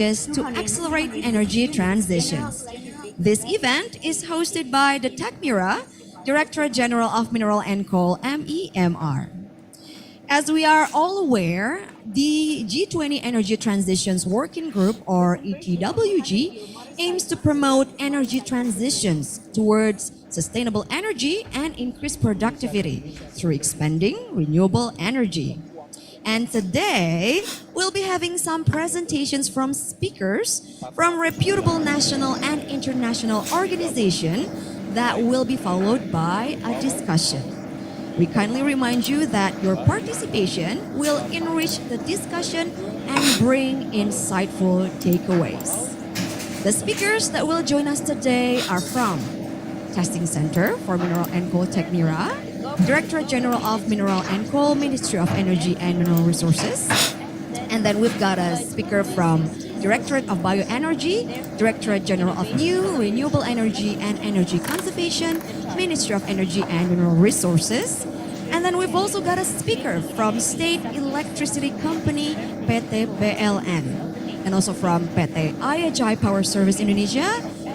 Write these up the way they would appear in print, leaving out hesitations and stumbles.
is to accelerate energy transitions. This event is hosted by the TechMira, Directorate General of Mineral and Coal, MEMR. As we are all aware, the G20 Energy Transitions Working Group, or ETWG, aims to promote energy transitions towards sustainable energy and increase productivity through expanding renewable energy. And today, we'll be having some presentations from speakers from reputable national and international organizations that will be followed by a discussion. We kindly remind you that your participation will enrich the discussion and bring insightful takeaways. The speakers that will join us today are from Testing Center for Mineral and Coal TechMira, Directorate General of Mineral and Coal, Ministry of Energy and Mineral Resources. And then we've got a speaker from Directorate of Bioenergy, Directorate General of New, Renewable Energy and Energy Conservation, Ministry of Energy and Mineral Resources. And then we've also got a speaker from State Electricity Company, PT PLN. And also from PT IAJ Power Service Indonesia,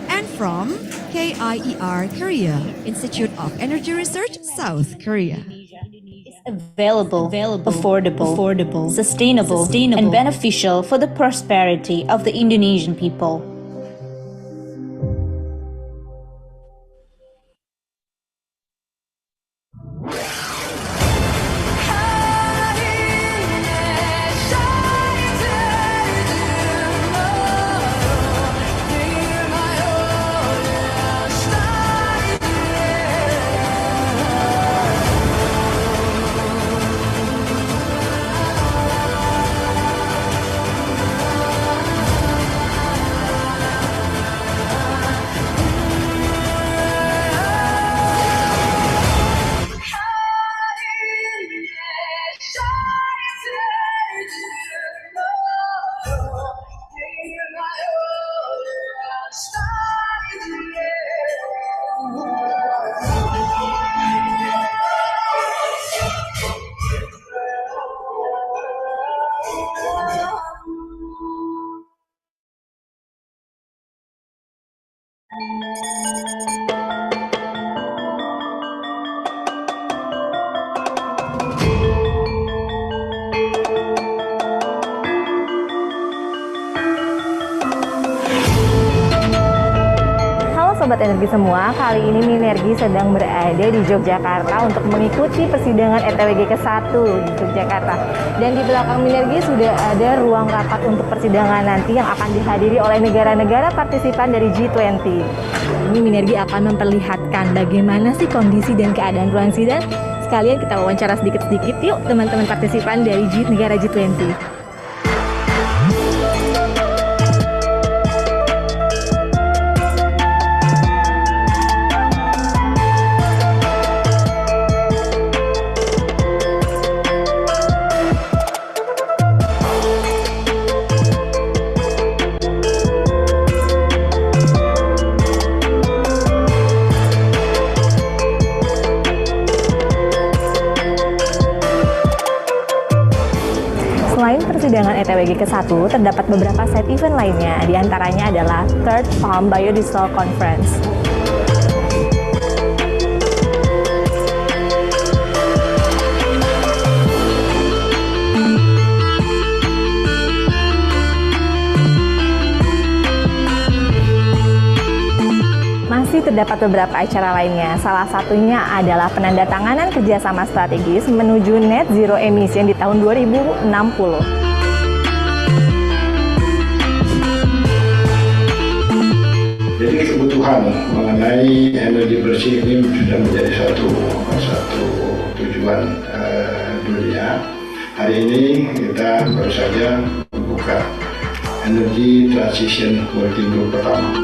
and from KIER Korea, Institute of Energy Research, South Korea. Available, affordable, sustainable, and beneficial for the prosperity of the Indonesian people. Sobat Energi semua, kali ini Minergi sedang berada di Yogyakarta untuk mengikuti persidangan ETWG ke-1 di Yogyakarta. Dan di belakang Minergi sudah ada ruang rapat untuk persidangan nanti yang akan dihadiri oleh negara-negara partisipan dari G20. Ini Minergi akan memperlihatkan bagaimana sih kondisi dan keadaan ruang sidang. Sekalian kita wawancara sedikit-sedikit yuk teman-teman partisipan dari negara G20. Selain persidangan ETWG ke-1, terdapat beberapa side event lainnya, diantaranya adalah Third Farm Biodiesel Conference. Masih terdapat beberapa acara lainnya, salah satunya adalah penandatanganan kerjasama strategis menuju net zero emission di tahun 2060. Jadi kebutuhan mengenai energi bersih ini sudah menjadi satu tujuan dunia. Hari ini kita baru saja membuka Energy Transition Working Group pertama.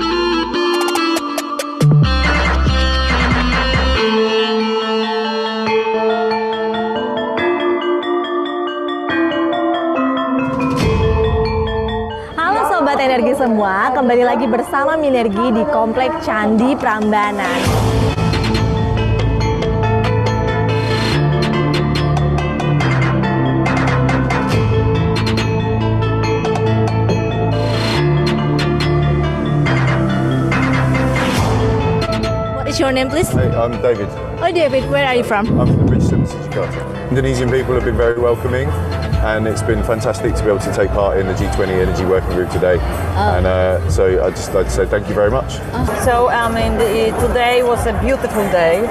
Sobat Energi semua, kembali lagi bersama Minergi di Komplek Candi Prambanan. What's your name, please? Hey, I'm David. Oh, David, where are you from? I'm from the British Embassy, Jakarta. Indonesian people have been very welcoming, and it's been fantastic to be able to take part in the G20 Energy Working Group today. And so I'd just like to say thank you very much. Today was a beautiful day.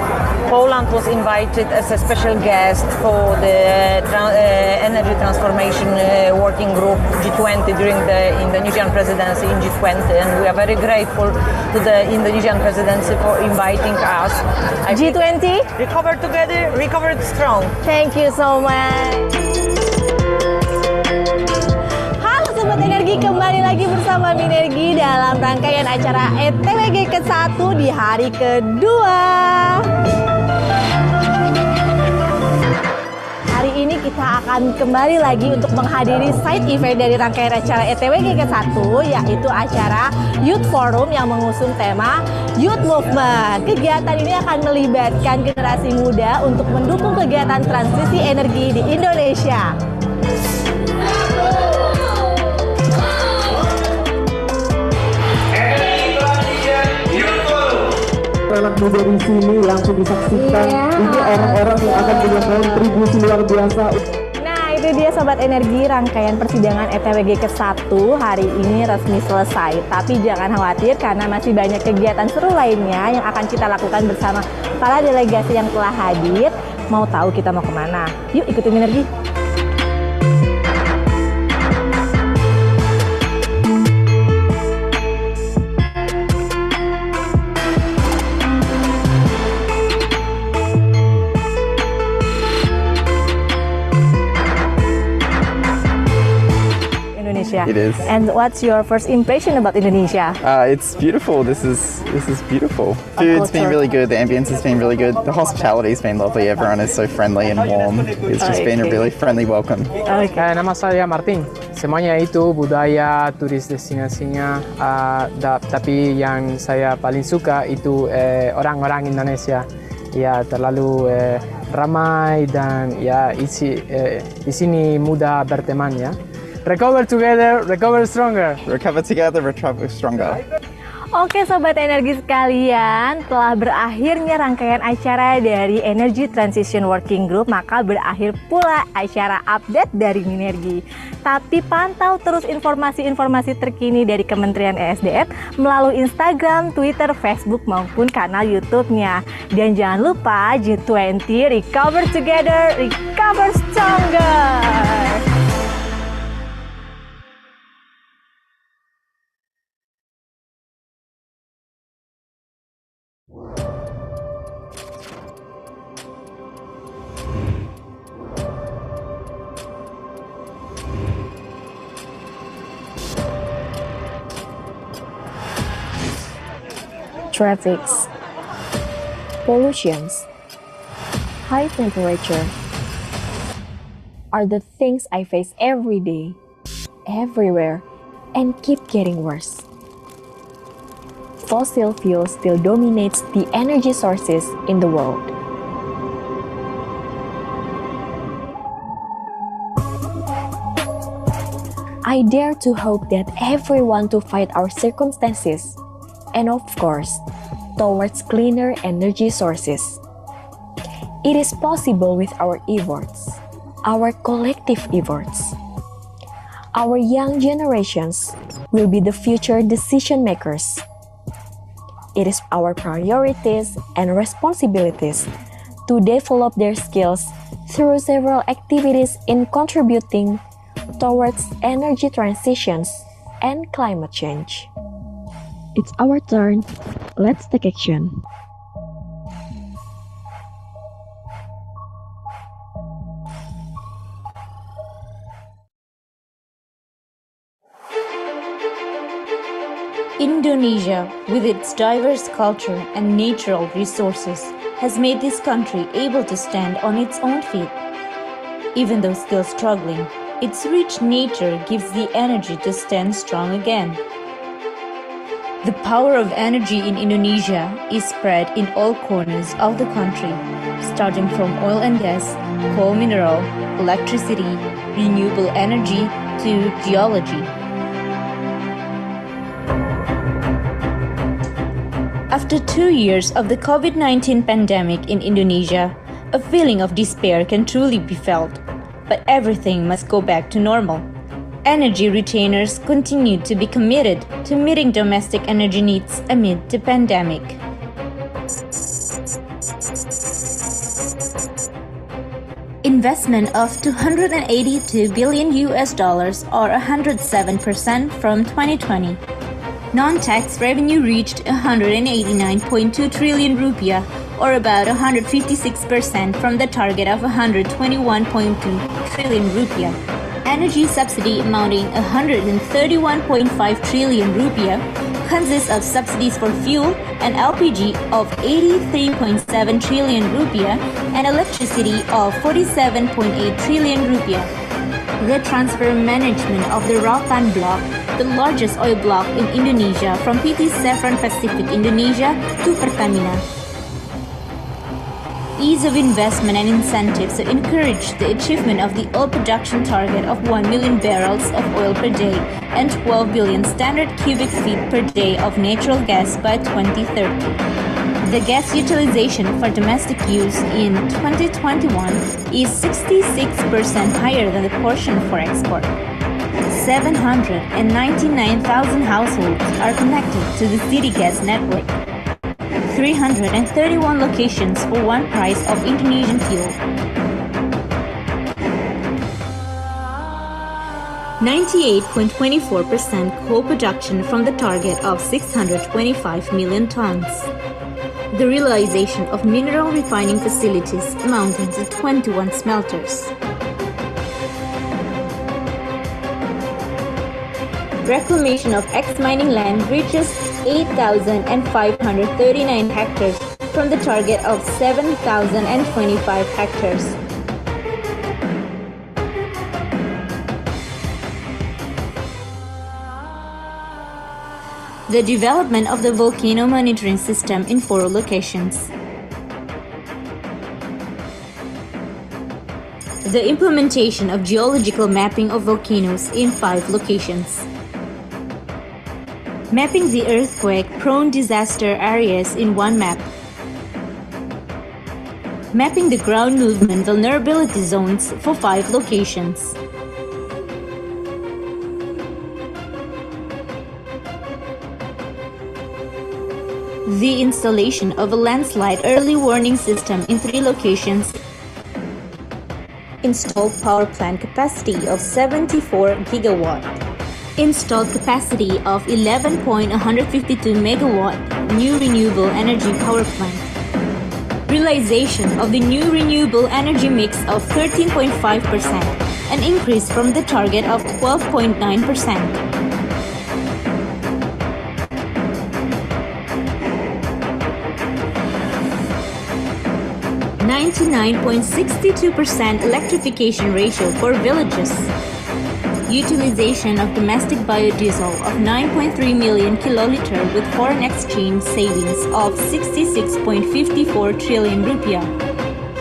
Poland was invited as a special guest for the energy transformation working group G20 during the Indonesian presidency in G20, and we are very grateful to the Indonesian presidency for inviting us. G20? Recover together, recovered strong. Thank you so much. Halo Sobat Energi, kembali lagi bersama Minergi dalam rangkaian acara ETWG ke-1 di hari kedua. Hari ini kita akan kembali lagi untuk menghadiri side event dari rangkaian acara ETWG ke-1, yaitu acara Youth Forum yang mengusung tema Youth Movement. Kegiatan ini akan melibatkan generasi muda untuk mendukung kegiatan transisi energi di Indonesia. Anak muda di sini langsung disaksikan. Ini orang-orang yang akan punya kontribusi luar biasa. Nah, itu dia Sobat Energi, rangkaian persidangan ETWG ke-1 hari ini resmi selesai. Tapi jangan khawatir karena masih banyak kegiatan seru lainnya yang akan kita lakukan bersama para delegasi yang telah hadir. Mau tahu kita mau kemana? Yuk ikutin Energi. It is. And what's your first impression about Indonesia? It's beautiful. This is beautiful. Food's been really good. The ambience has been really good. The hospitality's been lovely. Everyone is so friendly and warm. It's just been a really friendly welcome. Nama saya Martin. Semuanya itu budaya, turis destinasinya. Tapi yang saya paling suka itu orang-orang Indonesia. Ya terlalu ramai dan ya di sini mudah berteman ya. Recover together, recover stronger. Recover together, recover stronger. Oke Sobat Energi sekalian, telah berakhirnya rangkaian acara dari Energy Transition Working Group, maka berakhir pula acara update dari Minergi. Tapi pantau terus informasi-informasi terkini dari Kementerian ESDM melalui Instagram, Twitter, Facebook maupun kanal YouTube-nya. Dan jangan lupa G20 Recover Together, Recover Stronger. Traffics, pollutions, high temperature are the things I face every day, everywhere, and keep getting worse. Fossil fuel still dominates the energy sources in the world. I dare to hope that everyone to fight our circumstances and of course, towards cleaner energy sources. It is possible with our efforts, our collective efforts. Our young generations will be the future decision makers. It is our priorities and responsibilities to develop their skills through several activities in contributing towards energy transitions and climate change. It's our turn. Let's take action. Indonesia, with its diverse culture and natural resources, has made this country able to stand on its own feet. Even though still struggling, its rich nature gives the energy to stand strong again. The power of energy in Indonesia is spread in all corners of the country, starting from oil and gas, coal mineral, electricity, renewable energy to geology. A After 2 years of the COVID-19 pandemic in Indonesia, a feeling of despair can truly be felt. But everything must go back to normal. Energy retainers continue to be committed to meeting domestic energy needs amid the pandemic. Investment of $282 billion or 107% from 2020. Non-tax revenue reached 189.2 trillion rupiah or about 156% from the target of 121.2 trillion rupiah. Energy subsidy amounting 131.5 trillion rupiah consists of subsidies for fuel and LPG of 83.7 trillion rupiah and electricity of 47.8 trillion rupiah. The transfer management of the Rautan block, the largest oil block in Indonesia, from PT Chevron Pacific Indonesia to Pertamina. Ease of investment and incentives to encourage the achievement of the oil production target of 1 million barrels of oil per day and 12 billion standard cubic feet per day of natural gas by 2030. The gas utilization for domestic use in 2021 is 66% higher than the portion for export. 799,000 households are connected to the city gas network. 331 locations for one price of Indonesian fuel. 98.24% coal production from the target of 625 million tons. The realization of mineral refining facilities amounting to 21 smelters. Reclamation of ex-mining land reaches 8,539 hectares from the target of 7,025 hectares. The development of the volcano monitoring system in 4 locations. The implementation of geological mapping of volcanoes in 5 locations. Mapping the earthquake-prone disaster areas in one map. Mapping the ground movement vulnerability zones for 5 locations. The installation of a landslide early warning system in 3 locations. Installed power plant capacity of 74 gigawatt. Installed capacity of 11.152 megawatt new renewable energy power plant. Realization of the new renewable energy mix of 13.5%, an increase from the target of 12.9%. 99.62% electrification ratio for villages. Utilization of domestic biodiesel of 9.3 million kiloliter with foreign exchange savings of 66.54 trillion rupiah.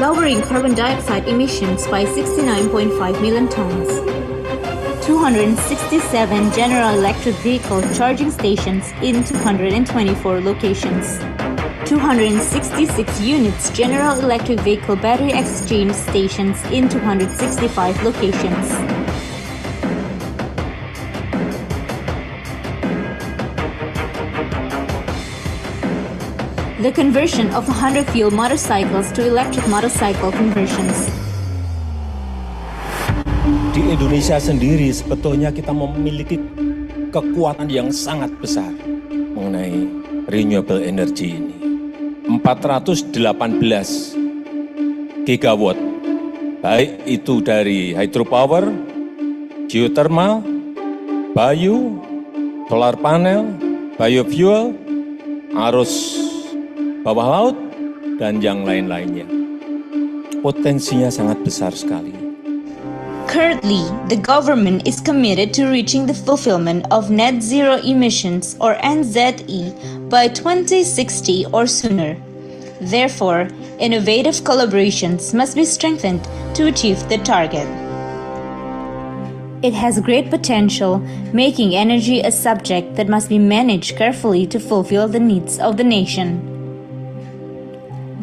Lowering carbon dioxide emissions by 69.5 million tons. 267 general electric vehicle charging stations in 224 locations. 266 units general electric vehicle battery exchange stations in 265 locations. The conversion of 100 fuel motorcycles to electric motorcycle conversions. Di Indonesia sendiri sebetulnya kita memiliki kekuatan yang sangat besar mengenai renewable energy ini. 418 gigawatt, baik itu dari hydropower, geothermal, bio, solar panel, biofuel, arus bawah laut, dan yang lain-lainnya. Potensinya sangat besar sekali. Currently, the government is committed to reaching the fulfillment of net zero emissions or NZE by 2060 or sooner. Therefore, innovative collaborations must be strengthened to achieve the target. It has great potential, making energy a subject that must be managed carefully to fulfill the needs of the nation.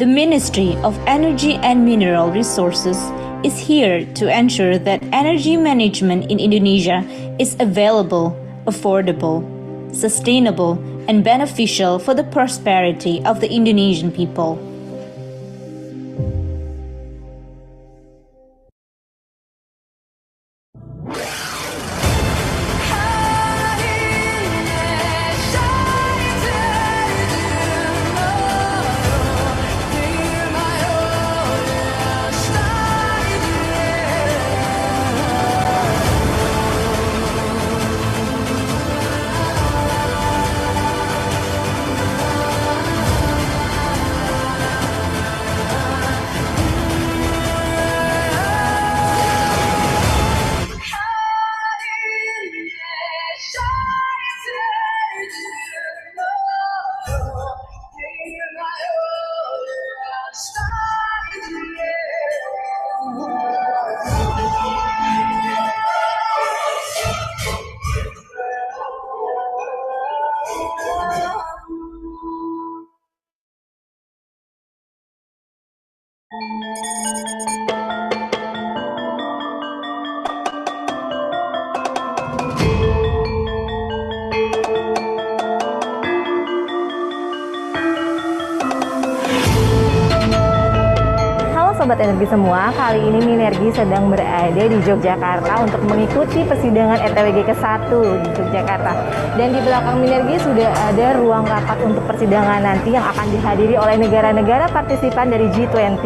The Ministry of Energy and Mineral Resources is here to ensure that energy management in Indonesia is available, affordable, sustainable, and beneficial for the prosperity of the Indonesian people. Sobat Energi semua, kali ini Minergi sedang berada di Yogyakarta untuk mengikuti persidangan ETWG ke-1 di Yogyakarta. Dan di belakang Minergi sudah ada ruang rapat untuk persidangan nanti yang akan dihadiri oleh negara-negara partisipan dari G20.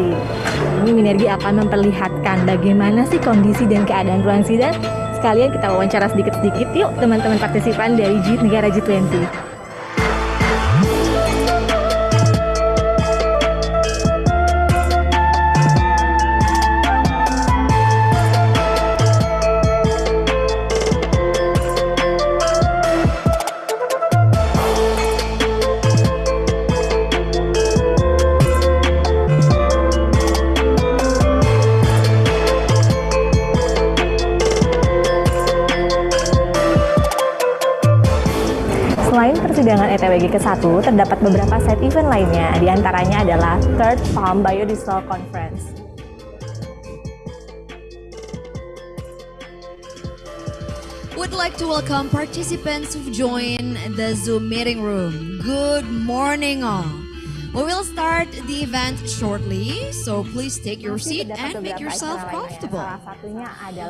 Ini Minergi akan memperlihatkan bagaimana sih kondisi dan keadaan ruang sidang. Sekalian kita wawancara sedikit-sedikit yuk teman-teman partisipan dari negara G20. Selain persidangan ETWG ke-1, terdapat beberapa side event lainnya, diantaranya adalah Third Farm Biodiesel Conference. Would like to welcome participants who've joined the Zoom meeting room. Good morning all. We will start the event shortly, so please take your seat and make yourself comfortable.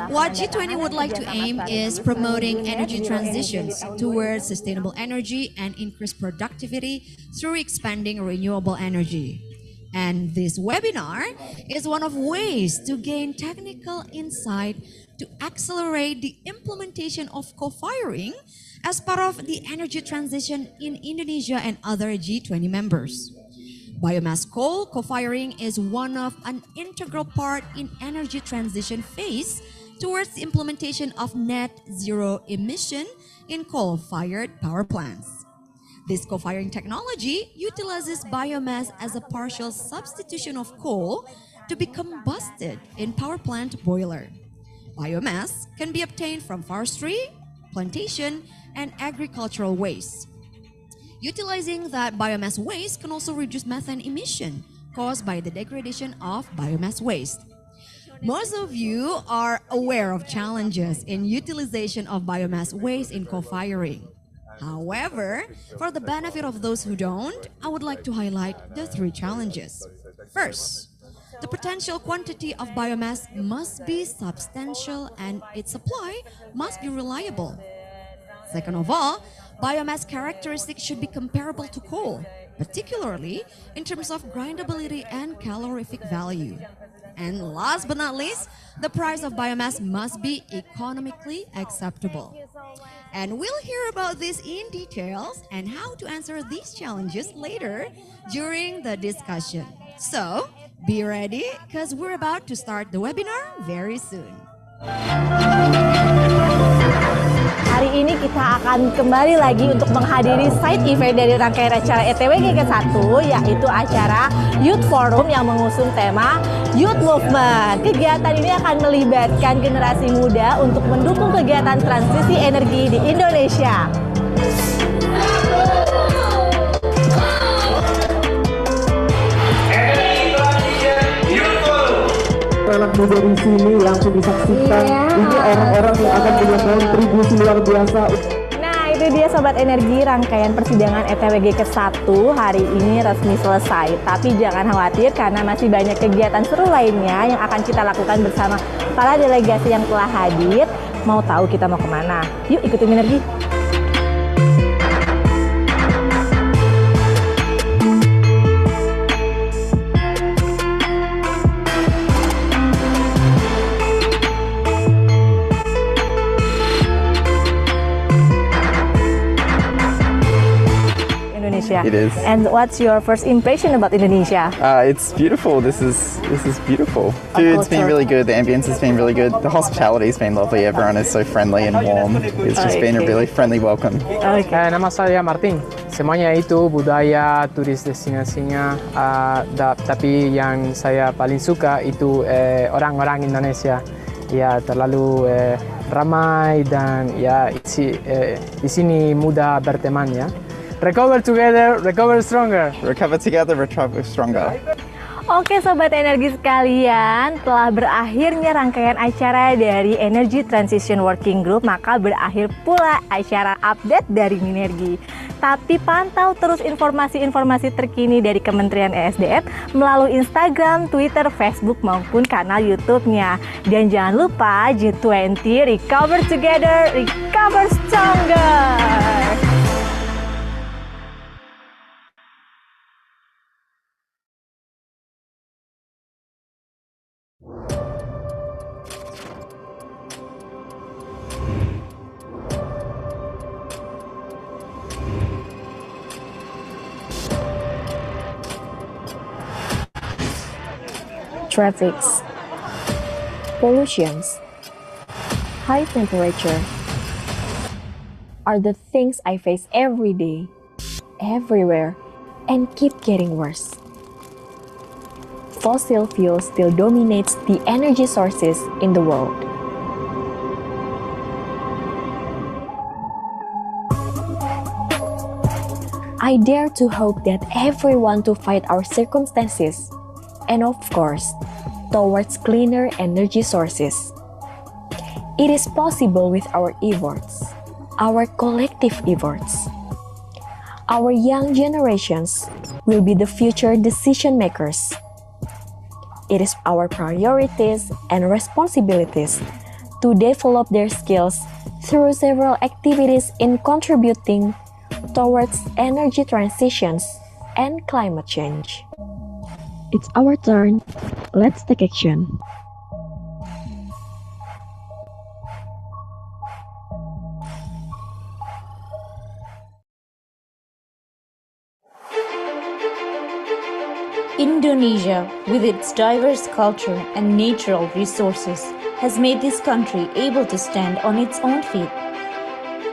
What G20 would like to aim is promoting energy transitions towards sustainable energy and increased productivity through expanding renewable energy. And this webinar is one of ways to gain technical insight to accelerate the implementation of co-firing as part of the energy transition in Indonesia and other G20 members. Biomass coal co-firing is one of an integral part in energy transition phase towards the implementation of net zero emission in coal-fired power plants. This co-firing technology utilizes biomass as a partial substitution of coal to be combusted in power plant boiler. Biomass can be obtained from forestry, plantation, and agricultural waste. Utilizing that biomass waste can also reduce methane emission caused by the degradation of biomass waste. Most of you are aware of challenges in utilization of biomass waste in co-firing. However, for the benefit of those who don't, I would like to highlight the 3 challenges. First, the potential quantity of biomass must be substantial and its supply must be reliable. Second of all, biomass characteristics should be comparable to coal, particularly in terms of grindability and calorific value. And last but not least, the price of biomass must be economically acceptable. And we'll hear about this in details and how to answer these challenges later during the discussion. So, be ready because we're about to start the webinar very soon. Hari ini kita akan kembali lagi untuk menghadiri side event dari rangkaian acara ETWG ke-1, yaitu acara Youth Forum yang mengusung tema Youth Movement. Kegiatan ini akan melibatkan generasi muda untuk mendukung kegiatan transisi energi di Indonesia. Anak muda di sini langsung disaksikan. Ini orang-orang yang akan punya kontribusi luar biasa. Nah, itu dia Sobat Energi, rangkaian persidangan ETWG ke-1 hari ini resmi selesai. Tapi jangan khawatir karena masih banyak kegiatan seru lainnya yang akan kita lakukan bersama para delegasi yang telah hadir. Mau tahu kita mau kemana? Yuk ikutin Energi. It is. And what's your first impression about Indonesia? It's beautiful. This is beautiful. Food's been really good. The ambience has been really good. The hospitality's been lovely. Everyone is so friendly and warm. It's just been a really friendly welcome. Nama saya Martin. Semuanya itu budaya, turis destinasinya. Tapi yang saya paling suka itu orang-orang Indonesia. Ya terlalu ramai dan ya di sini mudah berteman ya. Recover together, recover stronger. Recover together, recover stronger. Oke Sobat Energi sekalian, telah berakhirnya rangkaian acara dari Energy Transition Working Group, maka berakhir pula acara update dari Minergi. Tapi pantau terus informasi-informasi terkini dari Kementerian ESDM melalui Instagram, Twitter, Facebook maupun kanal YouTube-nya. Dan jangan lupa G20 Recover Together, Recover Stronger. Traffics, pollutions, high temperature are the things I face every day, everywhere, and keep getting worse. Fossil fuels still dominates the energy sources in the world. I dare to hope that everyone to fight our circumstances and of course, towards cleaner energy sources. It is possible with our efforts, our collective efforts. Our young generations will be the future decision makers. It is our priorities and responsibilities to develop their skills through several activities in contributing towards energy transitions and climate change. It's our turn. Let's take action. Indonesia, with its diverse culture and natural resources, has made this country able to stand on its own feet.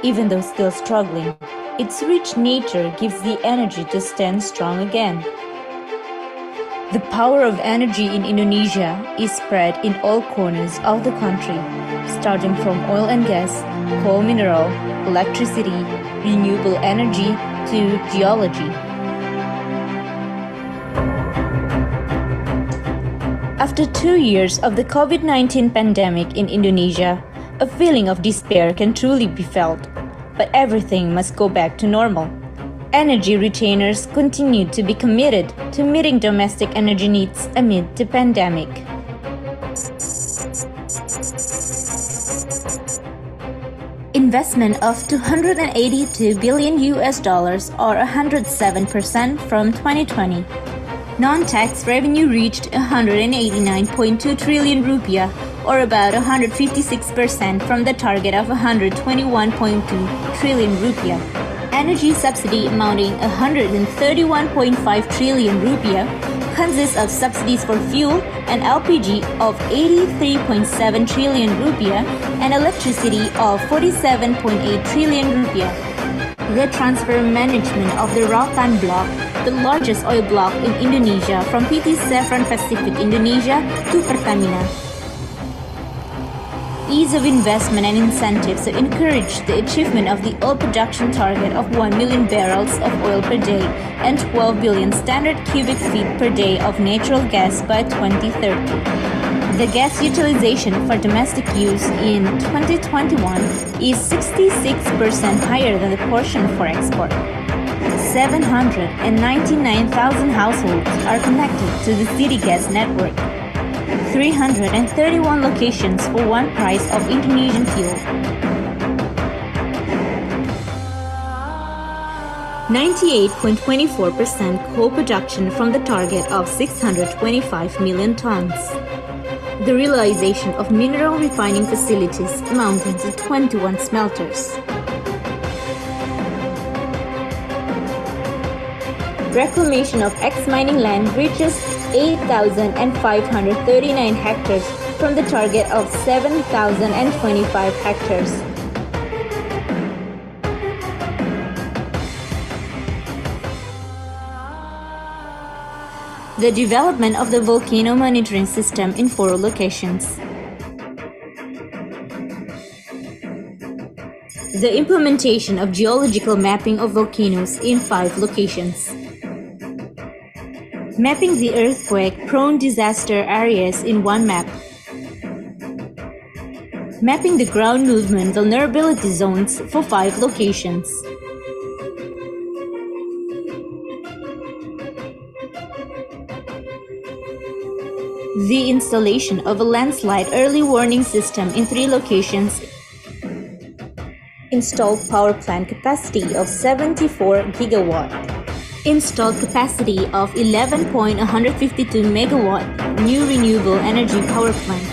Even though still struggling, its rich nature gives the energy to stand strong again. The power of energy in Indonesia is spread in all corners of the country, starting from oil and gas, coal mineral, electricity, renewable energy to geology. After 2 years of the COVID-19 pandemic in Indonesia, a feeling of despair can truly be felt, but everything must go back to normal. Energy retainers continue to be committed to meeting domestic energy needs amid the pandemic. Investment of $282 billion or 107% from 2020. Non-tax revenue reached 189.2 trillion rupiah or about 156% from the target of 121.2 trillion rupiah. Energy subsidy amounting 131.5 trillion rupiah consists of subsidies for fuel, and LPG of 83.7 trillion rupiah and electricity of 47.8 trillion rupiah. The transfer management of the Rautan block, the largest oil block in Indonesia, from PT Chevron Pacific Indonesia to Pertamina. Ease of investment and incentives to encourage the achievement of the oil production target of 1 million barrels of oil per day and 12 billion standard cubic feet per day of natural gas by 2030. The gas utilization for domestic use in 2021 is 66% higher than the portion for export. 799,000 households are connected to the city gas network. 331 locations for one price of Indonesian fuel. 98.24% coal production from the target of 625 million tons. The realization of mineral refining facilities amounting to 21 smelters. Reclamation of ex-mining land reaches 8,539 hectares from the target of 7,025 hectares. The development of the volcano monitoring system in 4 locations. The implementation of geological mapping of volcanoes in 5 locations. Mapping the earthquake-prone disaster areas in one map. Mapping the ground movement vulnerability zones for 5 locations. The installation of a landslide early warning system in 3 locations. Installed power plant capacity of 74 gigawatt. Installed capacity of 11.152 megawatt new renewable energy power plant.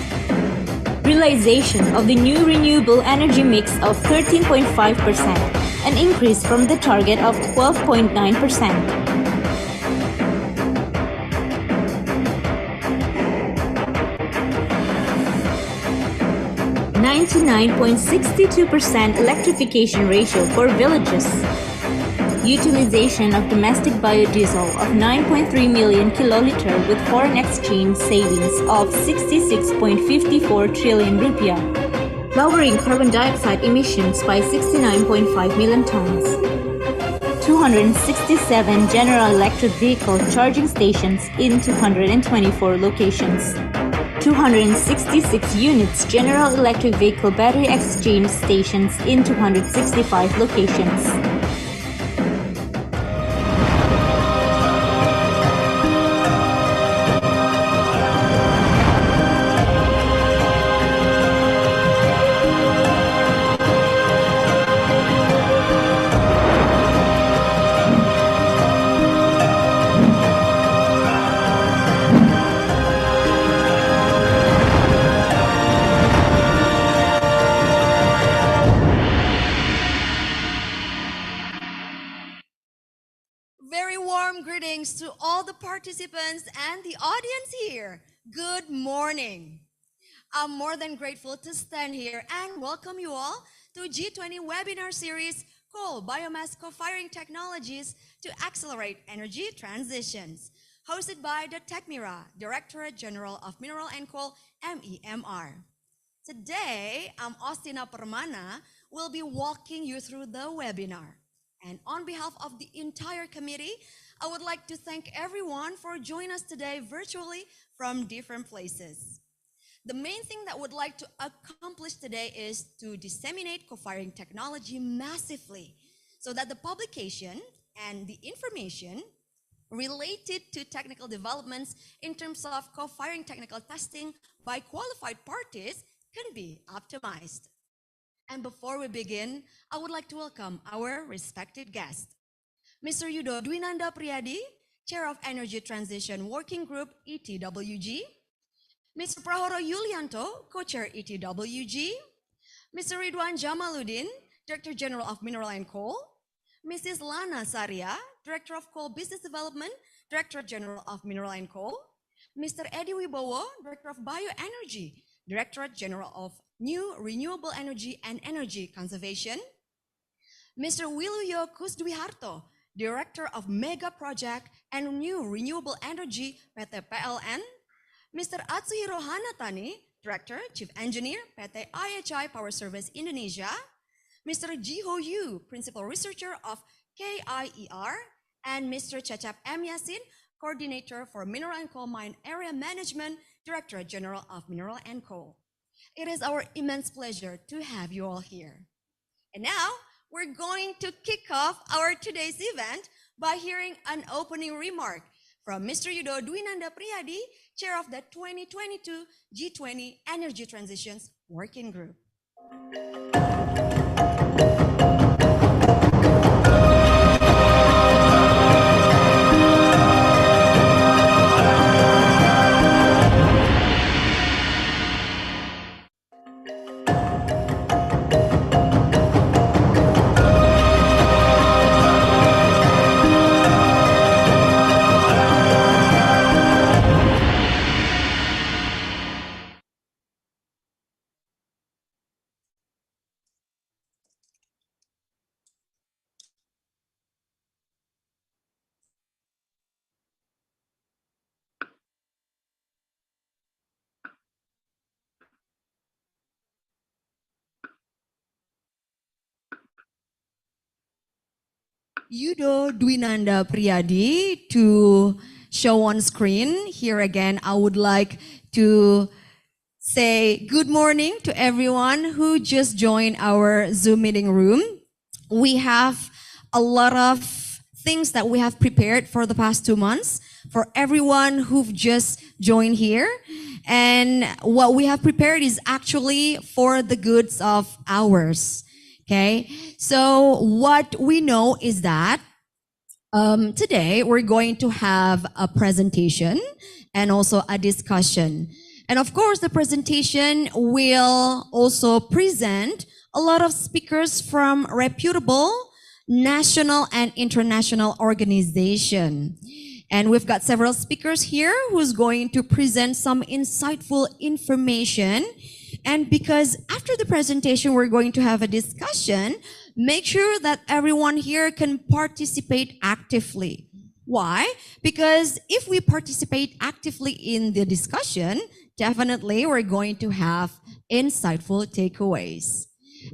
Realization of the new renewable energy mix of 13.5%, an increase from the target of 12.9%. 99.62% electrification ratio for villages. Utilization of domestic biodiesel of 9.3 million kiloliter with foreign exchange savings of 66.54 trillion rupiah. Lowering carbon dioxide emissions by 69.5 million tons. 267 general electric vehicle charging stations in 224 locations. 266 units general electric vehicle battery exchange stations in 265 locations. Very warm greetings to all the participants and the audience here. Good morning. I'm more than grateful to stand here and welcome you all to G20 webinar series called Biomass Cofiring Technologies to Accelerate Energy Transitions, hosted by the TechMira, Directorate General of Mineral and Coal, MEMR. Today, I'm Austina Permana, will be walking you through the webinar. And on behalf of the entire committee, I would like to thank everyone for joining us today virtually from different places. The main thing that I would like to accomplish today is to disseminate co-firing technology massively so that the publication and the information related to technical developments in terms of co-firing technical testing by qualified parties can be optimized. And before we begin, I would like to welcome our respected guest, Mr. Yudo Dwinanda Priyadi, Chair of Energy Transition Working Group ETWG, Mr. Prahoro Yulianto, Co-Chair ETWG, Mr. Ridwan Jamaluddin, Director General of Mineral and Coal, Mrs. Lana Saria, Director of Coal Business Development, Director General of Mineral and Coal, Mr. Edi Wibowo, Director of Bioenergy, Directorate General of New Renewable Energy and Energy Conservation, Mr. Wiluyo Kusdwiharto, Director of Mega Project and New Renewable Energy PT PLN, Mr. Atsuhiro Hanatani, Director, Chief Engineer, PT IHI Power Service Indonesia, Mr. Jiho Yu, Principal Researcher of KIER, and Mr. Cecep M. Yasin, Coordinator for Mineral and Coal Mine Area Management, Director General of Mineral and Coal. It is our immense pleasure to have you all here. And now, we're going to kick off our today's event by hearing an opening remark from Mr. Yudo Dwinanda Priyadi, Chair of the 2022 G20 Energy Transitions Working Group. Yudo Dwinanda Priyadi to show on screen. Here again, I would like to say good morning to everyone who just joined our Zoom meeting room. We have a lot of things that we have prepared for the past 2 months for everyone who've just joined here. And what we have prepared is actually for the goods of ours. Okay, so what we know is that today we're going to have a presentation and also a discussion. And of course, the presentation will also present a lot of speakers from reputable national and international organizations. And we've got several speakers here who's going to present some insightful information. And because after the presentation, we're going to have a discussion, make sure that everyone here can participate actively. Why? Because if we participate actively in the discussion, definitely we're going to have insightful takeaways.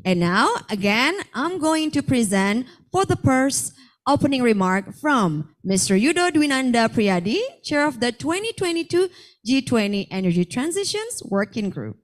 And now, again, I'm going to present for the first opening remark from Mr. Yudo Dwinanda Priyadi, Chair of the 2022 G20 Energy Transitions Working Group.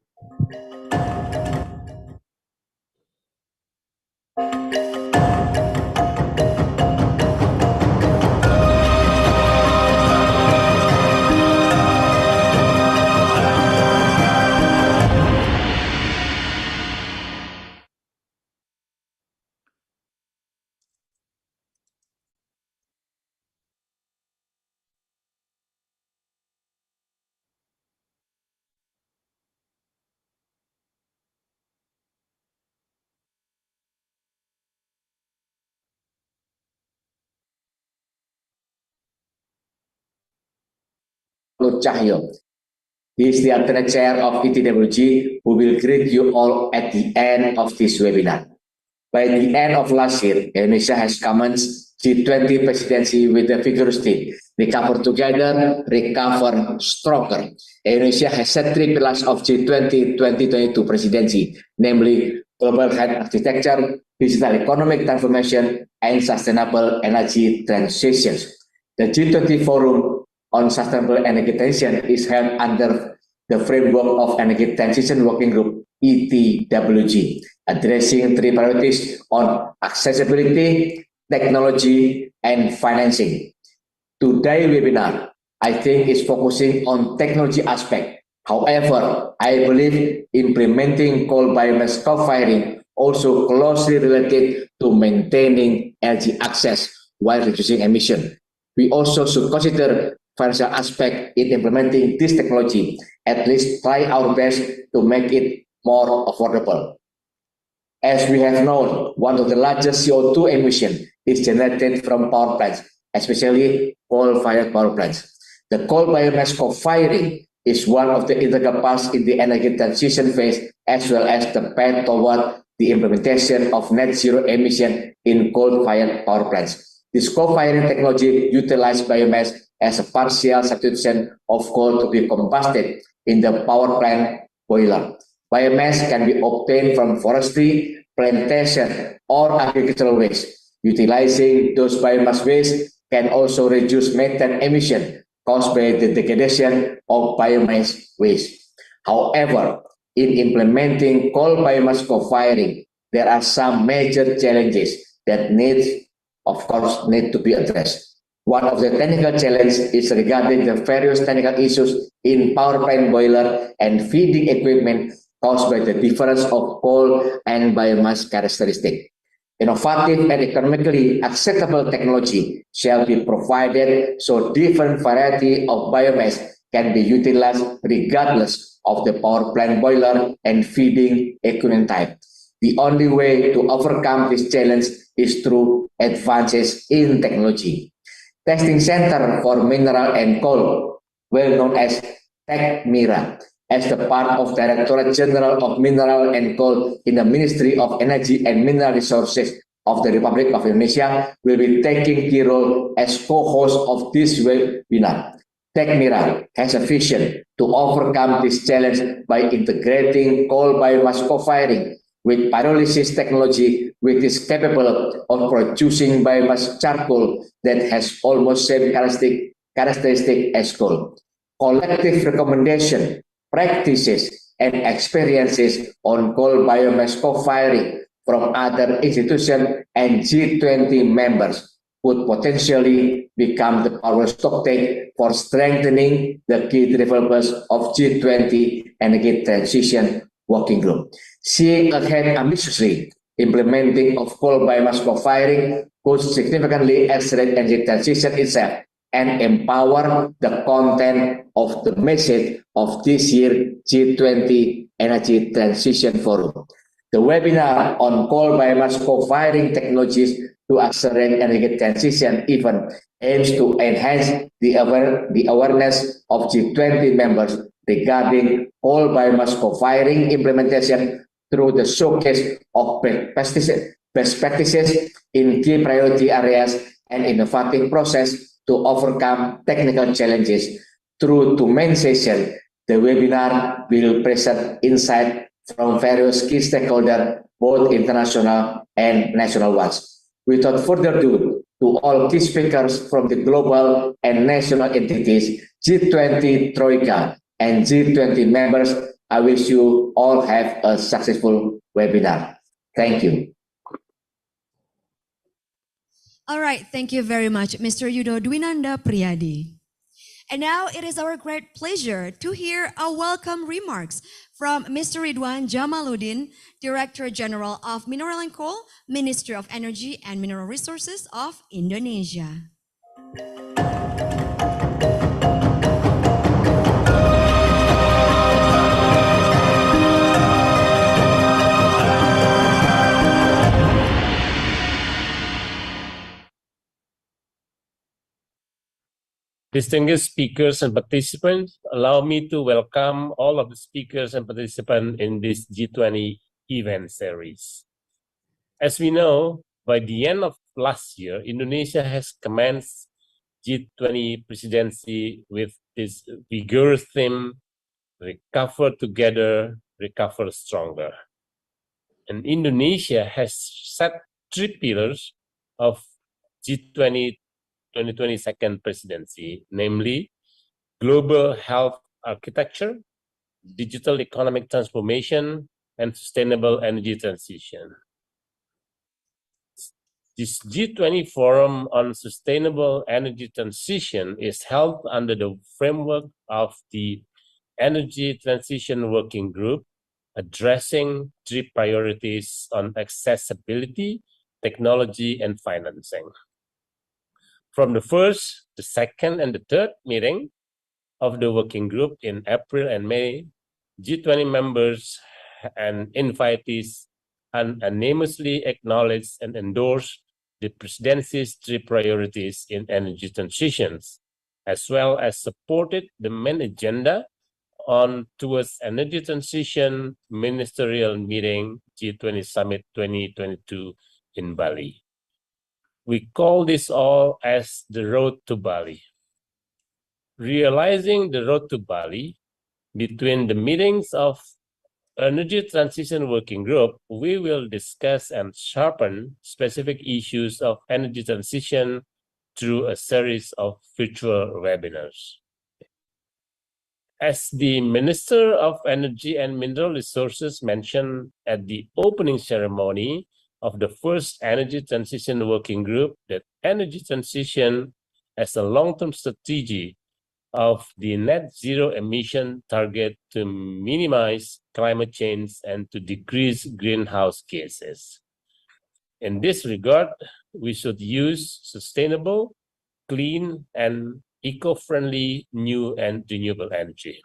Cahyo. He is the alternate chair of ETWG, who will greet you all at the end of this webinar. By the end of last year, Indonesia has commenced G20 presidency with the vigorous theme, Recover Together, Recover Stronger. Indonesia has set 3 pillars of G20 2022 presidency, namely global health architecture, digital economic transformation, and sustainable energy transitions. The G20 Forum on Sustainable Energy Transition is held under the framework of Energy Transition Working Group, ETWG, addressing 3 priorities on accessibility, technology, and financing. Today's webinar, I think, is focusing on technology aspect. However, I believe implementing coal biomass co-firing also closely related to maintaining energy access while reducing emission. We also should consider financial aspect in implementing this technology, at least try our best to make it more affordable. As we have known, one of the largest CO2 emissions is generated from power plants, especially coal-fired power plants. The coal biomass co-firing is one of the integral parts in the energy transition phase, as well as the path toward the implementation of net zero emission in coal-fired power plants. This co-firing technology utilizes biomass as a partial substitution of coal to be combusted in the power plant boiler. Biomass can be obtained from forestry, plantation, or agricultural waste. Utilizing those biomass waste can also reduce methane emission caused by the degradation of biomass waste. However, in implementing coal biomass co-firing, there are some major challenges that need to be addressed. One of the technical challenges is regarding the various technical issues in power plant boiler and feeding equipment caused by the difference of coal and biomass characteristics. Innovative and economically acceptable technology shall be provided so different variety of biomass can be utilized regardless of the power plant boiler and feeding equipment type. The only way to overcome this challenge is through advances in technology. Testing Center for Mineral and Coal, well known as TechMira, as the part of Directorate General of Mineral and Coal in the Ministry of Energy and Mineral Resources of the Republic of Indonesia, will be taking key role as co-host of this webinar. TechMira has a vision to overcome this challenge by integrating coal biomass co-firing with pyrolysis technology, which is capable of producing biomass charcoal that has almost same characteristic as coal. Collective recommendation, practices, and experiences on coal biomass co-firing from other institutions and G20 members could potentially become the power stocktake for strengthening the key deliverables of G20 Energy Transition Working Group. Seeing ahead ambitiously, implementing of coal biomass co-firing could significantly accelerate energy transition itself and empower the content of the message of this year's G20 Energy Transition Forum. The webinar on coal biomass co-firing technologies to accelerate energy transition event aims to enhance the awareness of G20 members regarding coal biomass co-firing implementation through the showcase of best practices in key priority areas and innovative process to overcome technical challenges. Through two main sessions, the webinar will present insight from various key stakeholders, both international and national ones. Without further ado, to all key speakers from the global and national entities, G20 Troika, and G20 members, I wish you all have a successful webinar. Thank you. All right, thank you very much, Mr. Yudo Dwinanda Priyadi. And now it is our great pleasure to hear a welcome remarks from Mr. Ridwan Jamaluddin, Director General of Mineral and Coal, Ministry of Energy and Mineral Resources of Indonesia. Distinguished speakers and participants, allow me to welcome all of the speakers and participants in this G20 event series. As we know, by the end of last year, Indonesia has commenced G20 presidency with this vigorous theme, Recover Together, Recover Stronger. And Indonesia has set 3 pillars of G20 2022 presidency, namely global health architecture, digital economic transformation, and sustainable energy transition. This G20 Forum on Sustainable Energy Transition is held under the framework of the Energy Transition Working Group, addressing 3 priorities on accessibility, technology, and financing. From the first, the second, and the third meeting of the working group in April and May, G20 members and invitees unanimously acknowledged and endorsed the presidency's 3 priorities in energy transitions, as well as supported the main agenda on towards energy transition ministerial meeting G20 Summit 2022 in Bali. We call this all as the road to Bali. Realizing the road to Bali, between the meetings of Energy Transition Working Group, we will discuss and sharpen specific issues of energy transition through a series of virtual webinars. As the Minister of Energy and Mineral Resources mentioned at the opening ceremony of the first Energy Transition Working Group, that energy transition as a long-term strategy of the net zero emission target to minimize climate change and to decrease greenhouse gases. In this regard, we should use sustainable, clean, and eco-friendly new and renewable energy,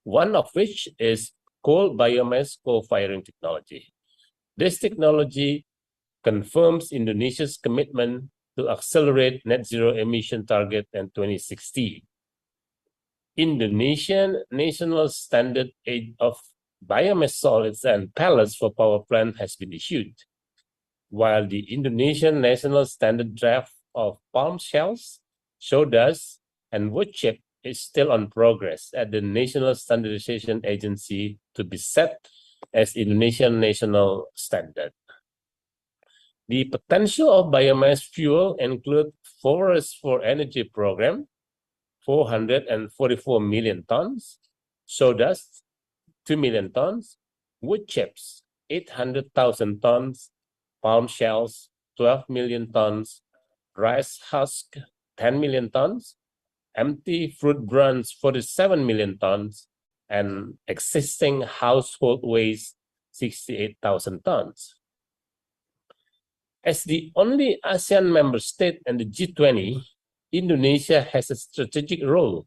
one of which is coal biomass co-firing technology. This technology confirms Indonesia's commitment to accelerate net zero emission target in 2060. Indonesian national standard of biomass solids and pellets for power plant has been issued, while the Indonesian national standard draft of palm shells, sawdust, and wood chip is still on progress at the National Standardization Agency to be set as Indonesian national standard. The potential of biomass fuel include Forest for Energy program, 444 million tons, sawdust, 2 million tons, wood chips, 800,000 tons, palm shells, 12 million tons, rice husk, 10 million tons, empty fruit branch, 47 million tons, and existing household waste, 68,000 tons. As the only ASEAN member state and the G20, Indonesia has a strategic role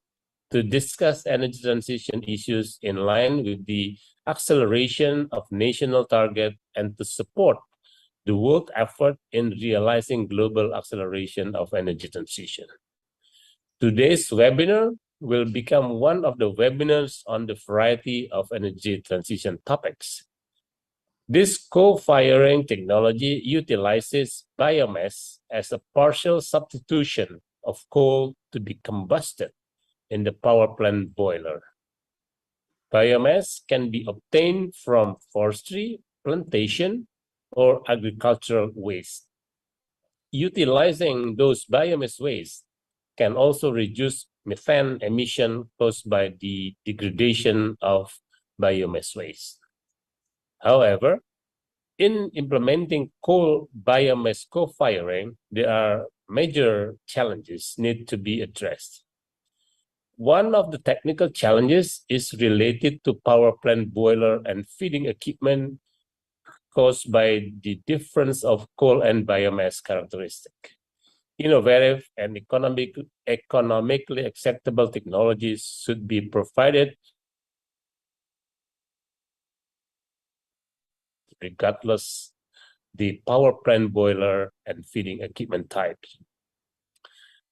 to discuss energy transition issues in line with the acceleration of national target and to support the world effort in realizing global acceleration of energy transition. Today's webinar will become one of the webinars on the variety of energy transition topics. This co-firing technology utilizes biomass as a partial substitution of coal to be combusted in the power plant boiler. Biomass can be obtained from forestry, plantation, or agricultural waste. Utilizing those biomass waste can also reduce methane emission caused by the degradation of biomass waste. However, in implementing coal biomass co-firing, there are major challenges need to be addressed. One of the technical challenges is related to power plant boiler and feeding equipment caused by the difference of coal and biomass characteristic. Innovative and economically acceptable technologies should be provided regardless the power plant boiler and feeding equipment types.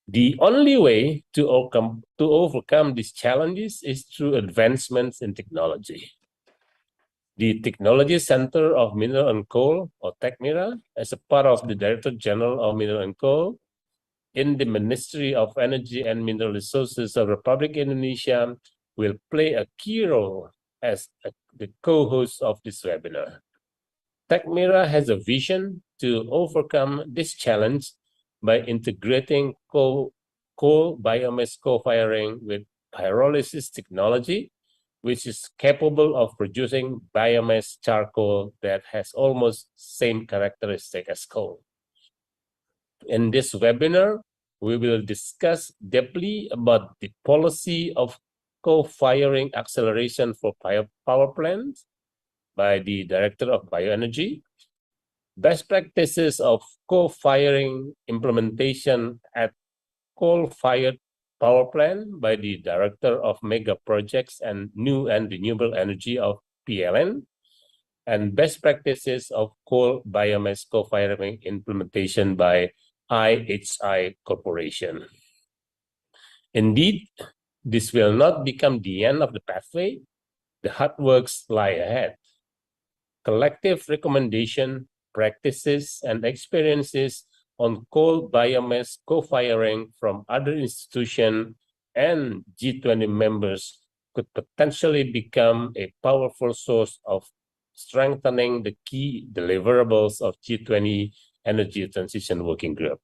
The only way to overcome these challenges is through advancements in technology. The Technology Center of Mineral and Coal, or TechMIRA, as a part of the Director General of Mineral and Coal, in the Ministry of Energy and Mineral Resources of Republic Indonesia, will play a key role as the co-host of this webinar. TechMIRA has a vision to overcome this challenge by integrating coal biomass co-firing with pyrolysis technology, which is capable of producing biomass charcoal that has almost same characteristic as coal. In this webinar, we will discuss deeply about the policy of co-firing acceleration for power plants by the Director of Bioenergy, best practices of co-firing implementation at coal-fired power plant by the Director of Mega Projects and New and Renewable Energy of PLN, and best practices of coal biomass co-firing implementation by IHI Corporation. Indeed, this will not become the end of the pathway. The hard works lie ahead. Collective recommendation, practices, and experiences on coal biomass co-firing from other institutions and G20 members could potentially become a powerful source of strengthening the key deliverables of G20 Energy Transition Working Group.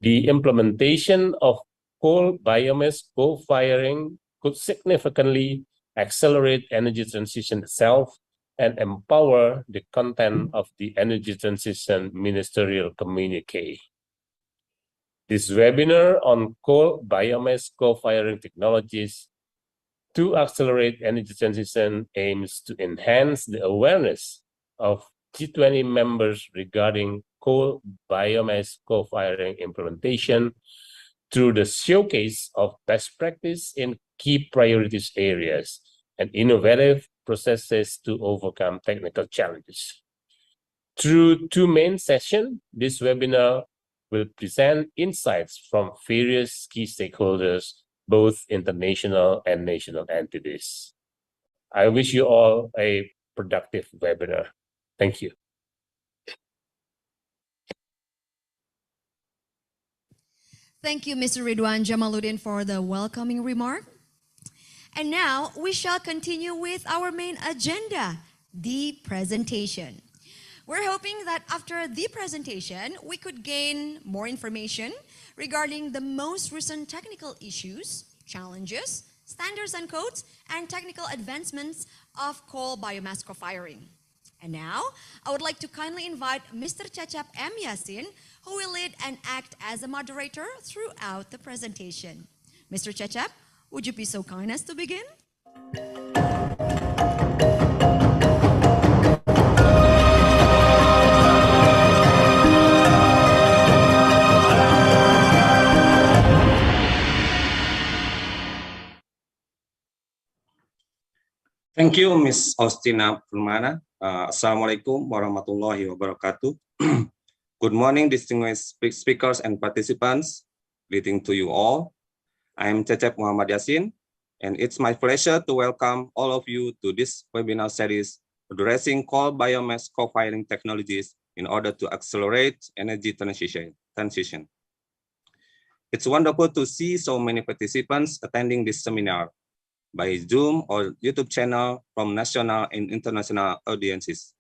The implementation of coal biomass co-firing could significantly accelerate energy transition itself and empower the content of the Energy Transition Ministerial Communique. This webinar on coal biomass co-firing technologies to accelerate energy transition aims to enhance the awareness of G20 members regarding coal biomass co-firing implementation through the showcase of best practice in key priorities areas and innovative processes to overcome technical challenges. Through two main sessions, this webinar will present insights from various key stakeholders, both international and national entities. I wish you all a productive webinar. Thank you. Thank you, Mr. Ridwan Jamaluddin, for the welcoming remark. And now we shall continue with our main agenda, the presentation. We're hoping that after the presentation, we could gain more information regarding the most recent technical issues, challenges, standards and codes, and technical advancements of coal biomass co-firing. And now, I would like to kindly invite Mr. Cecep M. Yassin, who will lead and act as a moderator throughout the presentation. Mr. Cecep, would you be so kind as to begin? Thank you, Ms. Austina Permana. Assalamualaikum warahmatullahi wabarakatuh. Good morning, distinguished speakers and participants. Greeting to you all. I am Cecep Muhammad Yassin, and it's my pleasure to welcome all of you to this webinar series addressing coal biomass co-firing technologies in order to accelerate energy transition. It's wonderful to see so many participants attending this seminar by Zoom or YouTube channel from national and international audiences.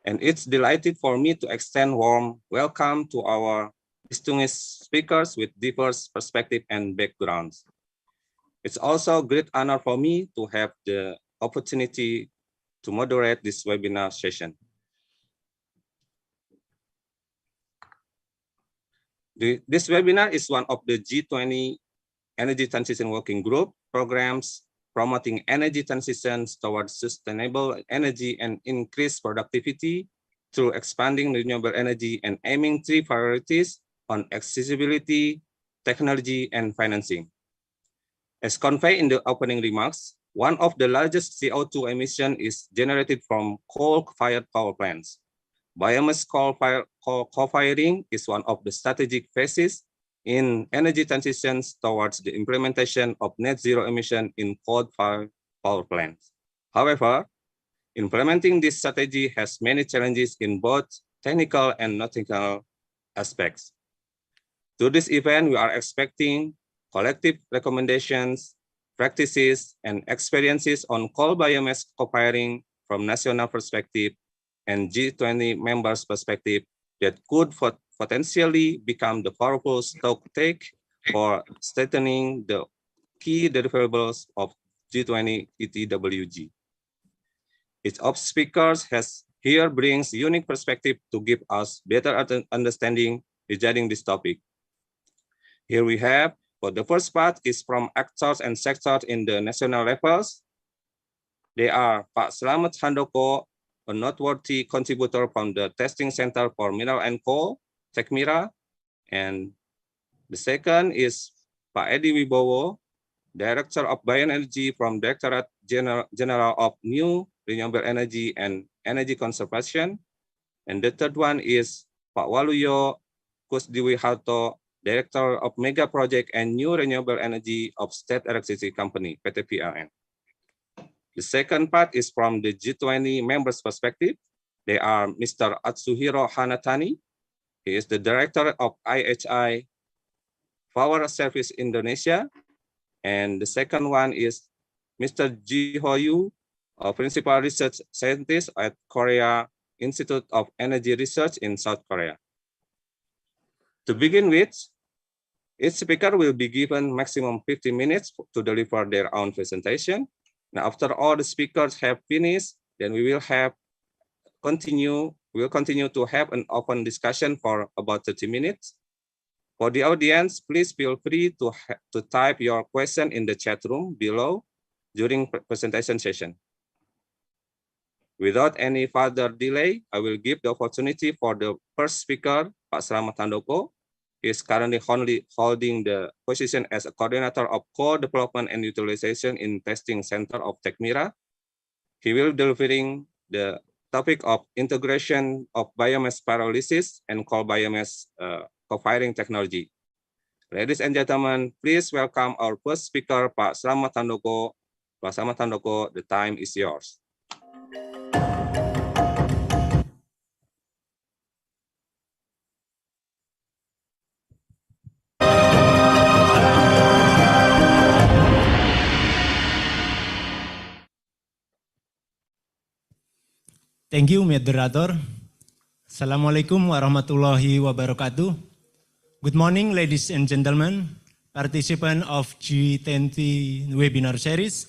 And it's delighted for me to extend warm welcome to our distinguished speakers with diverse perspectives and backgrounds. It's also a great honor for me to have the opportunity to moderate this webinar session. This webinar is one of the G20 Energy Transition Working Group programs promoting energy transitions towards sustainable energy and increased productivity through expanding renewable energy and aiming three priorities on accessibility, technology, and financing. As conveyed in the opening remarks, one of the largest CO2 emissions is generated from coal-fired power plants. Biomass co-firing is one of the strategic phases in energy transitions towards the implementation of net zero emission in coal-fired power plants. However, implementing this strategy has many challenges in both technical and non-technical aspects. To this event, we are expecting collective recommendations, practices, and experiences on coal biomass co-firing from national perspective and G20 members' perspective that could potentially become the powerful stock take for strengthening the key deliverables of G20 ETWG. Each of speakers here brings unique perspective to give us better understanding regarding this topic. Here we have, for the first part is from actors and sectors in the national levels. They are Pak Slamet Handoko, a noteworthy contributor from the Testing Center for Mineral and Coal, TECMIRA, and the second is Pak Edi Wibowo, Director of Bioenergy from Directorate General of New Renewable Energy and Energy Conservation, and the third one is Pak Waluyo Kusdiwiharto, Director of Mega Project and New Renewable Energy of State Electricity Company, PT PLN. The second part is from the G20 members' perspective. They are Mr. Atsuhiro Hanatani. He is the Director of IHI Power Service Indonesia. And the second one is Mr. Ji Ho-yu, Principal Research Scientist at Korea Institute of Energy Research in South Korea. To begin with, each speaker will be given maximum 50 minutes to deliver their own presentation. Now, after all the speakers have finished, then we will continue to have an open discussion for about 30 minutes. For the audience, please feel free to type your question in the chat room below during presentation session. Without any further delay, I will give the opportunity for the first speaker, Pak Slamet Handoko. He is currently holding the position as a coordinator of co-development and utilization in testing center of TechMira. He will delivering the topic of integration of biomass pyrolysis and coal biomass co-firing technology. Ladies and gentlemen, please welcome our first speaker, Pak Slamet Handoko. Pak Slamet Handoko, the time is yours. Thank you, moderator. Assalamualaikum warahmatullahi wabarakatuh. Good morning, ladies and gentlemen, participants of G20 webinar series.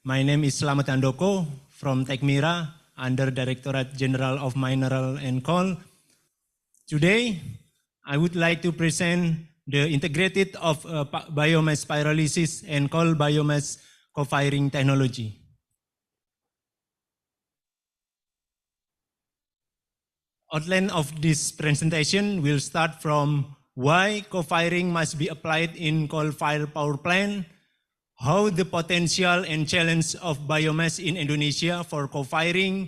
My name is Slamet Handoko from TechMira, under Directorate General of Mineral and Coal. Today, I would like to present the integrated of biomass pyrolysis and coal biomass co-firing technology. Outline of this presentation will start from why co-firing must be applied in coal-fired power plant, how the potential and challenge of biomass in Indonesia for co-firing,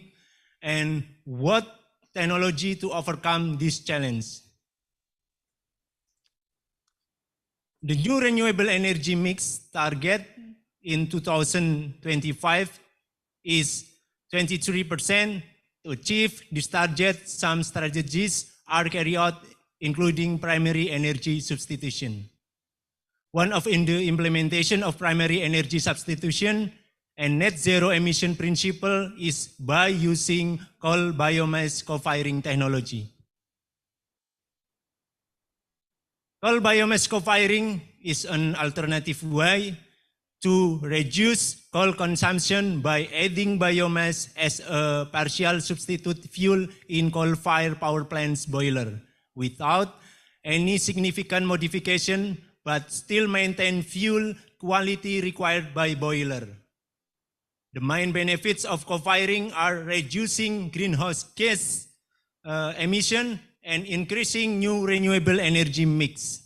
and what technology to overcome this challenge. The new renewable energy mix target in 2025 is 23%. To achieve this target, some strategies are carried out, including primary energy substitution. One of in the implementation of primary energy substitution and net zero emission principle is by using coal biomass co-firing technology. Coal biomass co-firing is an alternative way to reduce coal consumption by adding biomass as a partial substitute fuel in coal-fired power plants boiler without any significant modification, but still maintain fuel quality required by boiler. The main benefits of co-firing are reducing greenhouse gas emission and increasing new renewable energy mix.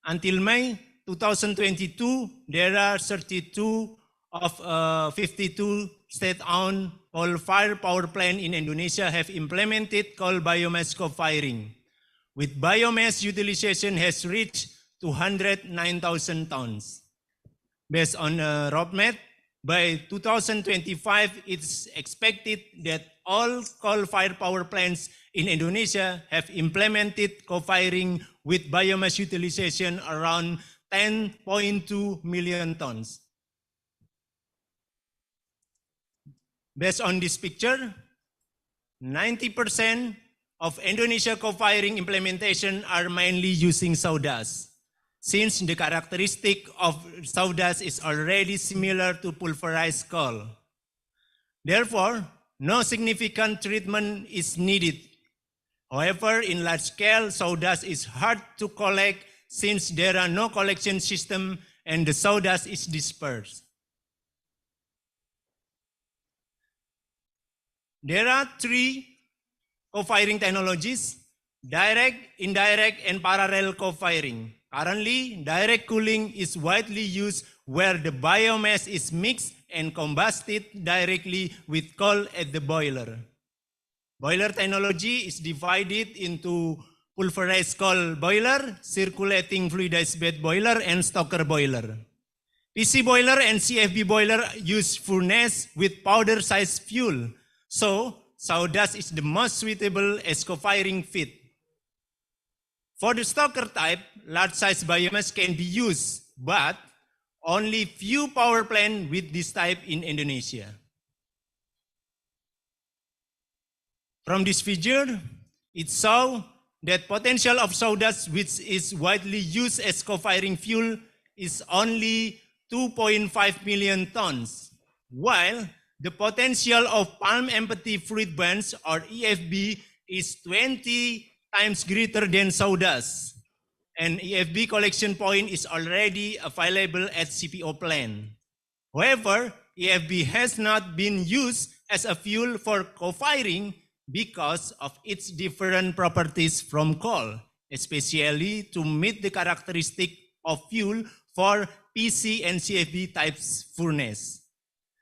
Until May 2022, there are 32 of 52 state-owned coal-fired power plants in Indonesia have implemented coal biomass co-firing, with biomass utilization has reached 209,000 tons. Based on a roadmap, by 2025, it's expected that all coal-fired power plants in Indonesia have implemented co-firing with biomass utilization around 10.2 million tons. Based on this picture, 90% of Indonesia co-firing implementation are mainly using sawdust, since the characteristic of sawdust is already similar to pulverized coal. Therefore, no significant treatment is needed. However, in large scale, sawdust is hard to collect since there are no collection system and the sawdust is dispersed. There are three co-firing technologies: direct, indirect, and parallel co-firing. Currently, direct cooling is widely used where the biomass is mixed and combusted directly with coal at the boiler. Boiler technology is divided into pulverized coal boiler, circulating fluidized bed boiler, and stoker boiler. PC boiler and CFB boiler use furnace with powder-sized fuel, so sawdust is the most suitable as co-firing feed. For the stoker type, large-size biomass can be used, but only few power plants with this type in Indonesia. From this figure, it shows that potential of sawdust, which is widely used as co-firing fuel, is only 2.5 million tons, while the potential of palm empathy fruit bunch, or EFB, is 20 times greater than sawdust. And EFB collection point is already available at CPO plant. However, EFB has not been used as a fuel for co-firing because of its different properties from coal, especially to meet the characteristic of fuel for PC and CFB types furnace.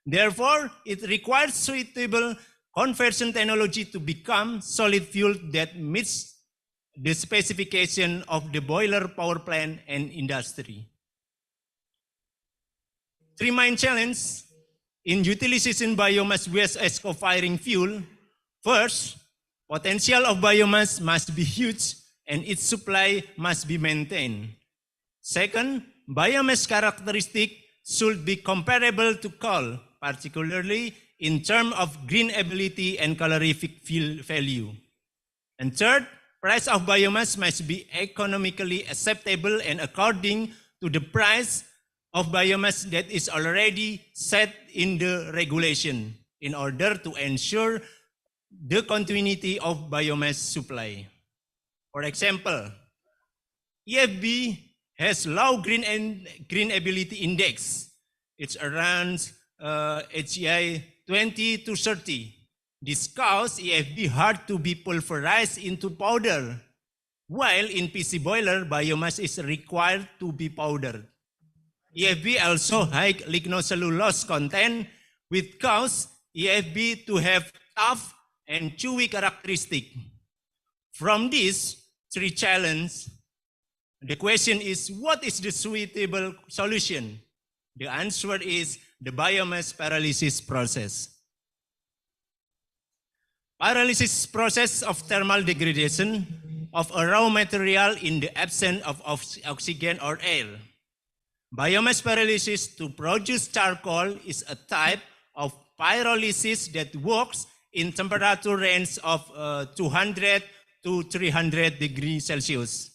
Therefore, it requires suitable conversion technology to become solid fuel that meets the specification of the boiler power plant and industry. Three main challenges in utilization biomass waste as co-firing fuel. First, potential of biomass must be huge and its supply must be maintained. Second, biomass characteristic should be comparable to coal, particularly in terms of green ability and calorific value. And third, price of biomass must be economically acceptable and according to the price of biomass that is already set in the regulation in order to ensure the continuity of biomass supply. For example, EFB has low green ability index. It's around HCI 20 to 30. This causes EFB hard to be pulverized into powder, while in PC boiler, biomass is required to be powdered. EFB also high lignocellulose content, which causes EFB to have tough and chewy characteristic. From these three challenges, the question is, what is the suitable solution? The answer is the biomass pyrolysis process. Pyrolysis process of thermal degradation of a raw material in the absence of oxygen or air. Biomass pyrolysis to produce charcoal is a type of pyrolysis that works in temperature range of 200 to 300 degrees Celsius.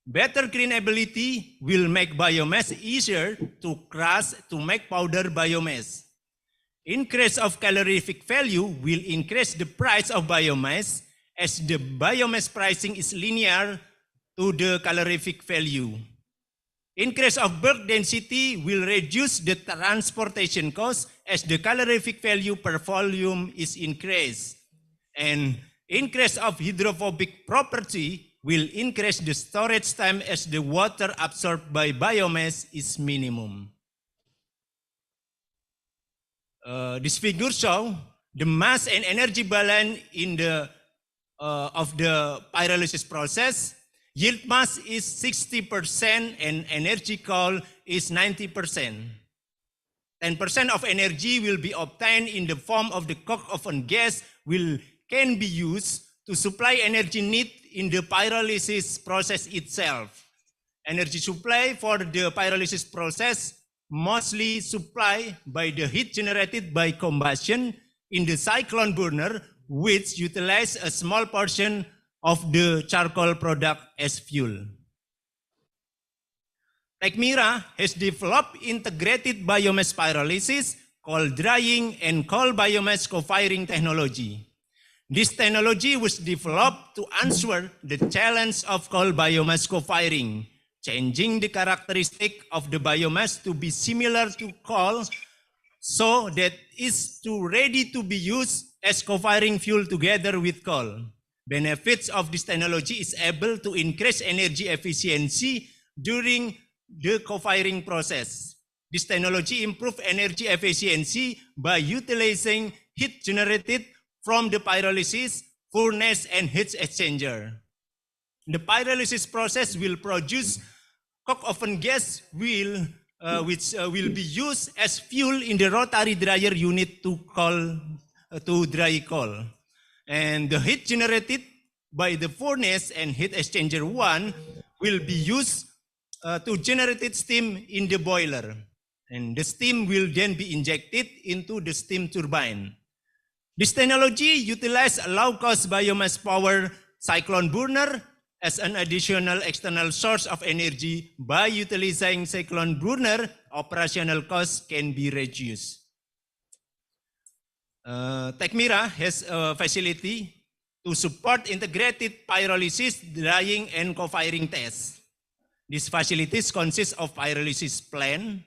Better green ability will make biomass easier to crush to make powder biomass. Increase of calorific value will increase the price of biomass as the biomass pricing is linear to the calorific value. Increase of bulk density will reduce the transportation cost as the calorific value per volume is increased. And increase of hydrophobic property will increase the storage time as the water absorbed by biomass is minimum. This figure shows the mass and energy balance in the of the pyrolysis process. Yield mass is 60% and energy call is 90%. 10% of energy will be obtained in the form of the coke oven gas can be used to supply energy need in the pyrolysis process itself. Energy supply for the pyrolysis process mostly supplied by the heat generated by combustion in the cyclone burner, which utilize a small portion of the charcoal product as fuel. TechMira has developed integrated biomass pyrolysis, coal drying, and coal biomass co-firing technology. This technology was developed to answer the challenge of coal biomass co-firing, changing the characteristic of the biomass to be similar to coal so that it's ready to be used as co-firing fuel together with coal. Benefits of this technology is able to increase energy efficiency during the co-firing process. This technology improves energy efficiency by utilizing heat generated from the pyrolysis, furnace, and heat exchanger. The pyrolysis process will produce coke oven gas which will be used as fuel in the rotary dryer unit to dry coal. And the heat generated by the furnace and heat exchanger 1 will be used to generate steam in the boiler. And the steam will then be injected into the steam turbine. This technology utilizes a low-cost biomass power cyclone burner as an additional external source of energy. By utilizing cyclone burner, operational costs can be reduced. Techmira has a facility to support integrated pyrolysis, drying, and co-firing tests. These facilities consist of pyrolysis plant,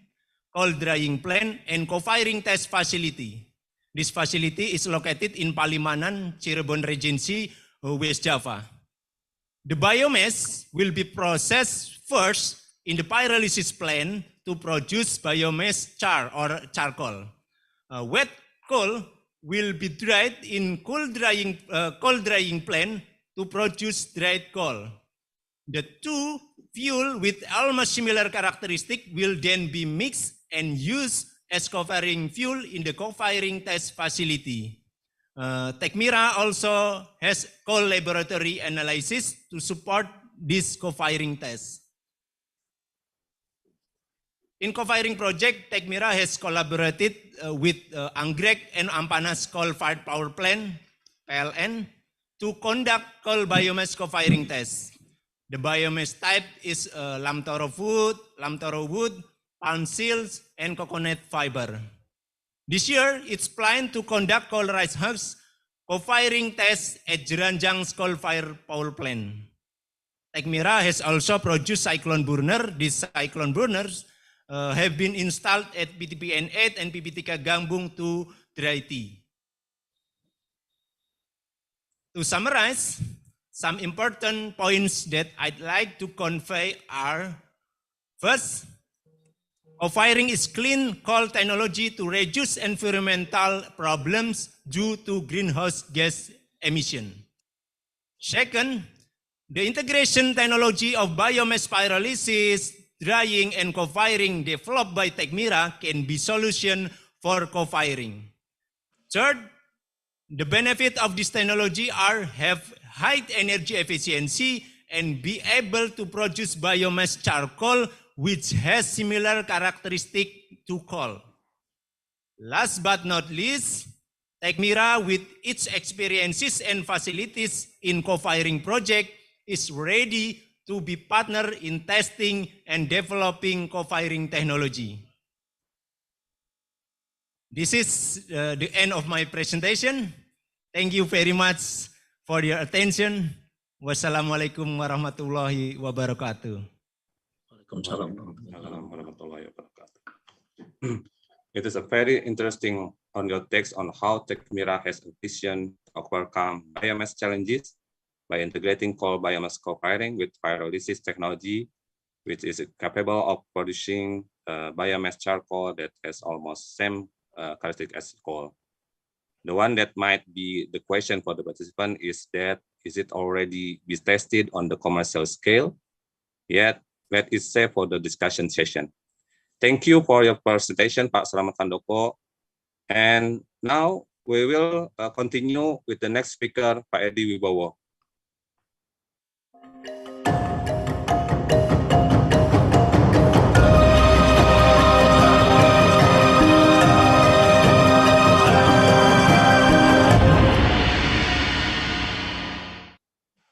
cold drying plant, and co-firing test facility. This facility is located in Palimanan, Cirebon Regency, West Java. The biomass will be processed first in the pyrolysis plant to produce biomass char or charcoal. Wet coal will be dried in cold drying plant to produce dried coal. The two fuel with almost similar characteristic will then be mixed and used as co-firing fuel in the co-firing test facility. Techmira also has coal laboratory analysis to support this co-firing test. In co-firing project, Techmira has collaborated with Anggrek and Ampanas coal-fired power plant, PLN, to conduct coal biomass co-firing tests. The biomass type is lamtoro wood, palm seeds, and coconut fiber. This year, it's planned to conduct coal rice hubs co-firing tests at Jeranjang's coal-fired power plant. Techmira has also produced cyclone burner. These cyclone burners have been installed at PTPN 8 and PPTK Gambung to dry tea. To summarize, some important points that I'd like to convey are: first, co-firing is clean coal technology to reduce environmental problems due to greenhouse gas emission. Second, the integration technology of biomass pyrolysis, drying, and co-firing developed by Techmira can be solution for co-firing. Third, the benefit of this technology are have high energy efficiency and be able to produce biomass charcoal which has similar characteristic to coal. Last but not least, Techmira with its experiences and facilities in co-firing project is ready to be partner in testing and developing co-firing technology. This is the end of my presentation. Thank you very much for your attention. Wassalamualaikum warahmatullahi wabarakatuh. It is a very interesting on your text on how Techmira has a vision to overcome biomass challenges by integrating coal biomass co-firing with pyrolysis technology, which is capable of producing biomass charcoal that has almost same characteristic as coal. The one that might be the question for the participant is that, is it already be tested on the commercial scale? Yet, that is safe for the discussion session. Thank you for your presentation, Pak Slamet Handoko. And now we will continue with the next speaker, Pak Edi Wibowo.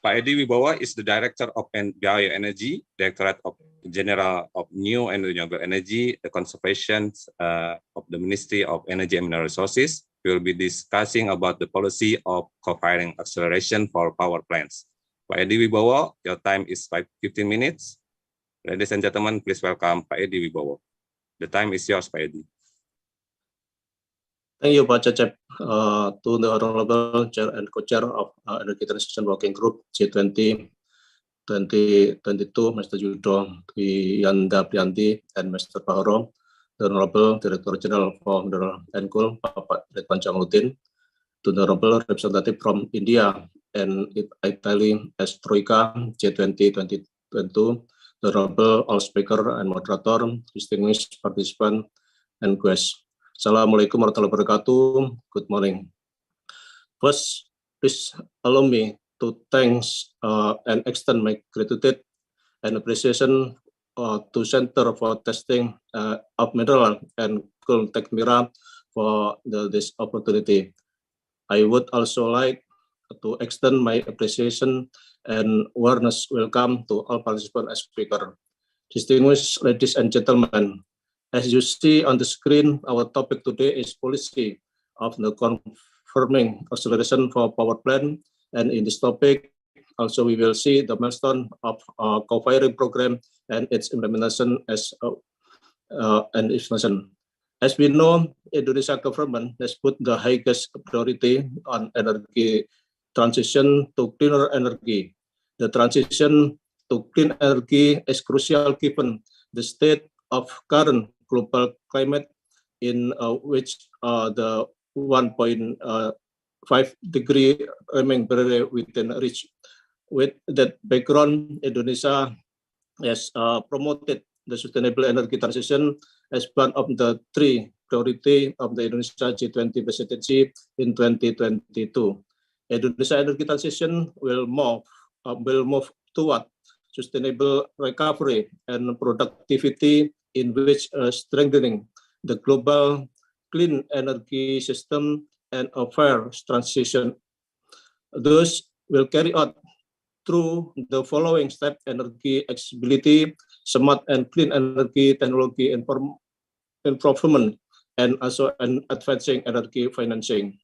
Pak Edi Wibowo is the Director of Bioenergy, Directorate General of New and Renewable Energy, the Conservation of the Ministry of Energy and Mineral Resources. We will be discussing about the policy of co-firing acceleration for power plants. Pak Edi Wibowo, your time is 15 minutes. Ladies and gentlemen, please welcome Pak Edi Wibowo. The time is yours, Pak Edi. Thank you, Pak Cecep. To the Honorable Chair and Co-Chair of Energy Transition Working Group G20 2022, Mr. Yudo Yanda Prianti, and Mr. Pahoro, the Honorable Director General for Mineral and Coal, Bapak Ridwan Jamaluddin, to the honorable representative from India and Italy as Troika G20 2022, the honorable all speaker and moderator, distinguished participant and guests. Assalamualaikum warahmatullahi wabarakatuh. Good morning. First, please allow me to thank and extend my gratitude and appreciation to Center for Testing of Mineral and Coal Techmira for this opportunity. I would also like to extend my appreciation and warmest welcome to all participants and speakers. Distinguished ladies and gentlemen, as you see on the screen, our topic today is policy of the confirming acceleration for power plant. And in this topic, also we will see the milestone of co-firing program and its implementation as an explanation. As we know, Indonesia government has put the highest priority on energy transition to cleaner energy. The transition to clean energy is crucial given the state of current global climate in which the 1.5 degree warming barrier within reach. With that background, Indonesia has promoted the sustainable energy transition as one of the three priority of the Indonesia G20 presidency in 2022. Indonesia energy transition will move toward sustainable recovery and productivity in which strengthening the global clean energy system and a fair transition. Those will carry out through the following steps: energy accessibility, smart and clean energy technology improvement, and also an advancing energy financing.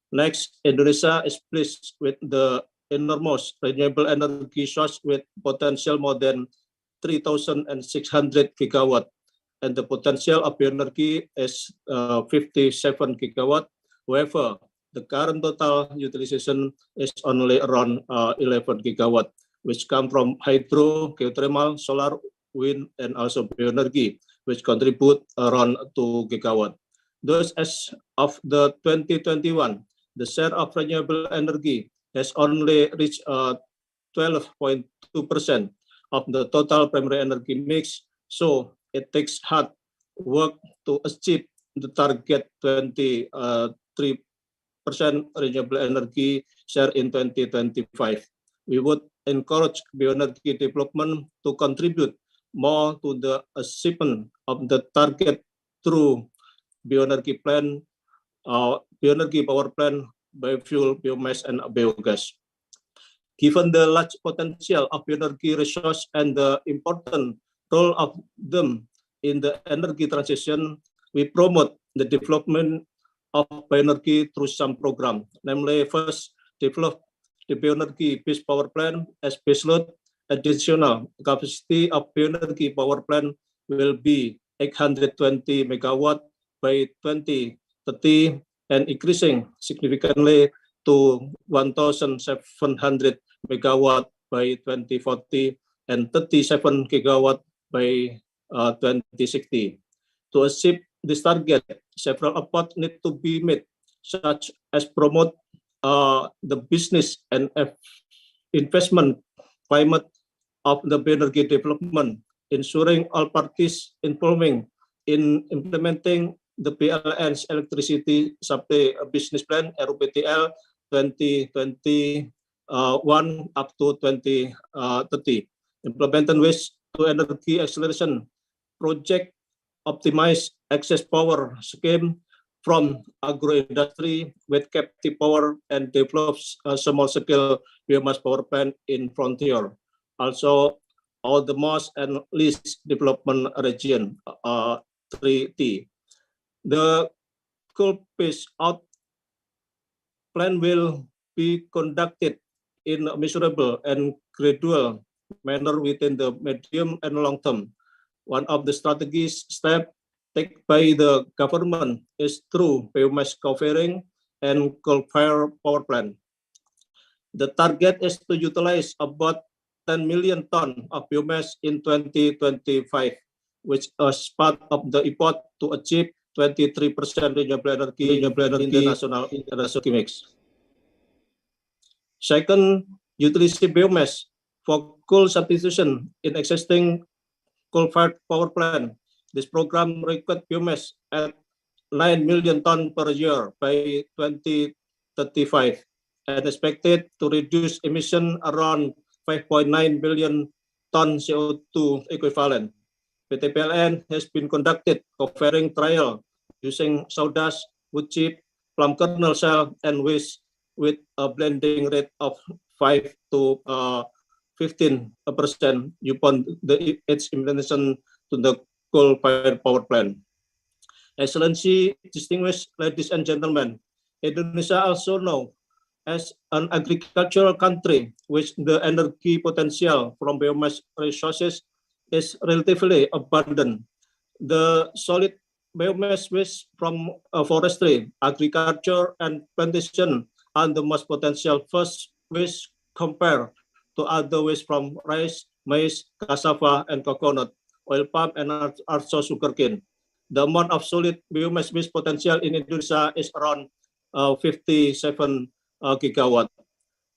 Next, Indonesia is pleased with the enormous renewable energy source with potential more than 3,600 gigawatt, and the potential of energy is 57 gigawatt. However, the current total utilization is only around 11 gigawatt, which come from hydro, geothermal, solar, wind, and also bioenergy, which contribute around 2 gigawatt. Thus, as of the 2021, the share of renewable energy has only reached 12.2% of the total primary energy mix. So it takes hard work to achieve the target 23% renewable energy share in 2025. We would encourage bioenergy development to contribute more to the achievement of the target through bioenergy plant, bioenergy power plant, biofuel, biomass, and biogas. Given the large potential of bioenergy resource and the important role of them in the energy transition, we promote the development of bioenergy through some program. Namely, first, develop the bioenergy-based power plant as baseload. Additional capacity of bioenergy power plant will be 820 megawatt by 2030 and increasing significantly to 1,700 megawatt by 2040 and 37 gigawatt by 2060. To achieve this target, several efforts need to be made, such as promote the business and investment climate of the bioenergy development, ensuring all parties involving in implementing the PLN's electricity supply business plan RUPTL 2021 up to 2030. Implementing waste to energy acceleration project, optimize access power scheme from agro-industry with captive power, and develops a small-scale biomass power plant in frontier. Also, all the most and least development region, 3T. The coal phase out plan will be conducted in a measurable and gradual manner within the medium and long term. One of the strategies steps taken by the government is through biomass cofiring and coal-fired power plant. The target is to utilize about 10 million tons of biomass in 2025, which is part of the effort to achieve 23% renewable energy in the national energy mix. Second, utilizing biomass for coal substitution in existing coal-fired power plant. This program required biomass at 9 million ton per year by 2035 and expected to reduce emission around 5.9 billion ton CO2 equivalent. PT PLN has been conducted co-firing trial using sawdust, wood chip, palm kernel shell, and waste with a blending rate of 5 to 15% upon its implementation to the coal-fired power plant. Excellency, distinguished ladies and gentlemen, Indonesia also known as an agricultural country, which the energy potential from biomass resources is relatively abundant. The solid biomass waste from forestry, agriculture, and plantation are the most potential first waste compared to other waste from rice, maize, cassava, and coconut, oil palm, and also sugarcane. The amount of solid biomass waste potential in Indonesia is around 57 gigawatt.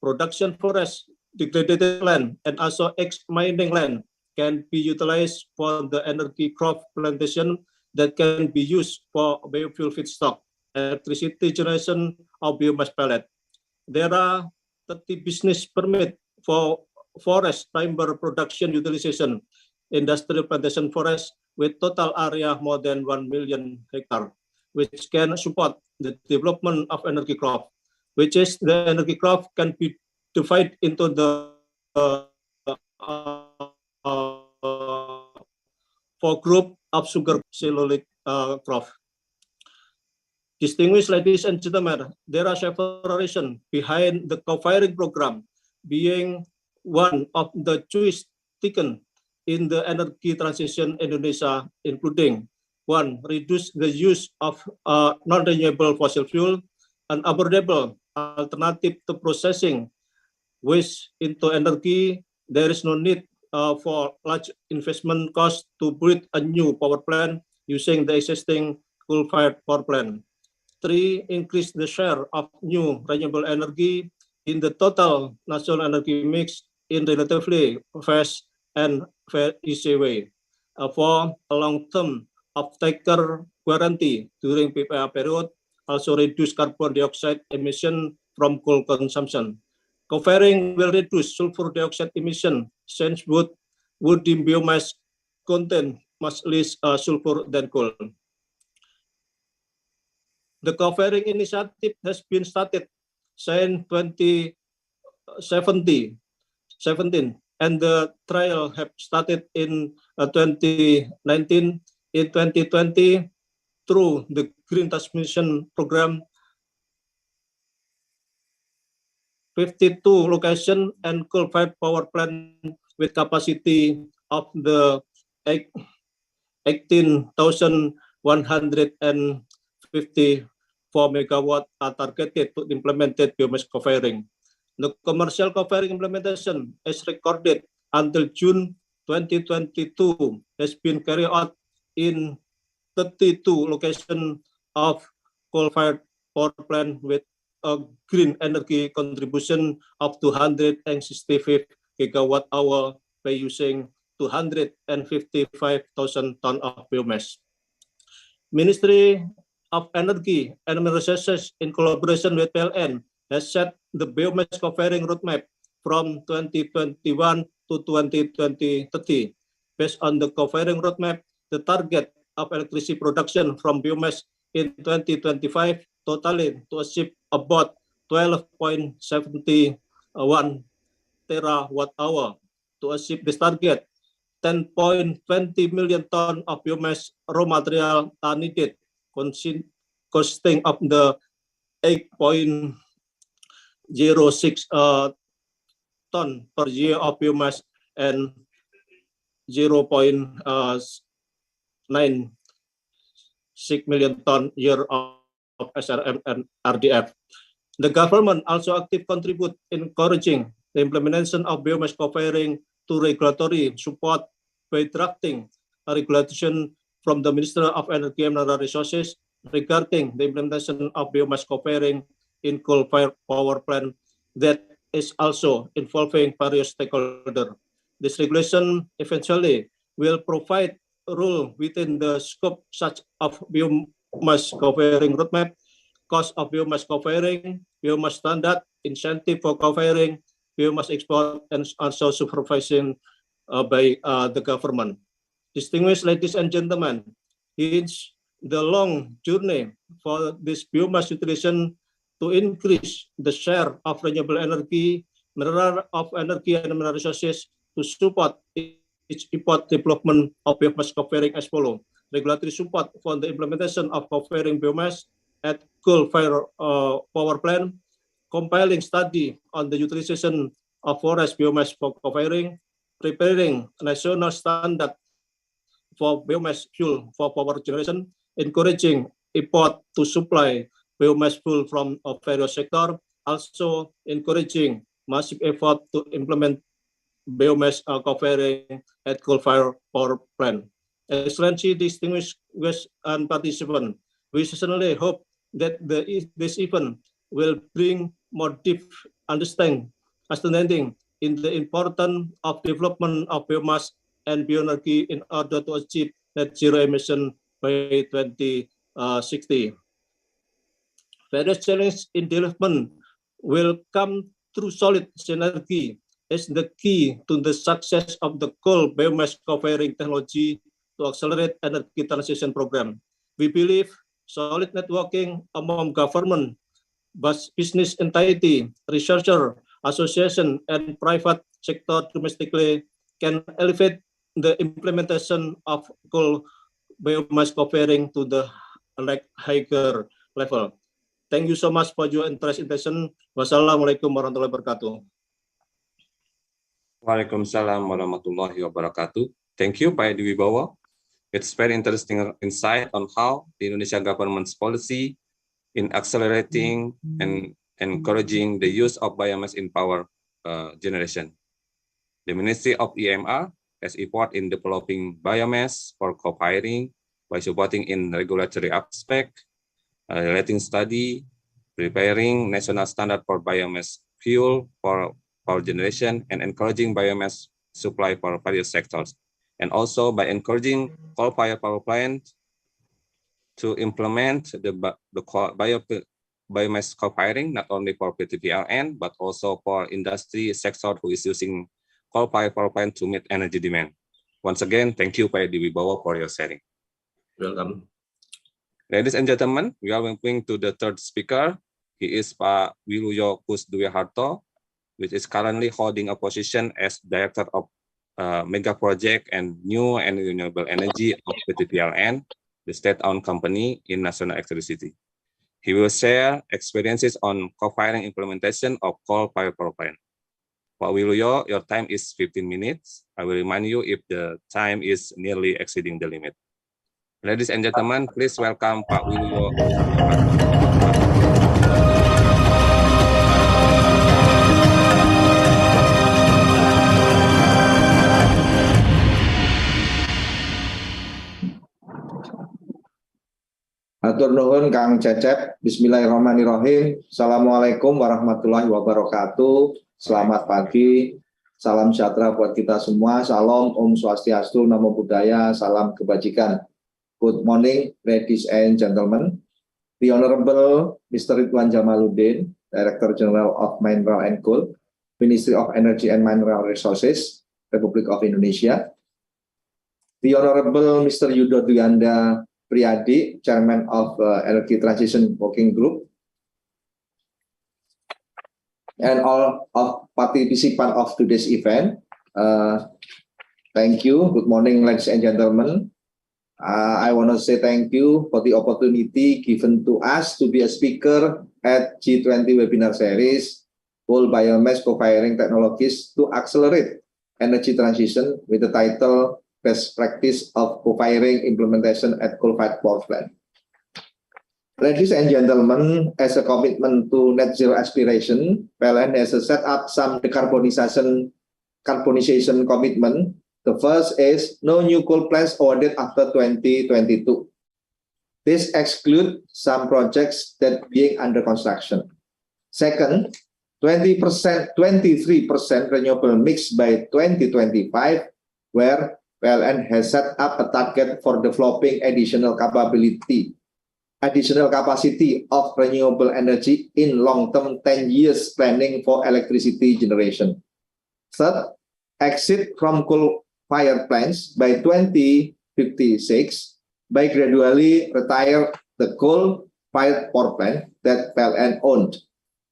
Production forest, degraded land, and also ex-mining land can be utilized for the energy crop plantation that can be used for biofuel feedstock, electricity generation, or biomass pellet. There are 30 business permit for forest timber production utilization, industrial plantation forest with total area more than 1 million hectare, which can support the development of energy crop, which is the energy crop can be divided into the four group of sugar cellulose crop. Distinguished ladies and gentlemen, there are several reasons behind the co-firing program being one of the choice taken in the energy transition Indonesia, including one, reduce the use of non-renewable fossil fuel, an affordable alternative to processing waste into energy. There is no need for large investment cost to build a new power plant using the existing coal-fired power plant. Three, increase the share of new renewable energy in the total national energy mix in relatively fast and fair easy way. Four, a long-term off-taker guarantee during PPA period, also reduce carbon dioxide emission from coal consumption. Co-firing will reduce sulfur dioxide emission since wood in biomass contain much less sulfur than coal. The co-firing initiative has been started since 2017, and the trial have started in 2019. In 2020, through the Green Transmission Program, 52 location and coal-fired power plant with capacity of the 18,154 megawatt are targeted to implemented biomass co-firing. The commercial co-firing implementation as recorded until June 2022 has been carried out in 32 locations of coal-fired power plant with a green energy contribution of 265 gigawatt hour by using 255,000 tons of biomass. Ministry of Energy and Resources in collaboration with PLN has set the biomass co-firing roadmap from 2021 to 2030. Based on the co-firing roadmap, the target of electricity production from biomass in 2025 totaling to achieve about 12.71 terawatt hour. To achieve this target, 10.20 million ton of biomass raw material are needed, costing of the 8.06 ton per year of biomass and 0.96 million ton year of SRM and RDF. The government also actively contribute in encouraging the implementation of biomass co-firing to regulatory support by drafting a regulation from the Minister of Energy and Mineral Resources regarding the implementation of biomass co-firing in coal-fired power plant that is also involving various stakeholders. This regulation eventually will provide a rule within the scope such of biomass co-firing roadmap, cost of biomass co-firing, biomass standard, incentive for co-firing, biomass export, and also supervision by the government. Distinguished ladies and gentlemen, it's the long journey for this biomass utilization to increase the share of renewable energy, mineral and mineral resources to support its import development of biomass co-firing as follows. Regulatory support for the implementation of co-firing biomass at coal-fired power plant, compiling study on the utilization of forest biomass for co-firing, preparing a national standard for biomass fuel for power generation, encouraging import to supply biomass fuel from various sector, also encouraging massive effort to implement biomass co-firing at coal-fired power plant. Excellency, distinguished guests and participants, we certainly hope that this event will bring more deep understanding in the importance of development of biomass and bioenergy in order to achieve net zero emission by 2060. Various challenges in development will come through solid synergy as the key to the success of the coal biomass co-firing technology to accelerate energy transition program. We believe solid networking among government, business entity, researcher, association, and private sector domestically can elevate the implementation of coal biomass co-firing to the higher level. Thank you so much for your interest in attention. Wassalamualaikum warahmatullahi wabarakatuh. Waalaikumsalam warahmatullahi wabarakatuh. Thank you, Pak Edi Wibowo. It's very interesting insight on how the Indonesia government's policy in accelerating and encouraging the use of biomass in power generation. The Ministry of EMR has effort in developing biomass for co-firing by supporting in regulatory aspect, relating study, preparing national standard for biomass fuel for power generation, and encouraging biomass supply for various sectors. And also by encouraging coal-fired power plant to implement the biomass co-firing, not only for PTPLN, but also for industry sector who is using coal-fired power plant to meet energy demand. Once again, thank you, Pak Edi Wibowo, for your sharing. Welcome. Ladies and gentlemen, we are moving to the third speaker. He is Pak Wiluyo Kusduweharto, which is currently holding a position as Director of Mega Project and New and Renewable Energy of PTPLN, the state-owned company in national electricity. He will share experiences on co-firing implementation of coal-fired power plant. Pak Wiluyo, your time is 15 minutes. I will remind you if the time is nearly exceeding the limit. Ladies and gentlemen, please welcome Pak Wiluyo. Hatur nuhun Kang Cecep. Bismillahirrahmanirrahim. Assalamualaikum warahmatullahi wabarakatuh. Selamat pagi. Salam sejahtera buat kita semua. Salam Om Swastiastu, Namo Buddhaya, salam kebajikan. Good morning, ladies and gentlemen. The Honorable Mr. Ridwan Jamaluddin, Director General of Mineral and Coal, Ministry of Energy and Mineral Resources, Republic of Indonesia. The Honorable Mr. Yudo Duyanda Priyadi, Chairman of Energy Transition Working Group, and all of participants of today's event. Thank you. Good morning, ladies and gentlemen. I want to say thank you for the opportunity given to us to be a speaker at G20 webinar series, Coal Biomass Co-firing Technologies to Accelerate Energy Transition, with the title Best Practice of Co-firing Implementation at Coal-fired Power Plant. Ladies and gentlemen, as a commitment to net zero aspiration, PLN has set up some decarbonization commitment The first is no new coal plants awarded after 2022. This excludes some projects that being under construction. Second, 23% renewable mix by 2025, where PLN has set up a target for developing additional capacity of renewable energy in long-term 10 years planning for electricity generation. Third, exit from coal-fired plants by 2056 by gradually retire the coal-fired power plant that PLN owned.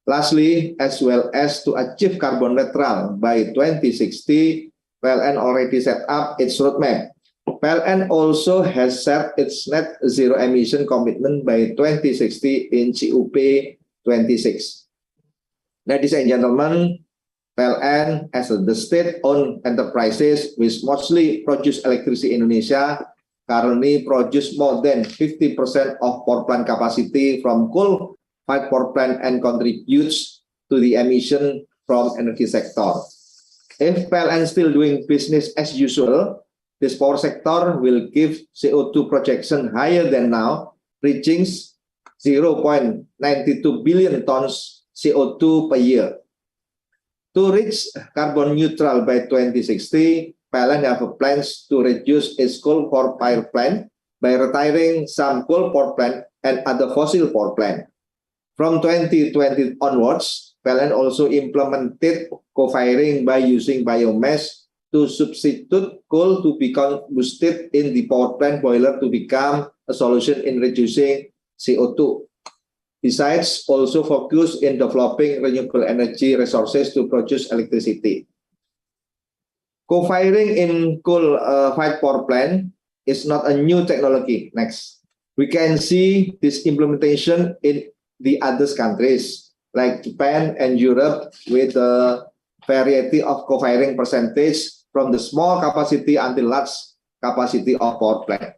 Lastly, as well as to achieve carbon neutral by 2060, PLN already set up its roadmap. PLN also has set its net zero emission commitment by 2060 in CUP 26. Ladies and gentlemen, PLN as the state-owned enterprises which mostly produce electricity in Indonesia currently produce more than 50% of power plant capacity from coal-fired power plant and contributes to the emission from energy sector. If PLN still doing business as usual, this power sector will give CO2 projection higher than now, reaching 0.92 billion tons CO2 per year. To reach carbon neutral by 2060, PLN have plans to reduce its coal power plant by retiring some coal power plant and other fossil power plant. From 2020 onwards, PLN also implemented co-firing by using biomass to substitute coal to be combusted in the power plant boiler to become a solution in reducing CO2. Besides, also focus in developing renewable energy resources to produce electricity. Co-firing in coal-fired power plant is not a new technology. Next, we can see this implementation in the other countries like Japan and Europe with a variety of co-firing percentage from the small capacity until large capacity of power plant.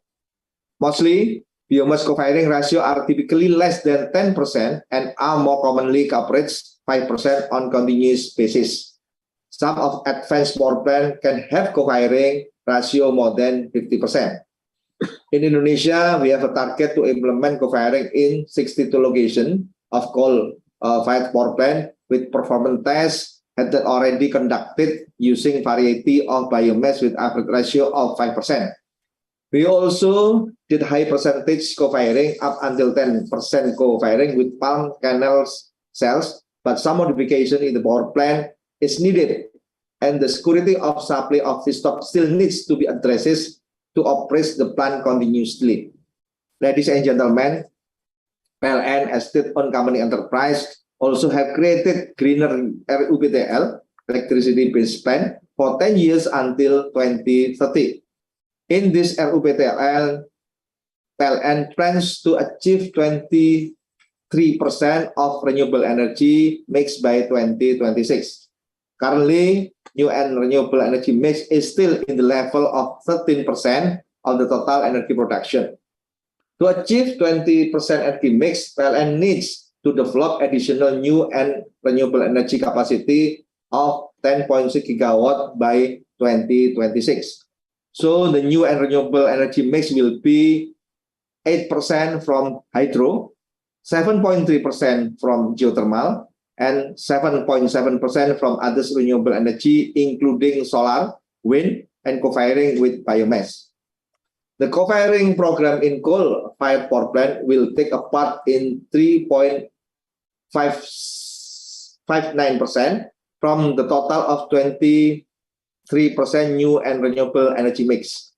Mostly, biomass co-firing ratio are typically less than 10% and are more commonly coverage 5% on continuous basis. Some of advanced power plant can have co-firing ratio more than 50%. In Indonesia, we have a target to implement co-firing in 62 locations of coal-fired power plant with performance tests that already conducted using variety of biomass with average ratio of 5%. We also did high percentage co-firing up until 10% co-firing with palm kernel cells, but some modification in the power plant is needed, and the security of supply of feedstock still needs to be addressed to operate the plant continuously. Ladies and gentlemen, PLN as state-owned company enterprise also have created greener RUPTL, electricity base plan, for 10 years until 2030. In this RUPTL, PLN plans to achieve 23% of renewable energy mix by 2026. Currently, new and renewable energy mix is still in the level of 13% of the total energy production. To achieve 20% energy mix, PLN needs to develop additional new and renewable energy capacity of 10.6 gigawatt by 2026. So the new and renewable energy mix will be 8% from hydro, 7.3% from geothermal, and 7.7% from other renewable energy, including solar, wind, and co-firing with biomass. The co-firing program in coal-fired power plant will take a part in 3.59% from the total of 23% new and renewable energy mix.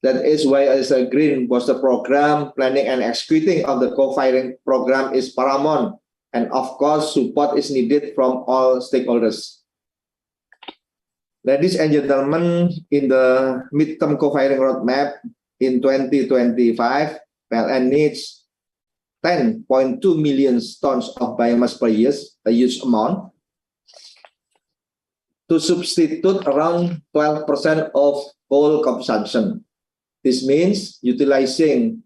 That is why as a green booster program, planning and executing of the co-firing program is paramount, and of course support is needed from all stakeholders. Ladies and gentlemen, in the midterm co-firing roadmap in 2025, PLN needs 10.2 million tons of biomass per year, a huge amount, to substitute around 12% of coal consumption. This means utilizing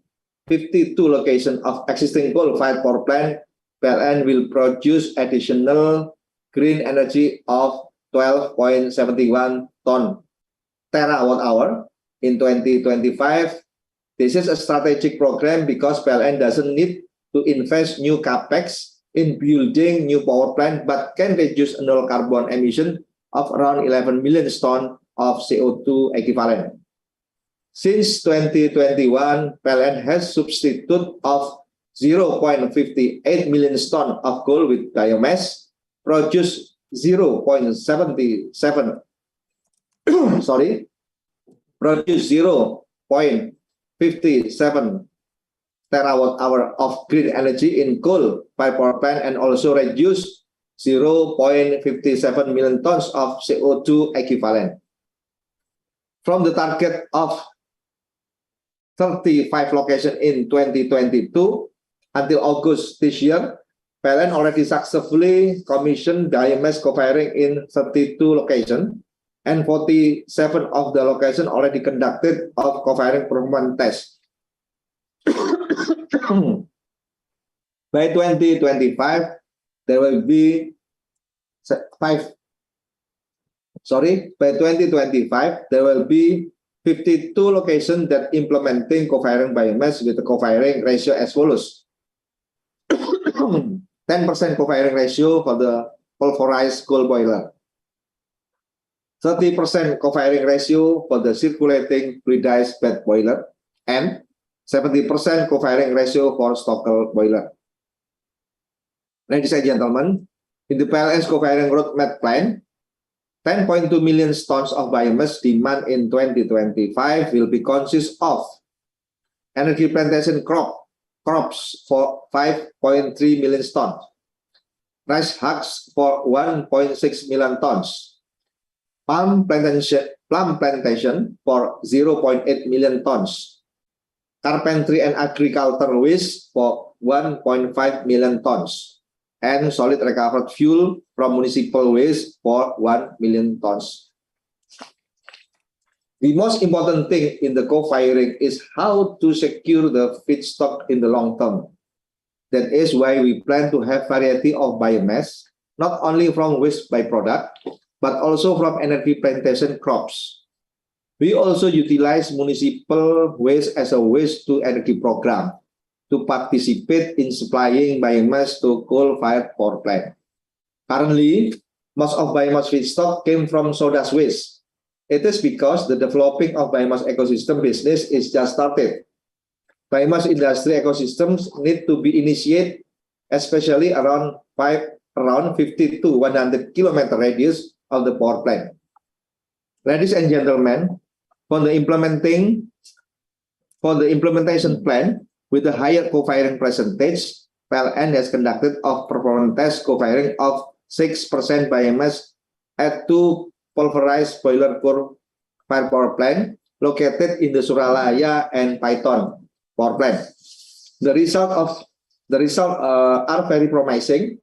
52 locations of existing coal-fired power plant, PLN will produce additional green energy of 12.71 ton terawatt-hour in 2025. This is a strategic program because PLN doesn't need to invest new capex in building new power plant, but can reduce annual carbon emission of around 11 million tons of CO2 equivalent. Since 2021, PLN has substituted of 0.58 million tons of coal with biomass, produce 0.77 produce 0.57 terawatt-hour of green energy in coal-fired power plant, and also reduce 0.57 million tons of CO2 equivalent. From the target of 35 locations in 2022 until August this year, PLN already successfully commissioned biomass co-firing in 32 locations, and 47 of the locations already conducted of co-firing performance tests. By 2025, there will be by 2025, there will be 52 locations that implementing co-firing biomass with a co-firing ratio as follows. 10% co-firing ratio for the pulverized coal boiler, 30% co-firing ratio for the circulating fluidized bed boiler, and 70% co-firing ratio for stockle boiler. Ladies and gentlemen, in the PLN's co-firing roadmap plan, 10.2 million tons of biomass demand in 2025 will be consist of energy plantation crops for 5.3 million tons, rice husk for 1.6 million tons, palm plantation for 0.8 million tons, carpentry and agricultural waste for 1.5 million tons, and solid recovered fuel from municipal waste for 1 million tons. The most important thing in the co-firing is how to secure the feedstock in the long term. That is why we plan to have variety of biomass, not only from waste byproduct, but also from energy plantation crops. We also utilize municipal waste as a waste to energy program to participate in supplying biomass to coal-fired power plant. Currently, most of biomass feedstock came from sawdust waste. It is because the developing of biomass ecosystem business is just started. Biomass industry ecosystems need to be initiated, especially around 50 to 100 kilometer radius of the power plant. Ladies and gentlemen, for the implementation plan with a higher co-firing percentage, PLN has conducted of performance test co-firing of 6% biomass at 2 pulverized boiler fire power plant located in the Suralaya and Python power plant. The result are very promising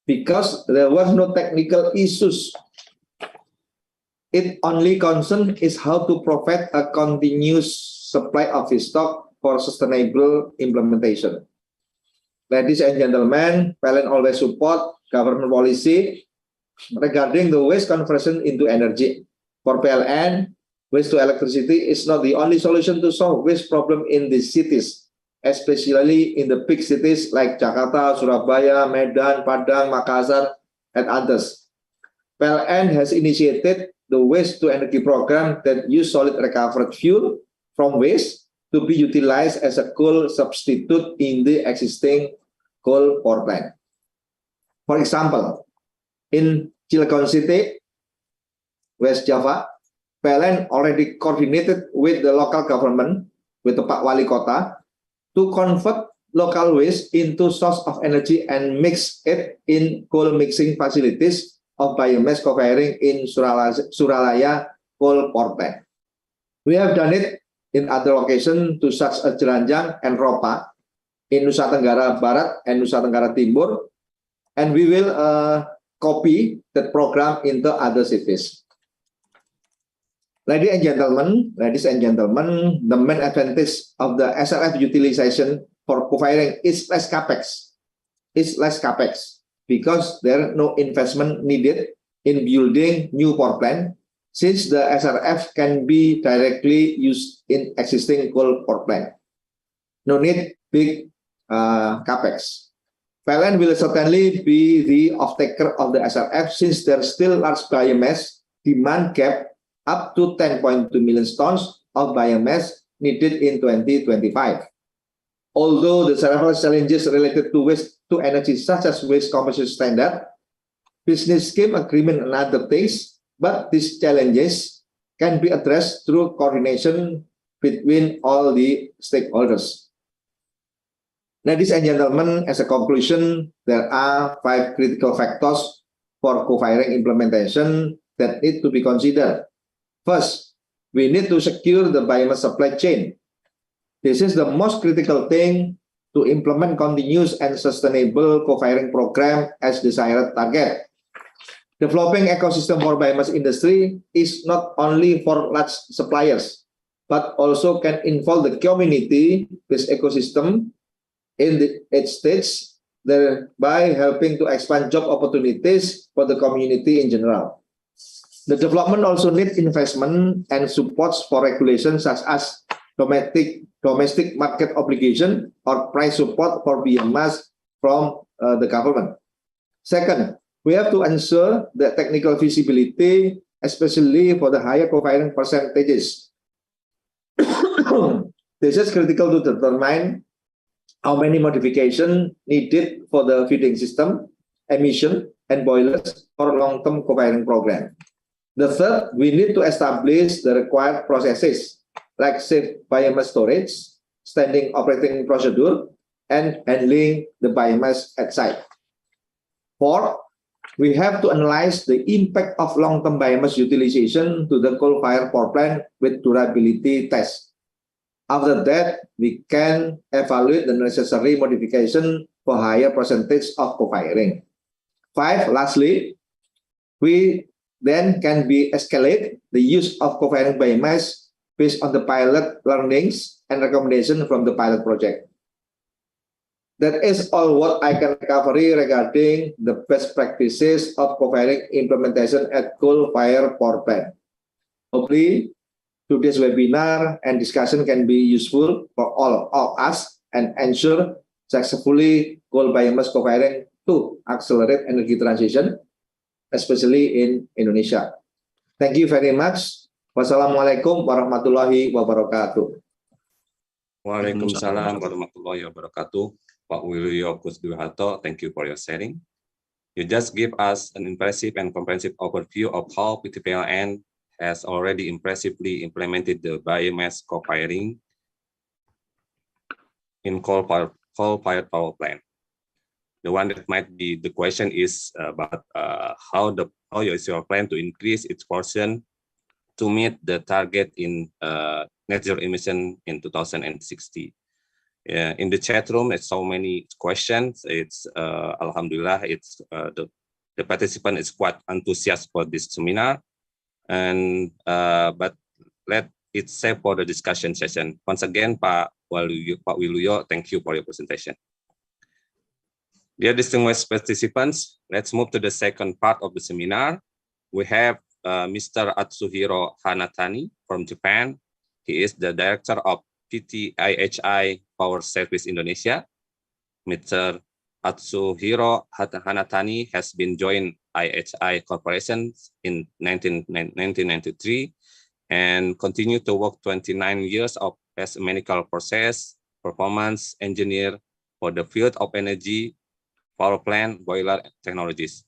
because there was no technical issues. It only concern is how to provide a continuous supply of feedstock for sustainable implementation. Ladies and gentlemen, PLN always support government policy regarding the waste conversion into energy. For PLN, waste to electricity is not the only solution to solve waste problem in these cities, especially in the big cities like Jakarta, Surabaya, Medan, Padang, Makassar, and others. PLN has initiated the waste to energy program that use solid recovered fuel from waste to be utilized as a coal substitute in the existing coal power plant. For example, in Cilegon City, West Java, PLN already coordinated with the local government, with the Pak Wali Kota, to convert local waste into source of energy and mix it in coal mixing facilities of biomass co-firing in Suralaya coal power plant. We have done it in other locations to such as Jelanjang and Ropa in Nusa Tenggara Barat and Nusa Tenggara Timur, and we will copy that program into other cities. Ladies and gentlemen, the main advantage of the SRF utilization for co-firing is less capex. Because there is no investment needed in building new power plant, since the SRF can be directly used in existing coal power plant. No need big capex. PLN will certainly be the off-taker of the SRF since there's still large biomass demand gap up to 10.2 million tons of biomass needed in 2025. Although the several challenges related to waste to energy, such as waste compensation standard, business scheme agreement, and other things, but these challenges can be addressed through coordination between all the stakeholders. Ladies and gentlemen, as a conclusion, there are 5 critical factors for co-firing implementation that need to be considered. First, we need to secure the biomass supply chain. This is the most critical thing to implement continuous and sustainable co-firing program as desired target. Developing ecosystem for biomass industry is not only for large suppliers, but also can involve the community-based ecosystem in its states, thereby helping to expand job opportunities for the community in general. The development also needs investment and supports for regulations such as domestic market obligation or price support for biomass from the government. Second, we have to ensure the technical feasibility, especially for the higher co-firing percentages. This is critical to determine how many modifications needed for the feeding system, emission, and boilers for long-term co-firing program. The third, we need to establish the required processes like safe biomass storage, standing operating procedure, and handling the biomass at site. Fourth, we have to analyze the impact of long-term biomass utilization to the coal-fired power plant with durability tests. After that, we can evaluate the necessary modification for higher percentage of co-firing. 5, lastly, we then can be escalate the use of co-firing biomass based on the pilot learnings and recommendation from the pilot project. That is all what I can cover regarding the best practices of co-firing implementation at coal-fired power plant. Hopefully, today's webinar and discussion can be useful for all of us and ensure successfully coal biomass co-firing to accelerate energy transition, especially in Indonesia. Thank you very much. Wassalamualaikum warahmatullahi wabarakatuh. Waalaikumsalam warahmatullahi wabarakatuh. Pak Wiluyo Kusduharto, thank you for your sharing. You just give us an impressive and comprehensive overview of how PTPLN has already impressively implemented the biomass co-firing in coal-fired power plant. The one that might be the question is about how is your plan to increase its portion to meet the target in net zero emission in 2060. In the chat room, it's so many questions. It's Alhamdulillah, it's the participant is quite enthusiastic for this seminar, and but let it save for the discussion session. Once again, Pak Wiluyo, thank you for your presentation. Dear distinguished participants, let's move to the second part of the seminar. We have Mr. Atsuhiro Hanatani from Japan. He is the director of PTIHI Power Service Indonesia. Mr. Atsuhiro Hanatani has been joined IHI Corporation in 1993 and continued to work 29 years as a medical process performance engineer for the field of energy, power plant, boiler technologies.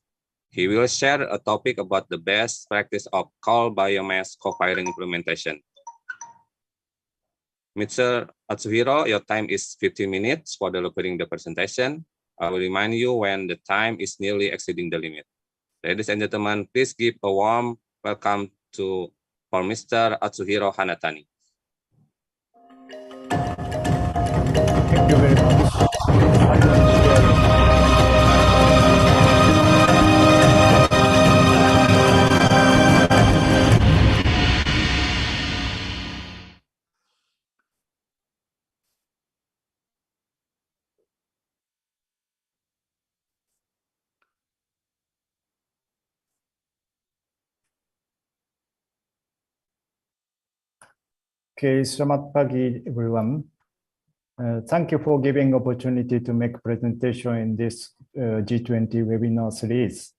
He will share a topic about the best practice of coal biomass co-firing implementation. Mr. Atsuhiro, your time is 15 minutes for delivering the presentation. I will remind you when the time is nearly exceeding the limit. Ladies and gentlemen, please give a warm welcome for Mr. Atsuhiro Hanatani. Thank you very much. Okay, selamat pagi everyone. Thank you for giving opportunity to make presentation in this G20 webinar series.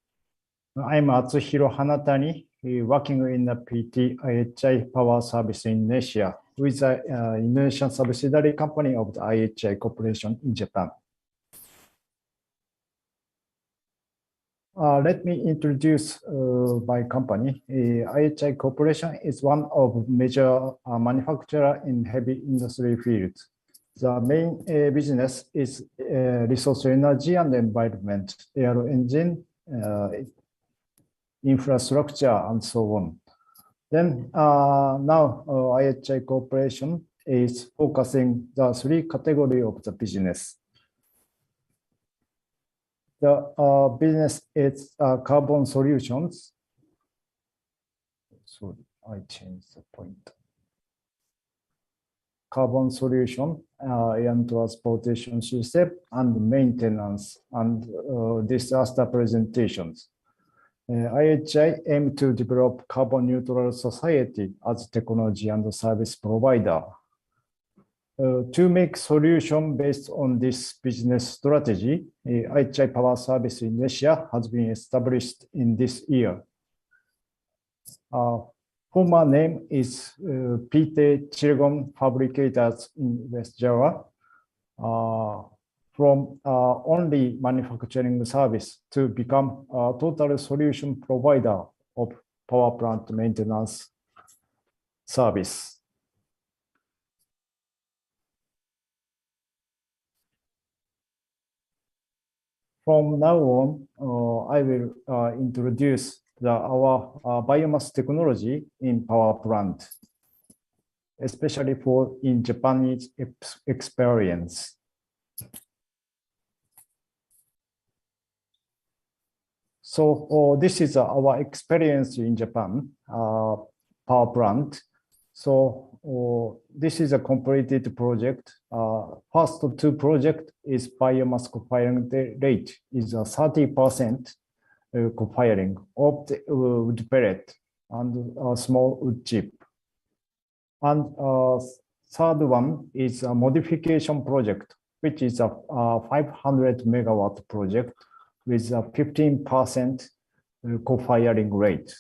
I'm Atsuhiro Hanatani, working in the PT IHI Power Service in Asia, with the Indonesian subsidiary company of the IHI Corporation in Japan. Let me introduce my company. IHI Corporation is one of major manufacturer in heavy industry field. The main business is resource energy and environment, aero engine, infrastructure, and so on. Then now IHI Corporation is focusing the three category of the business. The business is carbon solutions. So I changed the point. Carbon solution, and transportation system, and maintenance, and disaster presentations. IHI aim to develop carbon neutral society as technology and service provider. To make solution based on this business strategy, IHI Power Service in Asia has been established in this year. Former name is PT Cilegon Fabricators in West Java. From only manufacturing service to become a total solution provider of power plant maintenance service. From now on, I will introduce our biomass technology in power plant, especially for in Japanese experience. So this is our experience in Japan power plant. So this is a completed project. First two project is biomass co-firing rate is 30% co-firing of the wood pellet and a small wood chip. And third one is a modification project, which is a 500 megawatt project with a 15% co-firing rate.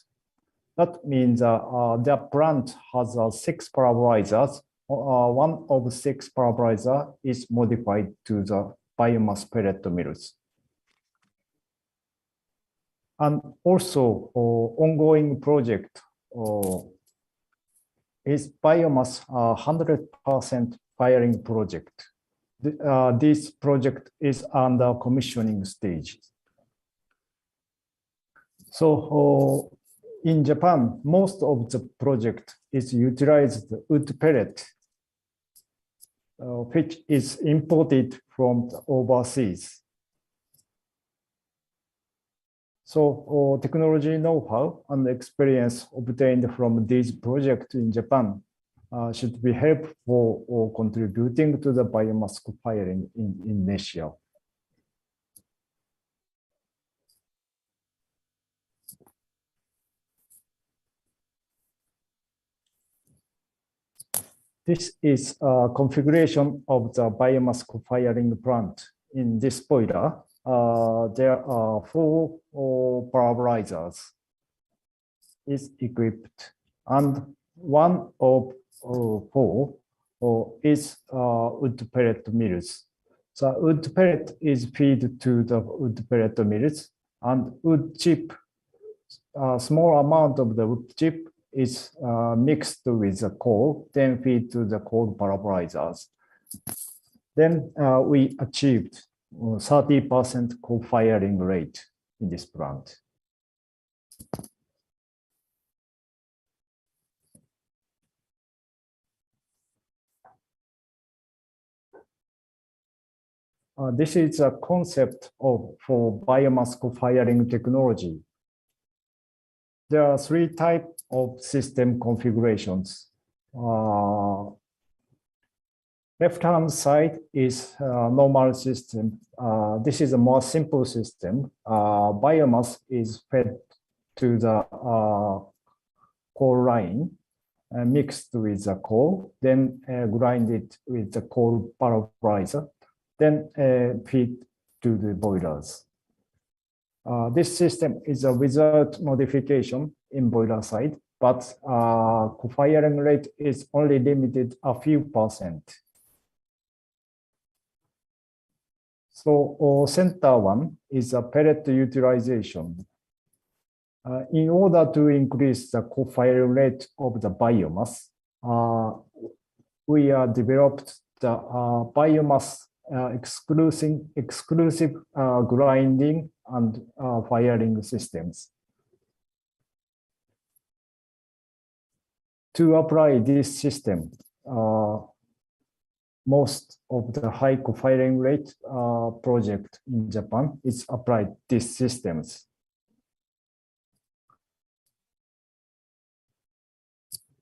That means the plant has 6 pulverizers. One of 6 pulverizer is modified to the biomass pellet mills. And also ongoing project is biomass 100% firing project. This project is under commissioning stage. So in Japan, most of the project is utilized wood pellet, which is imported from overseas. So technology know-how and experience obtained from these projects in Japan should be helpful or contributing to the biomass co-firing in Asia. This is a configuration of the biomass co-firing plant. In this boiler, there are 4 pulverizers is equipped, and one of 4 is wood pellet mills. So wood pellet is fed to the wood pellet mills, and wood chip, a small amount of the wood chip is mixed with the coal, then feed to the coal pulverizers. Then we achieved 30% co-firing rate in this plant. This is a concept for biomass co-firing technology. There are 3 types of system configurations. Left-hand side is a normal system. This is a more simple system. Biomass is fed to the coal line, mixed with the coal, then grind it with the coal pulverizer, then feed to the boilers. This system is without modification in boiler side, but co-firing rate is only limited a few %. So center one is a pellet utilization. In order to increase the co-firing rate of the biomass, we developed the biomass exclusive grinding and firing systems. To apply this system, most of the high co-firing rate project in Japan is applied these systems.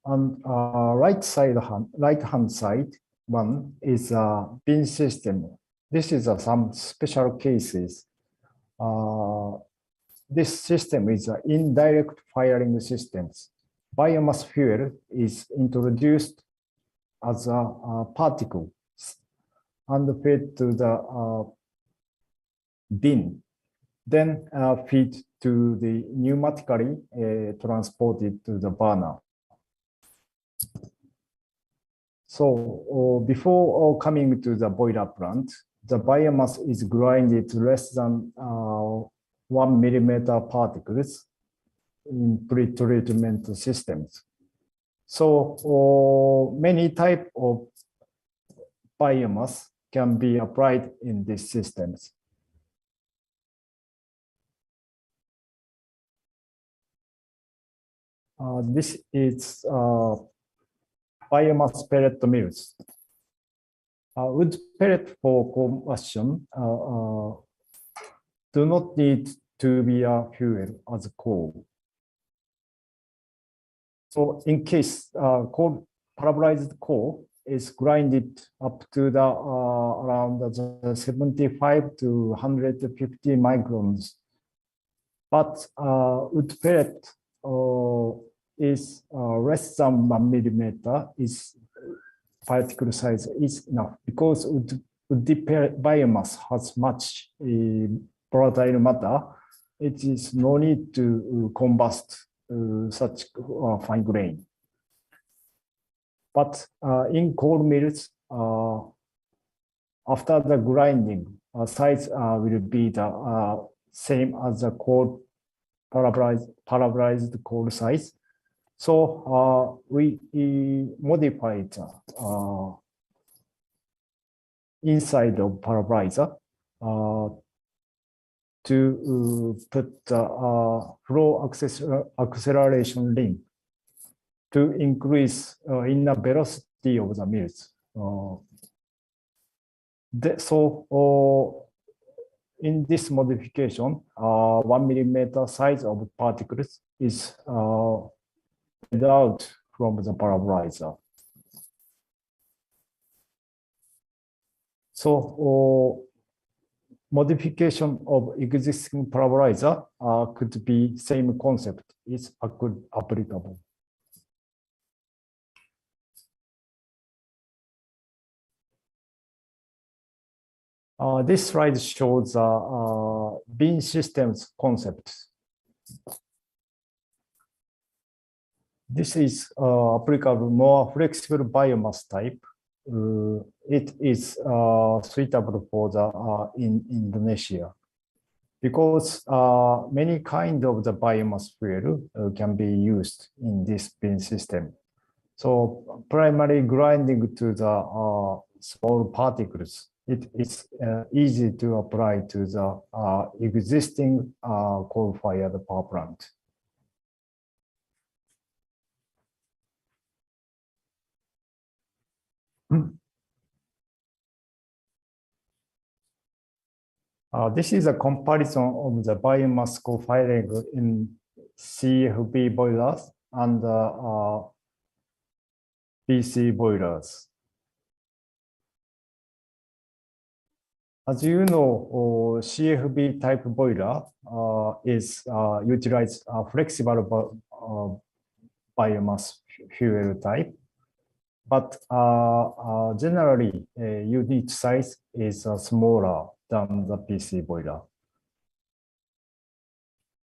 On right hand side one is a bin system. This is some special cases. This system is an indirect firing systems. Biomass fuel is introduced as a particle and fed to the bin, then feed to the pneumatically transported to the burner. So before coming to the boiler plant, the biomass is grinded to less than 1 millimeter particles in pre-treatment systems. So many types of biomass can be applied in these systems. This is biomass pellet mills. Wood pellet for combustion do not need to be a fuel as coal. So in case pulverized coal is grinded up to the around the 75 to 150 microns, but wood pellet is less than 1 millimeter, is particle size is enough because wood biomass has much volatile matter. It is no need to combust such fine grain. But in coal mills, after the grinding, size will be the same as the coal pulverized coal size. So we modified inside of pulverizer to put the flow acceleration ring to increase in the velocity of the mills. So in this modification, 1 millimeter size of particles is out from the pulverizer. So modification of existing pulverizer could be same concept. It's applicable. This slide shows bin systems concept. This is applicable more flexible biomass type. It is suitable for the in Indonesia because many kind of the biomass fuel can be used in this bin system. So primary grinding to the small particles. It is easy to apply to the existing coal-fired power plant. This is a comparison of the biomass co-firing in CFB boilers and PC boilers. As you know, CFB type boiler is utilize flexible biomass fuel type. But generally, unit size is smaller than the PC boiler.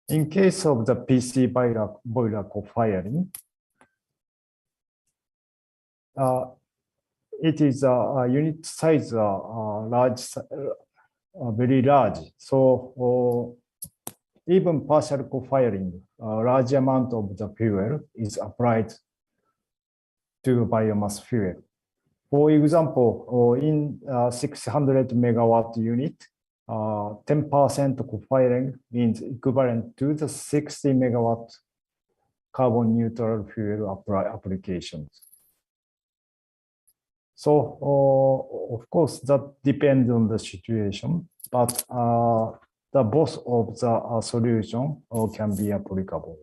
In case of the PC boiler co-firing, it is a unit size large, very large. So even partial co-firing, a large amount of the fuel is applied to biomass fuel. For example, in 600 megawatt unit, 10% co-firing means equivalent to the 60 megawatt carbon neutral fuel applications. So, of course, that depends on the situation, but the both of the solution can be applicable.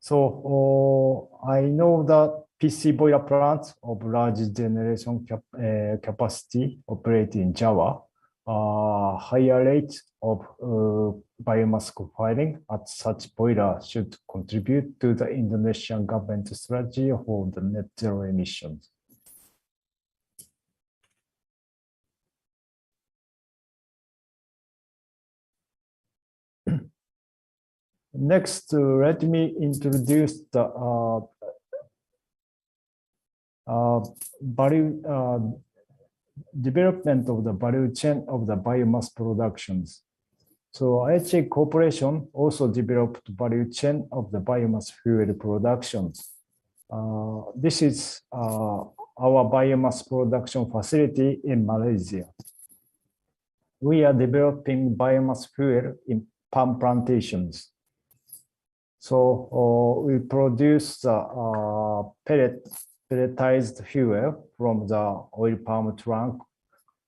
So I know that PC boiler plants of large generation capacity operate in Java. Higher rates of biomass co-firing at such boiler should contribute to the Indonesian government strategy for the net zero emissions. Next, let me introduce the development of the value chain of the biomass productions. So IHA Corporation also developed value chain of the biomass fuel production. This is our biomass production facility in Malaysia. We are developing biomass fuel in palm plantations. So we produce pelletized fuel from the oil palm trunk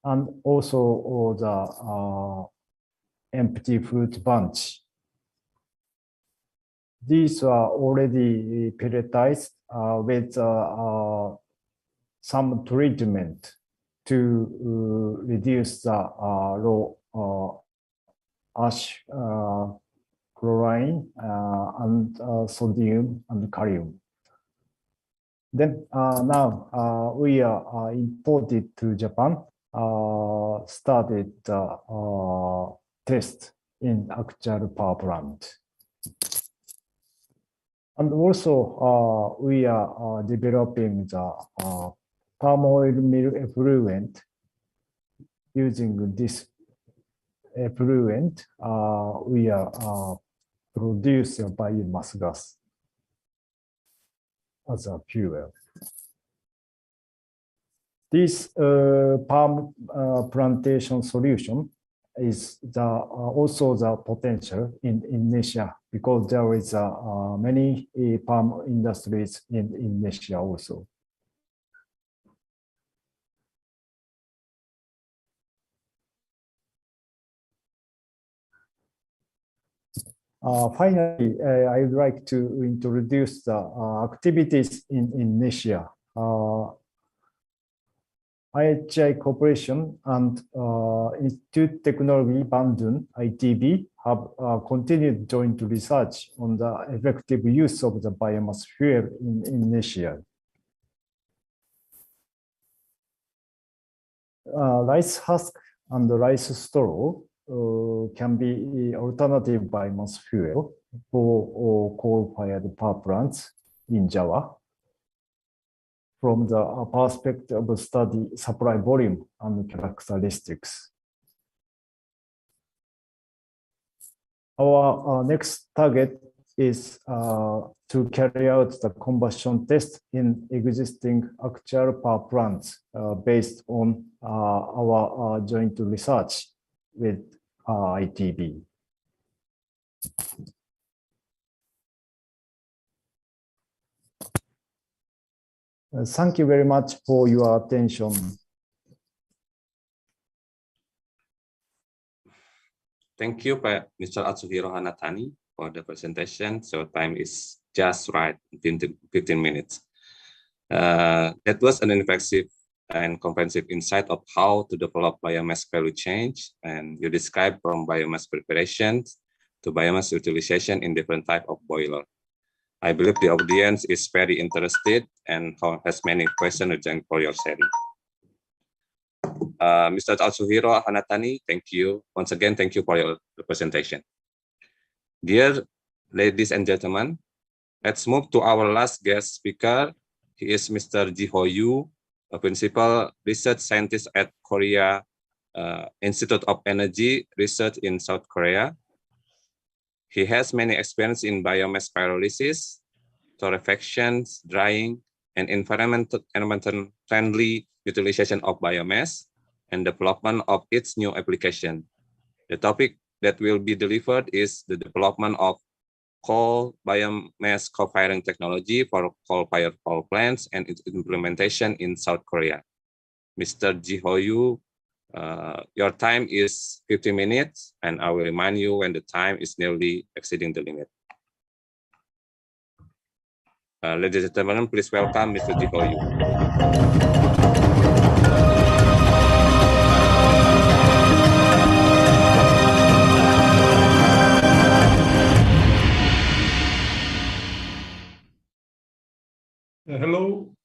and also the empty fruit bunch. These are already pelletized with some treatment to reduce the low ash chlorine and sodium and kalium. Then now we are imported to Japan, started test in actual power plant. And also we are developing the palm oil mill effluent. Using this effluent, we are produce a biomass gas as a fuel. This palm plantation solution is also the potential in Indonesia because there is many palm industries in Indonesia also. Finally, I would like to introduce the activities in Indonesia. IHI Corporation and Institute Technology Bandung, ITB, have continued joint research on the effective use of the biomass fuel in Indonesia. Rice husk and rice straw can be alternative biomass fuel for coal-fired power plants in Java from the perspective of study supply volume and characteristics. Our next target is to carry out the combustion test in existing actual power plants based on our joint research with ITB. Thank you very much for your attention. Thank you, Mr. Atsuhiro Hanatani, for the presentation. So time is just right, 15 minutes. That was an effective and comprehensive insight of how to develop biomass value chain, and you described from biomass preparations to biomass utilization in different type of boiler. I believe the audience is very interested and has many questions for your sharing. Mr. Atsuhiro Hanatani, thank you. Once again, thank you for your presentation. Dear ladies and gentlemen, let's move to our last guest speaker. He is Mr. Ji Ho Yu, a principal research scientist at Korea Institute of Energy Research in South Korea. He has many experience in biomass pyrolysis, torrefaction, drying, and environmental friendly utilization of biomass and development of its new application. The topic that will be delivered is the development of coal biomass co-firing technology for coal-fired power plants and its implementation in South Korea. Mr. Ji Ho Yu, your time is 50 minutes, and I will remind you when the time is nearly exceeding the limit. Ladies and gentlemen, please welcome Mr. Ji Ho Yu. Hello.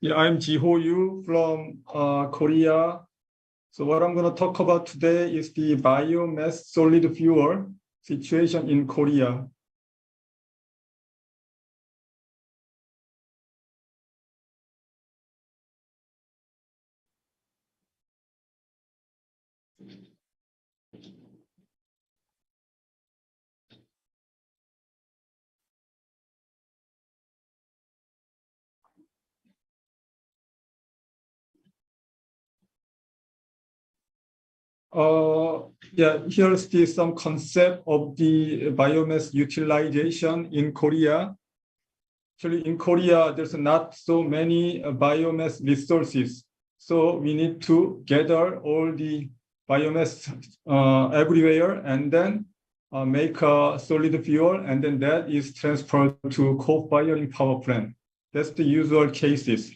Yeah, I'm Ji Ho Yu from Korea. So what I'm going to talk about today is the biomass solid fuel situation in Korea. Yeah, here's some concept of the biomass utilization in Korea. Actually, in Korea, there's not so many biomass resources. So we need to gather all the biomass everywhere and then make a solid fuel, and then that is transferred to coal-firing power plant. That's the usual cases.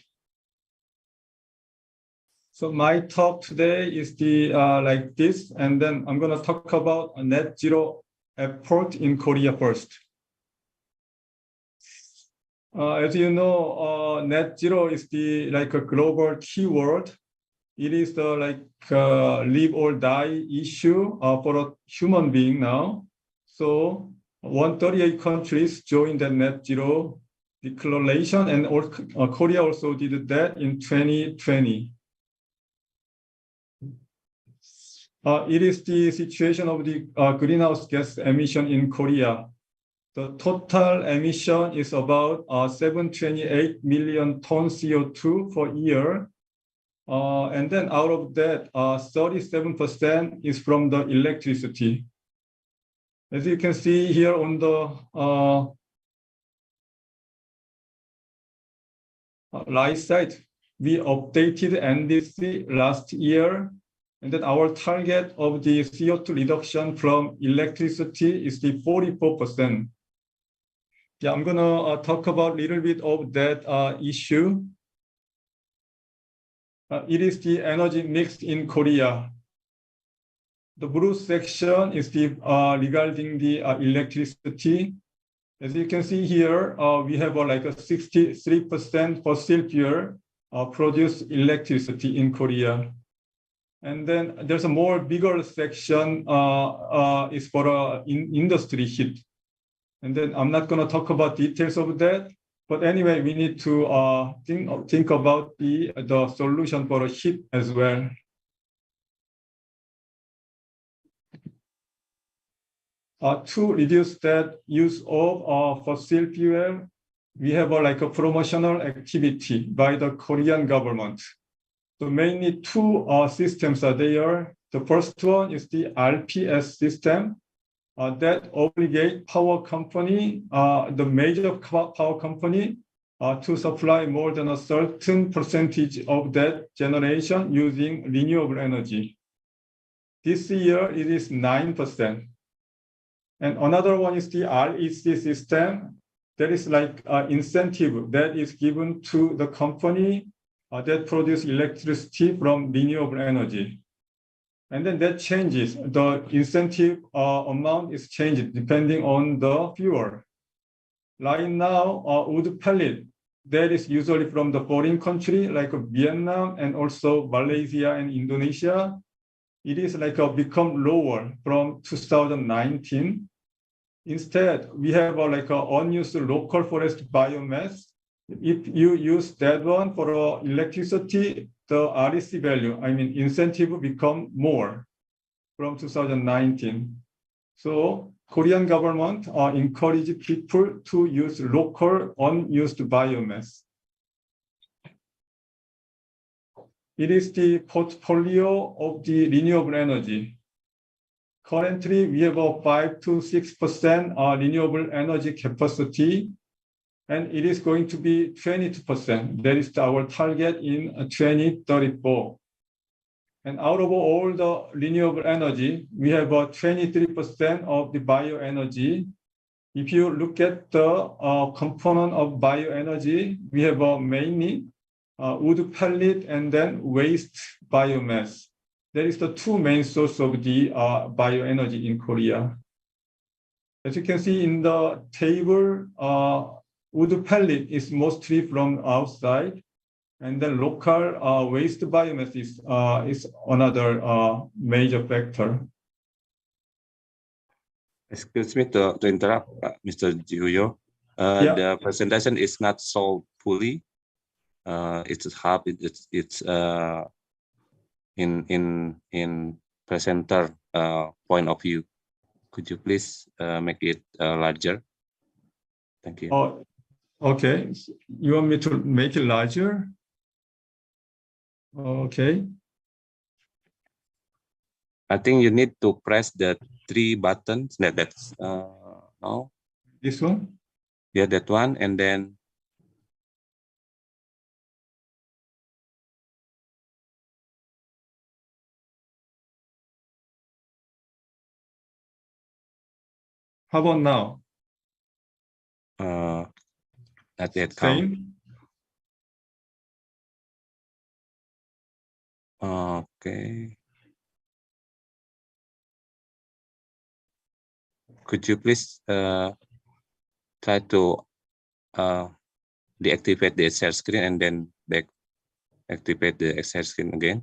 So my talk today is like this, and then I'm going to talk about a net zero effort in Korea first. As you know, net zero is like a global keyword. It is the live or die issue for a human being now. So 138 countries joined the net zero declaration, and Korea also did that in 2020. It is the situation of the greenhouse gas emission in Korea. The total emission is about 728 million tons CO2 per year. And then out of that, 37% is from the electricity. As you can see here on the right side, we updated NDC last year. And then our target of the CO2 reduction from electricity is the 44%. Yeah, I'm gonna talk about a little bit of that issue. It is the energy mix in Korea. The blue section is regarding the electricity. As you can see here, we have like a 63% fossil fuel produce electricity in Korea. And then there's a more bigger section is for industry heat. And then I'm not going to talk about details of that. But anyway, we need to think about the solution for heat as well. To reduce that use of fossil fuel, we have like a promotional activity by the Korean government. So mainly two systems are there. The first one is the RPS system that obligate power company, the major power company, to supply more than a certain percentage of that generation using renewable energy. This year it is 9%. And another one is the REC system. That is like incentive that is given to the company that produce electricity from renewable energy. And then that changes. The incentive amount is changed depending on the fuel. Right now, wood pellet, that is usually from the foreign country like Vietnam and also Malaysia and Indonesia. It is like become lower from 2019. Instead, we have like unused local forest biomass. If you use that one for electricity, the REC value, I mean incentive, become more from 2019. So Korean government encourage people to use local unused biomass. It is the portfolio of the renewable energy. Currently, we have a 5 to 6% renewable energy capacity, and it is going to be 22%. That is our target in 2034. And out of all the renewable energy, we have 23% of the bioenergy. If you look at the component of bioenergy, we have mainly wood pellet and then waste biomass. That is the two main sources of the bioenergy in Korea. As you can see in the table, wood pellet is mostly from outside, and the local waste biomass is another major factor. Excuse me to interrupt, Mr. Jihuyo. The presentation is not solved fully. It's half. It's in presenter point of view. Could you please make it larger? Thank you. Okay. You want me to make it larger? Okay. I think you need to press the 3 buttons. That's no. This one? Yeah, that one, and then. How about now? Not yet. Same. Okay. Could you please try to deactivate the share screen and then activate the share screen again?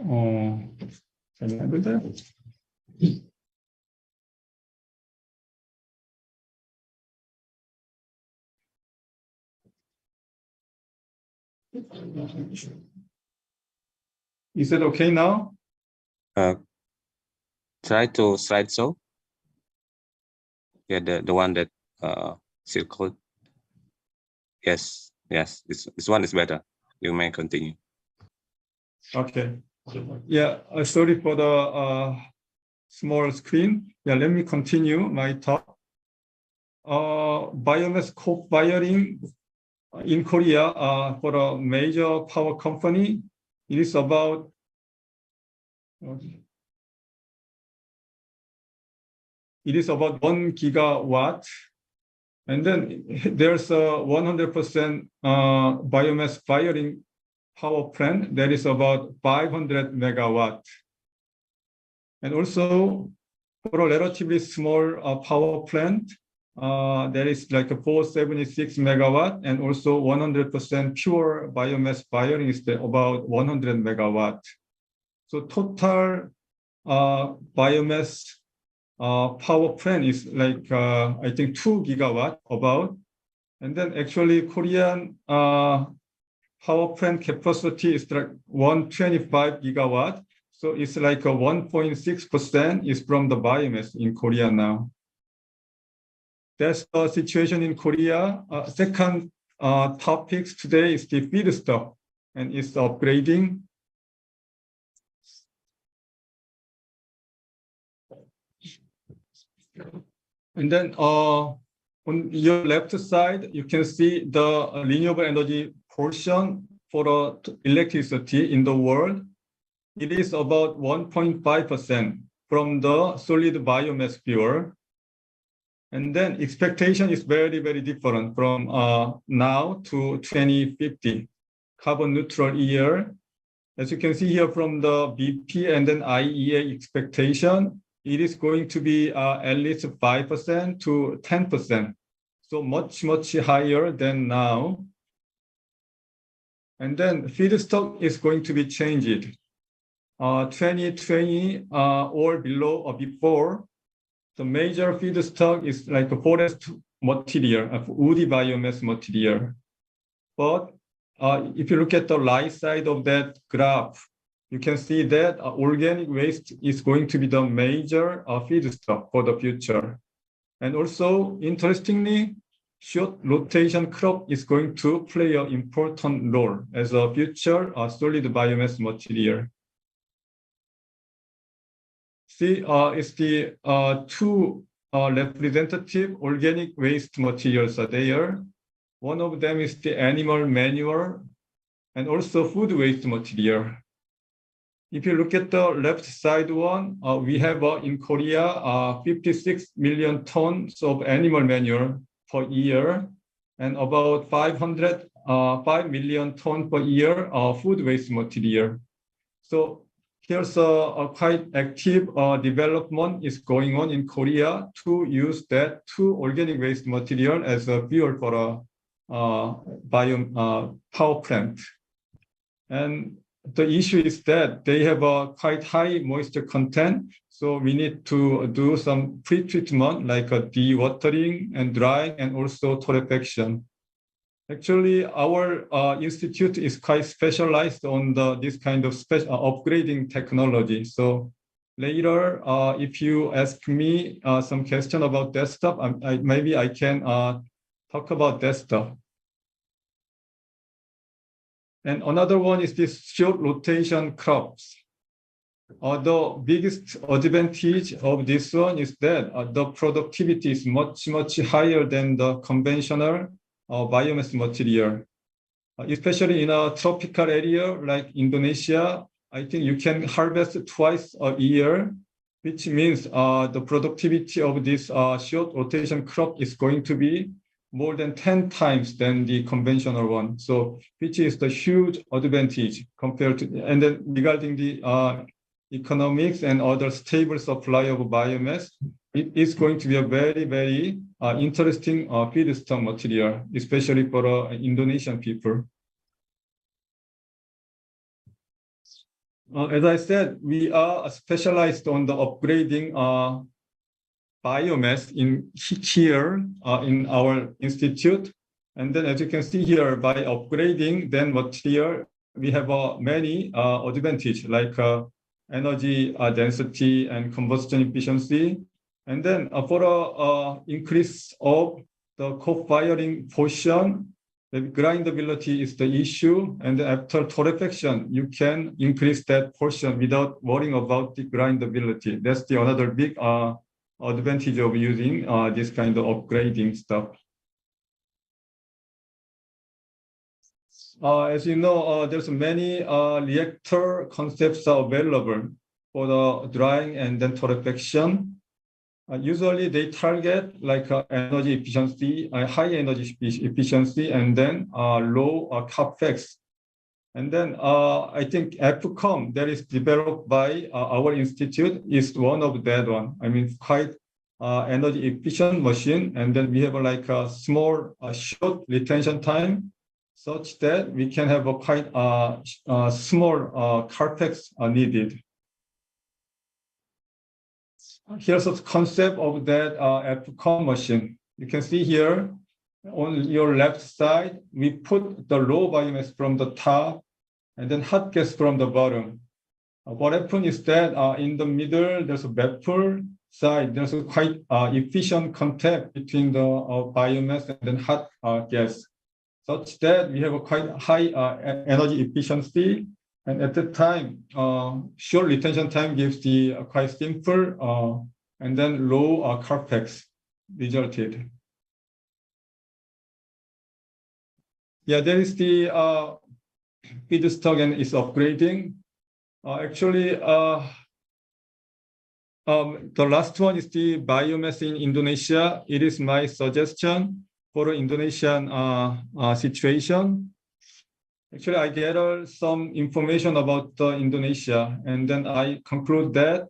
Can I do that? Is it okay now? Try to slideshow. Yeah, the one that circled. Yes, this one is better. You may continue. Okay. Yeah, sorry for the small screen. Yeah, let me continue my talk. Biomass co-firing in Korea for a major power company, it is about 1 gigawatt. And then there's a 100% biomass firing power plant that is about 500 megawatt. And also for a relatively small power plant, that is like a 476 megawatt, and also 100% pure biomass firing is about 100 megawatt. So total biomass power plant is like I think 2 gigawatt about, and then actually Korean power plant capacity is like 125 gigawatt. So it's like a 1.6% is from the biomass in Korea now. That's the situation in Korea. Second topics today is the feedstock and its upgrading. And then on your left side, you can see the renewable energy portion for electricity in the world. It is about 1.5% from the solid biomass fuel. And then expectation is very, very different from now to 2050, carbon neutral year. As you can see here from the BP and then IEA expectation, it is going to be at least 5% to 10%. So much, much higher than now. And then feedstock is going to be changed. 2020 or below or before, the major feedstock is like a forest material, of woody biomass material. But if you look at the right side of that graph, you can see that organic waste is going to be the major feedstock for the future. And also, interestingly, short rotation crop is going to play an important role as a future solid biomass material. See, it's the two representative organic waste materials are there. One of them is the animal manure and also food waste material. If you look at the left side one, we have in Korea 56 million tons of animal manure per year and about 5 million tons per year of food waste material. So here's a quite active development is going on in Korea to use that two organic waste material as a fuel for a power plant. And the issue is that they have a quite high moisture content. So we need to do some pre-treatment like a dewatering and drying and also torrefaction. Actually, our institute is quite specialized on this kind of upgrading technology. So later, if you ask me some question about that stuff, maybe I can talk about that stuff. And another one is this short rotation crops. The biggest advantage of this one is that the productivity is much, much higher than the conventional biomass material. Especially in a tropical area like Indonesia, I think you can harvest twice a year, which means the productivity of this short rotation crop is going to be more than 10 times than the conventional one. So, which is the huge advantage compared to, and then regarding the economics and other stable supply of biomass, it is going to be a very, very interesting feedstock material, especially for Indonesian people. As I said, we are specialized on the upgrading biomass here in our institute. And then as you can see here, by upgrading then material, we have many advantages like energy density and combustion efficiency. And then for increase of the co-firing portion, the grindability is the issue. And after torrefaction, you can increase that portion without worrying about the grindability. That's the another big advantage of using this kind of upgrading stuff. As you know, there's many reactor concepts are available for the drying and then torrefaction. Usually they target like energy efficiency, high energy efficiency, and then low capex. And then I think FCOM that is developed by our institute is one of that one. I mean, quite energy efficient machine. And then we have like a small short retention time such that we can have a quite small capex needed. Here's a concept of that FCOM machine. You can see here on your left side, we put the raw biomass from the top and then hot gas from the bottom. What happens is that in the middle, there's a vapor side. There's a quite efficient contact between the biomass and then hot gas, such that we have a quite high energy efficiency. And at that time, short retention time gives the quite simple and then low capex resulted. Yeah, there is the feedstock and its upgrading. Actually, the last one is the biomass in Indonesia. It is my suggestion for the Indonesian situation. Actually, I gathered some information about Indonesia, and then I conclude that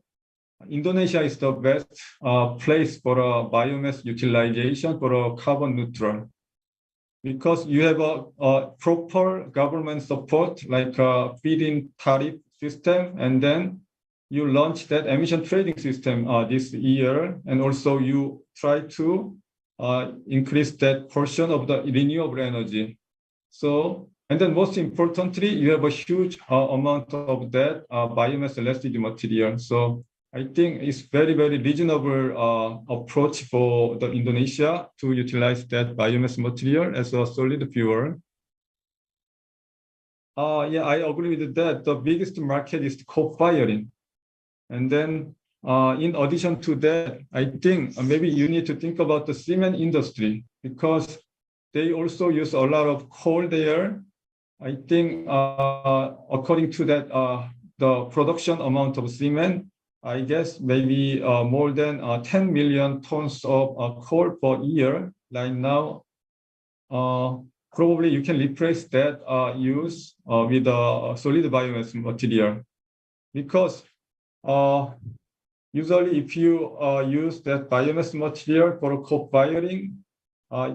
Indonesia is the best place for biomass utilization for carbon neutral, because you have a proper government support like a feed-in tariff system, and then you launch that emission trading system this year, and also you try to increase that portion of the renewable energy. So, and then most importantly, you have a huge amount of that biomass elastic material. So I think it's very, very reasonable approach for the Indonesia to utilize that biomass material as a solid fuel. Yeah, I agree with that. The biggest market is co-firing. And then in addition to that, I think maybe you need to think about the cement industry, because they also use a lot of coal there. I think according to that, the production amount of cement, I guess maybe more than 10 million tons of coal per year. Like now, probably you can replace that use with a solid biomass material, because usually if you use that biomass material for co-firing,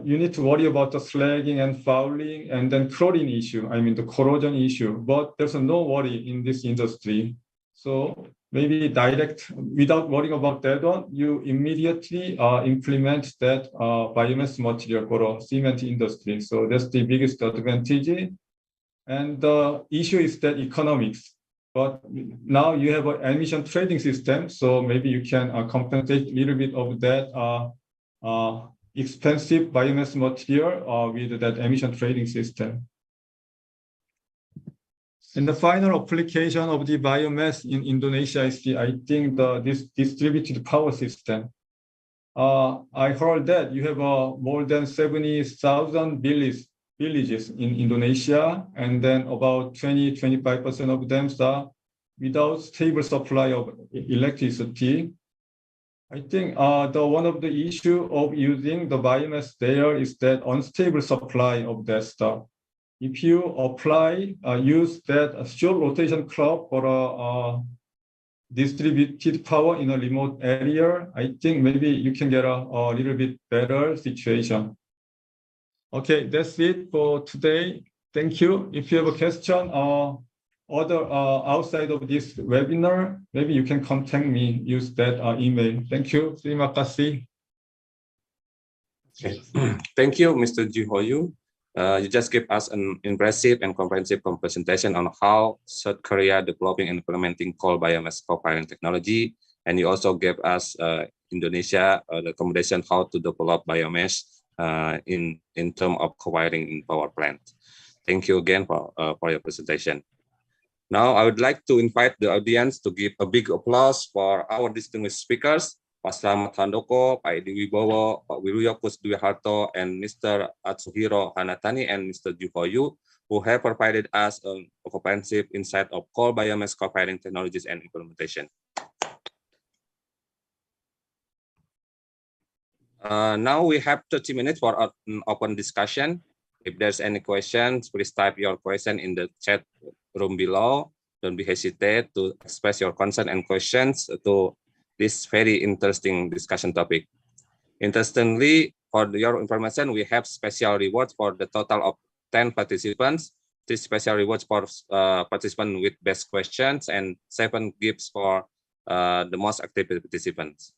you need to worry about the slagging and fouling and then chlorine issue, I mean the corrosion issue, but there's no worry in this industry. So maybe without worrying about that one, you immediately implement that biomass material for cement industry. So that's the biggest advantage. And the issue is that economics. But now you have an emission trading system, so maybe you can compensate a little bit of that expensive biomass material with that emission trading system. And the final application of the biomass in Indonesia is this distributed power system. I heard that you have more than 70,000 villages in Indonesia, and then about 20-25% of them are without stable supply of electricity. I think one of the issue of using the biomass there is that unstable supply of that stuff. If you use that short rotation clock for distributed power in a remote area, I think maybe you can get a little bit better situation. Okay, that's it for today. Thank you. If you have a question or other outside of this webinar, maybe you can contact me, use that email. Thank you. Terima kasih. Okay. Thank you, Mr. Jihoyu. You just gave us an impressive and comprehensive presentation on how South Korea developing and implementing coal biomass co-firing technology, and you also gave us Indonesia the recommendation how to develop biomass in terms of co-firing in power plant. Thank you again for your presentation. Now I would like to invite the audience to give a big applause for our distinguished speakers, Pak Slamet Handoko, Pak Edi Wibowo, Pak Wiluyo Kusdwiharto, and Mr. Atsuhiro Hanatani and Mr. Jihoyu, who have provided us a comprehensive insight of coal biomass co-firing technologies and implementation. Now we have 30 minutes for an open discussion. If there's any questions, please type your question in the chat room below. Don't be hesitate to express your concern and questions to this very interesting discussion topic. Interestingly, for your information, we have special rewards for the total of 10 participants. This special rewards for participants with best questions and 7 gifts for the most active participants.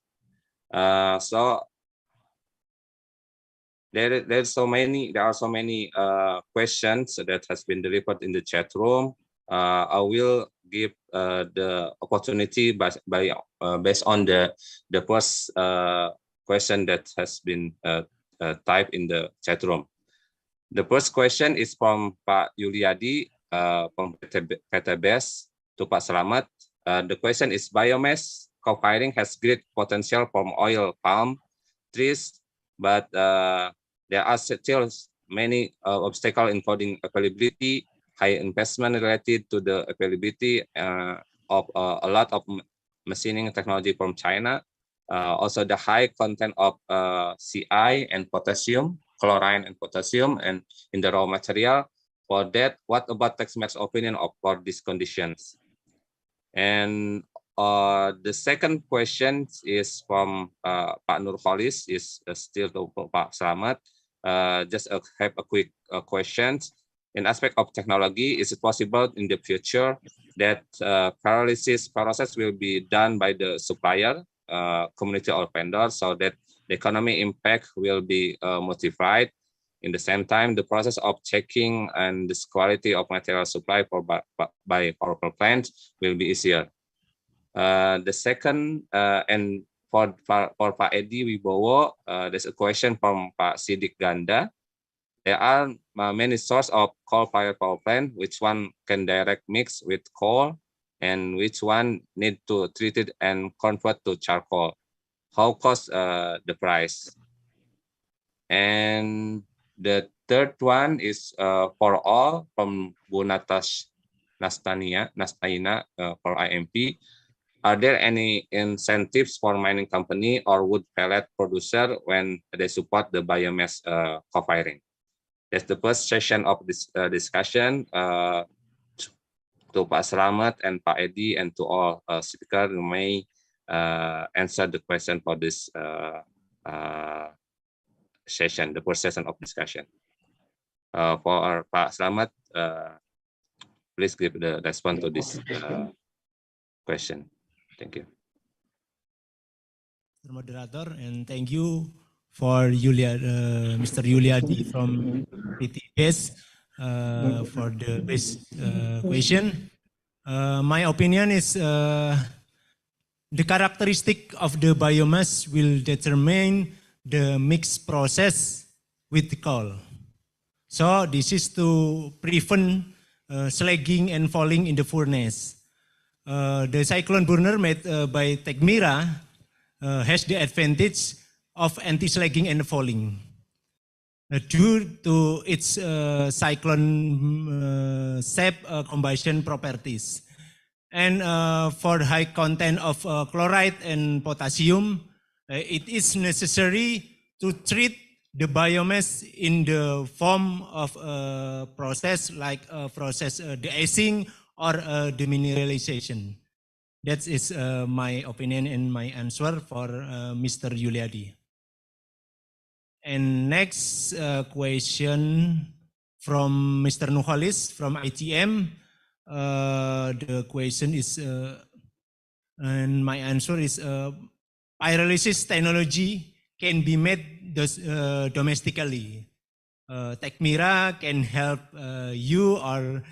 So there are so many questions that has been delivered in the chat room. I will give the opportunity based on the first question that has been typed in the chat room. The first question is from Pak Yuliadi from PTBS to Pak Slamet. The question is, biomass co-firing has great potential from oil palm trees, but there are still many obstacles, including availability, high investment related to the availability of a lot of machining technology from China. Also the high content of CI and potassium, chlorine and potassium, and in the raw material. For that, what about TechMar's opinion for these conditions? And the second question is from Pak Nurholis, is still to Pak Slamet. Just have a quick question. In aspect of technology, is it possible in the future that pyrolysis process will be done by the supplier, community or vendor, so that the economic impact will be multiplied? In the same time, the process of checking and this quality of material supply by power plants will be easier. The second, and for Pak Edi Wibowo, there's a question from Pak Sidik Ganda. There are many sources of coal-fired power plant. Which one can direct mix with coal, and which one need to treat it and convert to charcoal? How cost the price? And the third one is for all from Bu Nastaina for IMP. Are there any incentives for mining company or wood pellet producer when they support the biomass co-firing? That's the first session of this discussion. To Pak Slamet and Pak Edi and to all speakers who may answer the question for this session, the first session of discussion. For Pak Slamet, please give the response to this question. Thank you. Mr. Moderator, and thank you for Mr. Yuliadi from PTS for the best question. My opinion is the characteristic of the biomass will determine the mix process with the coal. So this is to prevent slagging and falling in the furnace. The cyclone burner made by Techmira has the advantage of anti-slagging and falling due to its cyclone safe combustion properties. And for high content of chloride and potassium, it is necessary to treat the biomass in the form of a process like process de-icing or demineralization. That is my opinion and my answer for Mr. Yuliadi. And next question from Mr. Nuhalis from ITM. The question is, and my answer is, pyrolysis technology can be made domestically. Techmira can help you or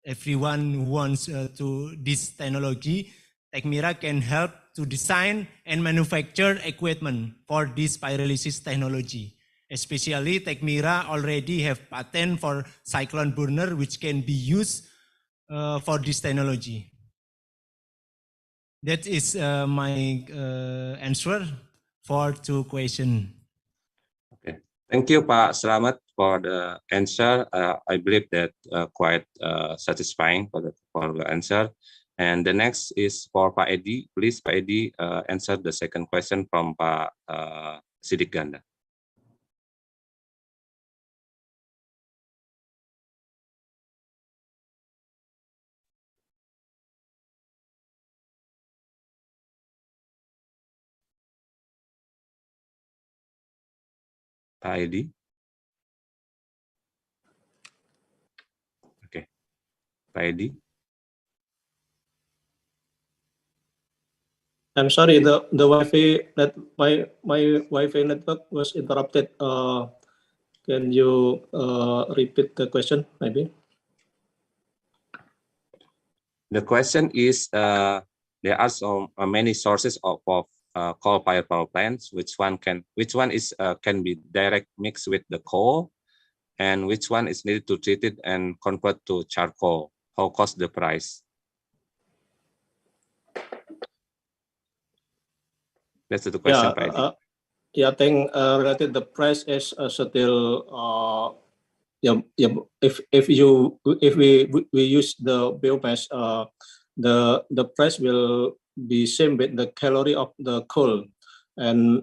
everyone who wants to this technology. Techmira can help to design and manufacture equipment for this pyrolysis technology. Especially Techmira already have patent for cyclone burner which can be used for this technology. That is my answer for two questions. Okay, thank you, Pak Slamet, for the answer. I believe that quite satisfying for the answer. And the next is for Pak Edi. Please, Pak Edi, answer the second question from Pak Sidik Ganda. Pak Edi. Okay, Pak Edi. I'm sorry, the Wi-Fi my Wi-Fi network was interrupted. Can you repeat the question, maybe? The question is, there are so many sources of coal-fired power plants. Which one is can be direct mixed with the coal, and which one is needed to treat it and convert to charcoal? How cost the price? That's the question, Pak Edi. Yeah, I think related the price is still if we use the biomass the price will be same with the calorie of the coal, and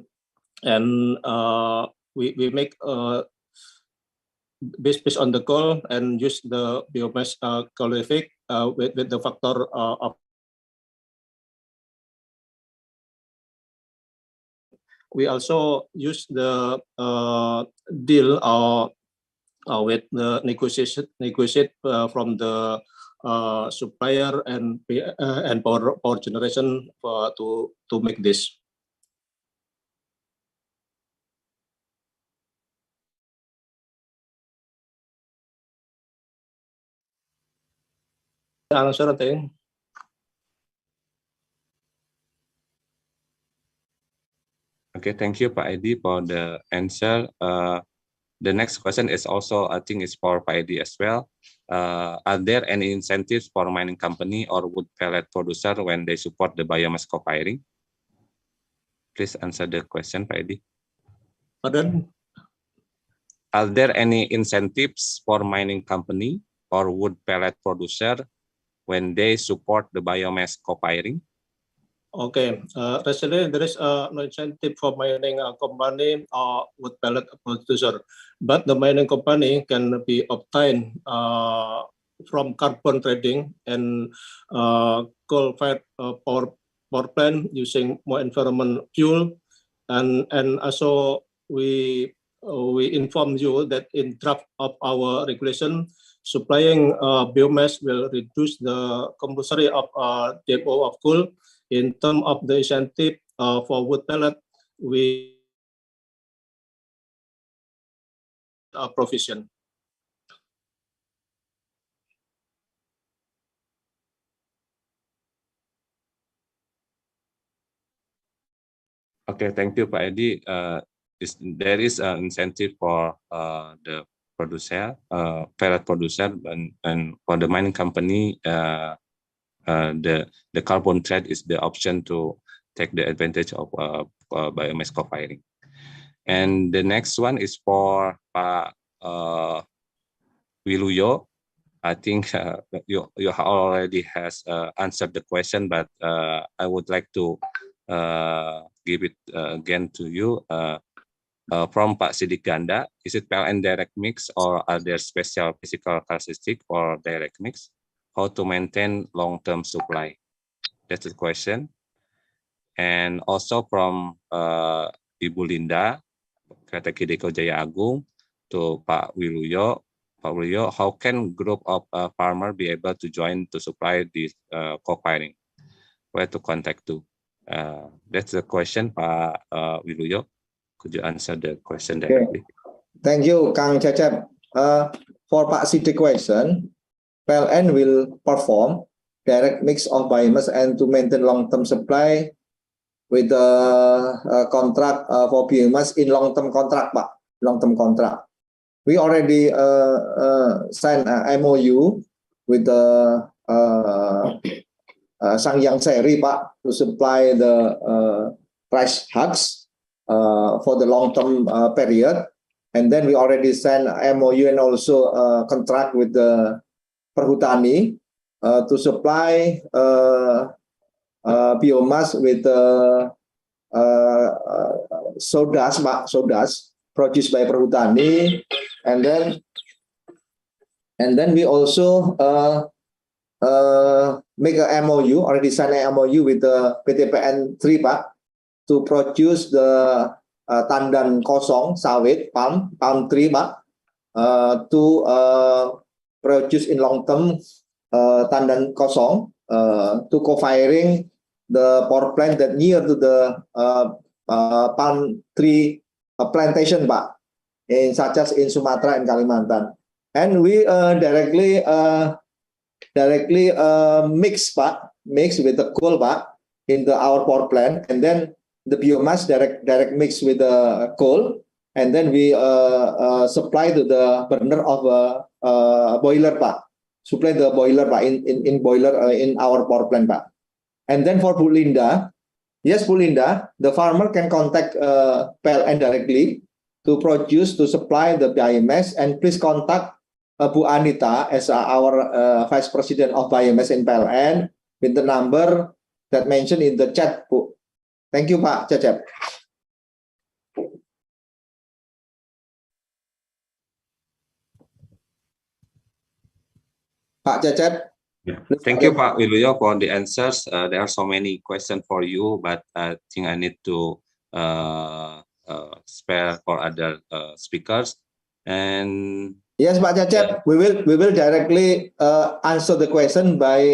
we make based on the coal and use the biomass calorific with the factor of. We also use the deal with the negotiate from the supplier and power generation to make this. Answer, I think. Okay, thank you, Pak Edi, for the answer. The next question is also, I think, is for Pak Edi as well. Are there any incentives for mining company or wood pellet producer when they support the biomass co-firing? Please answer the question, Pak Edi. Pardon? Are there any incentives for mining company or wood pellet producer when they support the biomass co-firing? Okay, recently there is no incentive for mining company or wood pellet producer, but the mining company can be obtained from carbon trading and coal-fired power plant using more environment fuel, and also we inform you that in draft of our regulation, supplying biomass will reduce the compulsory of DMO of coal. In terms of the incentive for wood pellet, we provision. Okay, thank you, Pak Edi. There is an incentive for the producer, pellet producer, and for the mining company, the carbon trade is the option to take the advantage of biomass co-firing. And the next one is for Pak Wiluyo. I think you already has answered the question, but I would like to give it again to you. From Pak Sidik Ganda, is it PLN direct mix or are there special physical characteristic for direct mix? How to maintain long-term supply? That's the question. And also from Ibu Linda, Kreteki Deko Jaya Agung, to Pak Wiluyo. Pak Wiluyo, how can group of farmer be able to join to supply this co-firing? Where to contact to? That's the question, Pak Wiluyo. Could you answer the question directly? Thank you, Kang Cecep. For Pak Sidik question, PLN will perform direct mix of biomass and to maintain long-term supply with the contract for biomass in long-term contract, Pak. Long-term contract. We already signed an MOU with the Sangyang Seri, Pak, to supply the rice huts for the long-term period. And then we already signed MOU and also contract with the Perhutani to supply biomass with sodas produced by Perhutani, and then we also make a MOU, already signed an MOU with the PTPN 3, Pak, to produce the tandan kosong sawit palm tree, Pak, to produce in long term tandan kosong to co-firing the power plant that near to the palm tree plantation, Pak, in such as in Sumatra and Kalimantan. And we directly mix with the coal, Pak, in our power plant, and then the biomass direct mix with the coal, and then we supply to the burner of boiler, Pak. Supply the boiler, Pak, in boiler in our power plant, Pak. And then for Bu Linda, yes, Bu Linda, the farmer can contact PLN directly to supply the biomass, and please contact Bu Anita as our Vice President of Biomass in PLN, with the number that mentioned in the chat, Bu. Thank you, Pak Cecep. Pak Cecep. Thank you, Pak Wiluyo, for the answers. There are so many questions for you, but I think I need to spare for other speakers. And yes, Pak Cecep, we will directly answer the question by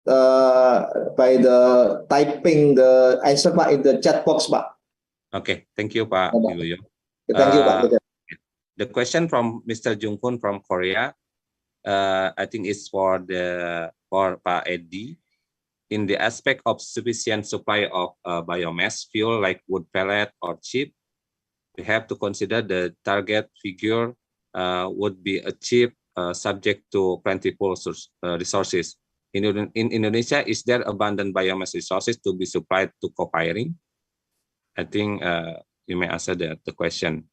the typing the answer, Pak, in the chat box, Pak. Okay, thank you, Pak Wiluyo. Thank you, Pak Cecep. The question from Mr. Jungkoon from Korea, I think it's for Pak Edi. In the aspect of sufficient supply of biomass fuel like wood pellet or chip, we have to consider the target figure would be achieved subject to plentiful resources. In Indonesia, is there abundant biomass resources to be supplied to Cofiring? I think you may answer the question,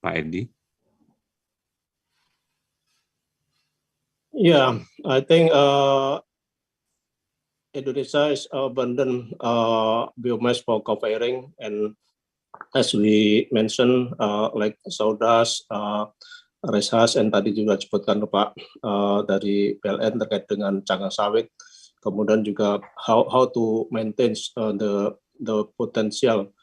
Pak Edi. Yeah, I think Indonesia is abundant biomass for Cofiring, and as we mentioned, like sawdust, reshas, and tadi juga disebutkan Pak dari PLN terkait dengan cangkang sawit, kemudian juga how to maintain the potential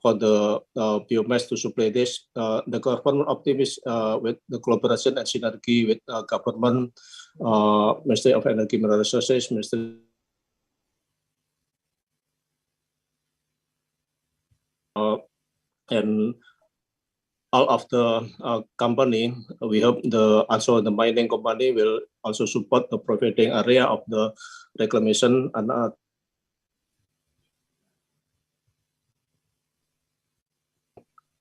for the biomass to supply this. The government optimistic with the collaboration and synergy with government, Ministry of Energy and Mineral Resources, Ministry and all of the company. We hope also the mining company will also support the providing area of the reclamation and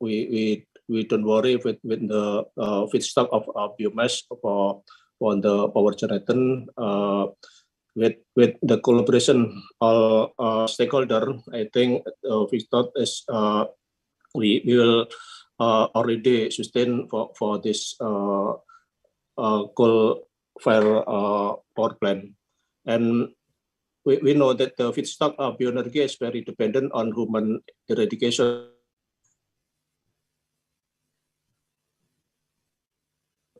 we don't worry with the feedstock of biomass for the power generating. With the collaboration all stakeholder, I think feedstock is we will already sustain for this coal-fired power plant, and we know that the feedstock of bioenergy is very dependent on human eradication.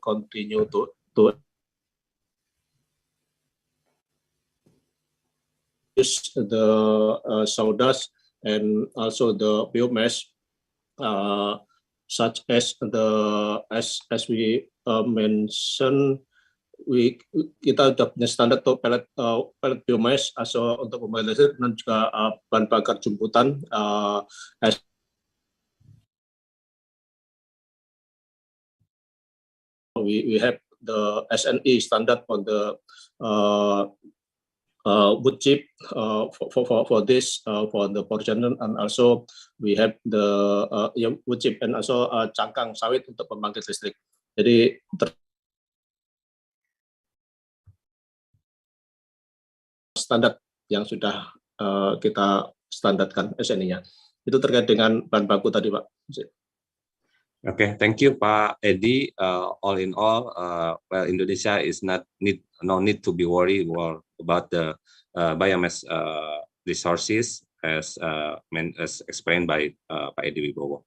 Continue to use the sawdust and also the biomass, such as as we mentioned, kita sudah punya standar untuk pellet biomass atau untuk pembelajaran dan juga bahan bakar jemputan. We have the SNE standard for the wood chip for this for the portion, and also we have the wood chip and also cangkang sawit untuk pembangkit listrik. Jadi standar yang sudah kita standarkan SNE-nya itu terkait dengan bahan baku tadi, Pak. Okay, thank you, Pak Edi. All in all, well, Indonesia is no need to be worried about the biomass resources as explained by Pak Edi Wibowo.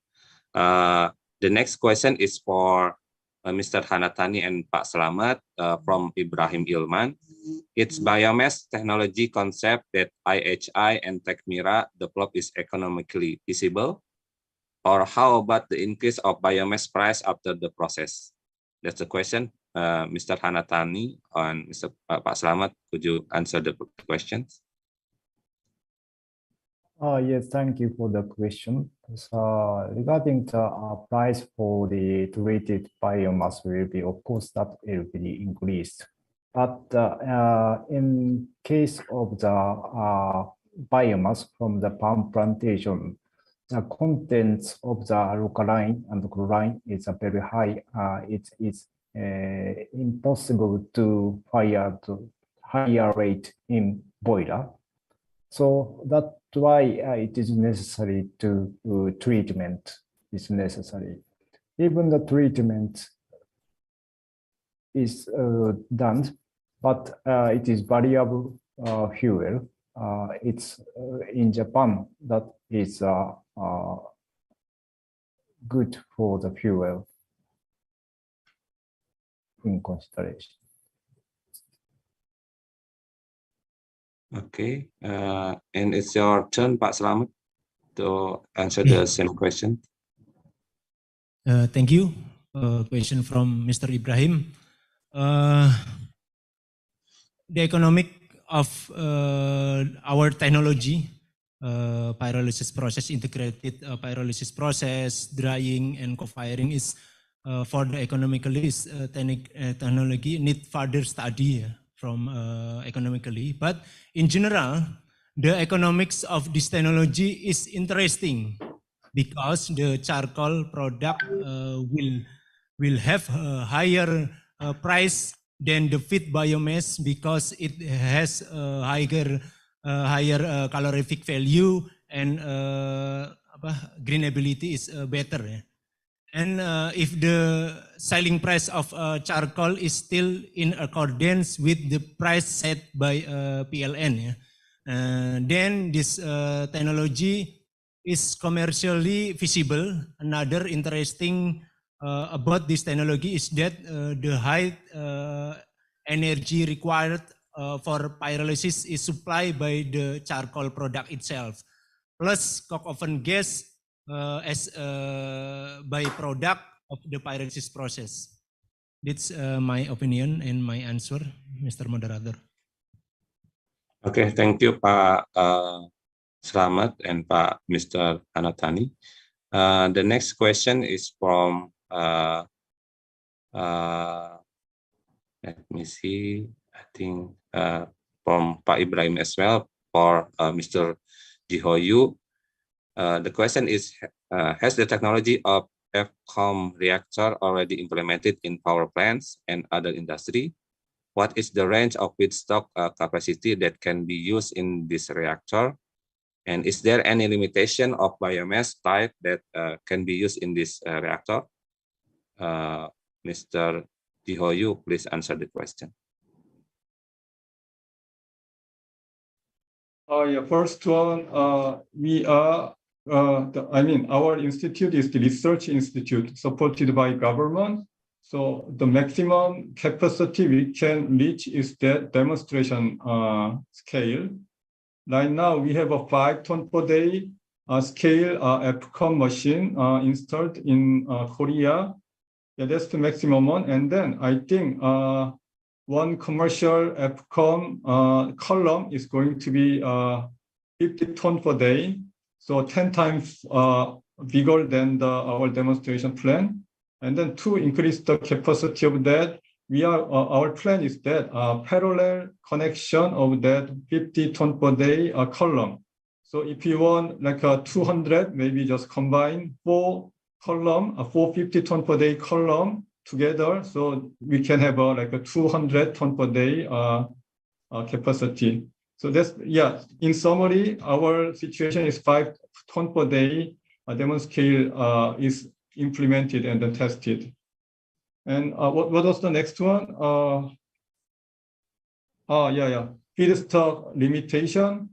The next question is for Mr. Hanatani and Pak Slamet from Ibrahim Ilman. It's biomass technology concept that IHI and TechMira develop is economically feasible. Or how about the increase of biomass price after the process? That's the question. Mr. Hanatani and Mr. Pak Slamet, could you answer the questions? Yes, thank you for the question. So regarding the price for the treated biomass will be, of course, that will be increased. But in case of the biomass from the palm plantation, the contents of the alkaline and chlorine is very high. It is impossible to fire to higher rate in boiler. So that's why it is necessary to treatment is necessary. Even the treatment is done, but it is variable fuel. It's in Japan that is good for the fuel in consideration. Okay, and it's your turn, Pak Slamet, to answer the same question. Thank you. Question from Mr. Ibrahim. The economic of our technology, pyrolysis process, integrated pyrolysis process, drying and co-firing is for the economically technology need further study from economically. But in general, the economics of this technology is interesting because the charcoal product will have a higher price than the feed biomass because it has a higher calorific value and greenability is better. And if the selling price of charcoal is still in accordance with the price set by PLN, then this technology is commercially feasible. Another interesting about this technology is that the high energy required for pyrolysis is supplied by the charcoal product itself, plus coke oven gas as a byproduct of the pyrolysis process. That's my opinion and my answer, Mr. Moderator. Okay, thank you, Pak Slamet and Pak Mr. Anatani. The next question is from, let me see, I think from Pak Ibrahim as well, for Mr. Jihoyu. The question is, has the technology of FCOM reactor already implemented in power plants and other industry? What is the range of feedstock capacity that can be used in this reactor? And is there any limitation of biomass type that can be used in this reactor? Mr. Jihoyu, please answer the question. Yeah, first one, we are, our institute is the research institute supported by government. So the maximum capacity we can reach is that demonstration scale. Right now, we have a 5 ton per day scale FCOM machine installed in Korea. Yeah, that's the maximum one. And then I think one commercial FCOM column is going to be 50 ton per day. So 10 times bigger than our demonstration plan. And then to increase the capacity of that, our plan is that parallel connection of that 50 ton per day column. So if you want like a 200, maybe just combine 4 50 ton per day column together. So we can have like a 200 ton per day capacity. So that's, yeah, in summary, our situation is 5 ton per day demo scale is implemented and then tested. And what was the next one? Feedstock limitation.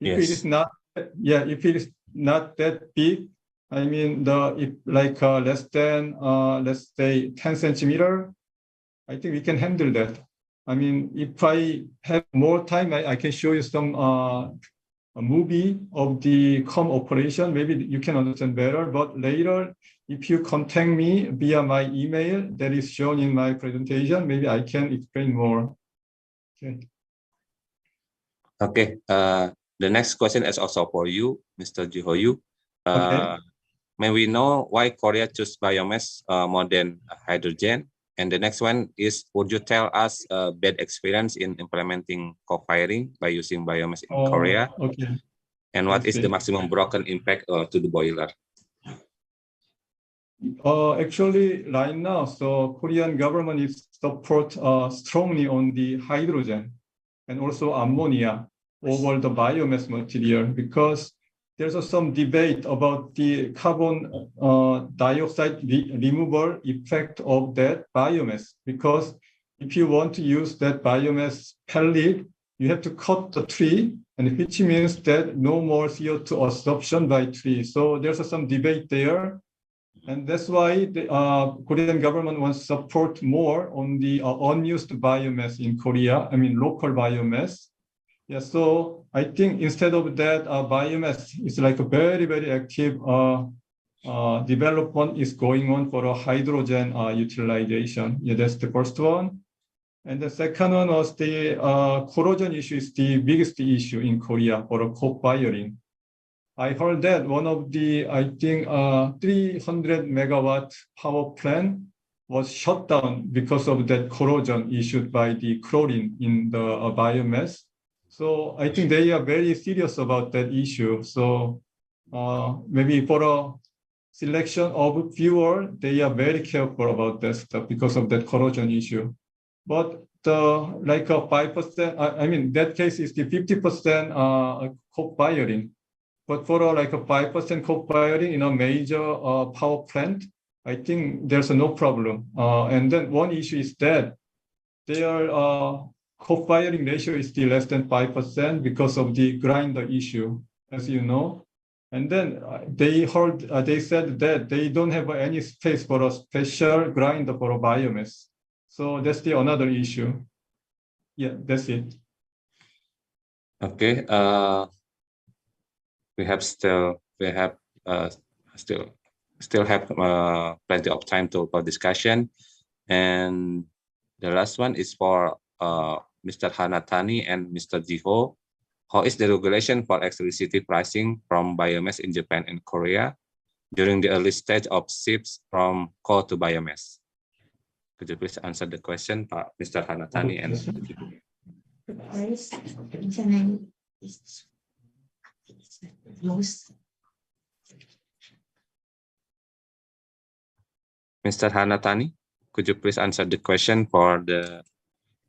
If it is not, if it is not that big, I mean, if like less than, let's say 10 centimeter, I think we can handle that. I mean, if I have more time, I can show you some a movie of the COM operation. Maybe you can understand better, but later, if you contact me via my email that is shown in my presentation, maybe I can explain more. Okay. Okay. The next question is also for you, Mr. Jihoyu. Okay. May we know why Korea choose biomass more than hydrogen? And the next one is, would you tell us a bad experience in implementing co-firing by using biomass in Korea? Okay. And what is the maximum broken impact to the boiler? Actually, right now, so Korean government is support strongly on the hydrogen and also ammonia over the biomass material, because there's some debate about the carbon dioxide removal effect of that biomass, because if you want to use that biomass pellet, you have to cut the tree, and which means that no more CO2 absorption by tree. So there's some debate there. And that's why the Korean government wants to support more on the unused biomass in Korea, I mean, local biomass. Yeah, so I think instead of that, biomass is like a very, very active development is going on for a hydrogen utilization. Yeah, that's the first one. And the second one was the corrosion issue is the biggest issue in Korea for co-firing. I heard that one of the, I think, 300 megawatt power plant was shut down because of that corrosion issued by the chlorine in the biomass. So I think they are very serious about that issue. So maybe for a selection of fuel, they are very careful about that stuff because of that corrosion issue. But like a 5%, I mean, that case is the 50% co-firing. But for like a 5% co-firing in a major power plant, I think there's no problem. And then one issue is that their co-firing ratio is still less than 5% because of the grinder issue, as you know. And then they said that they don't have any space for a special grinder for a biomass. So that's the another issue. Yeah, that's it. Okay. We still have plenty of time for discussion, and the last one is for Mr. Hanatani and Mr. Jiho. How is the regulation for electricity pricing from biomass in Japan and Korea during the early stage of shifts from coal to biomass? Could you please answer the question, Mr. Hanatani and Mr. Jiho? Mr. Hanatani, could you please answer the question for the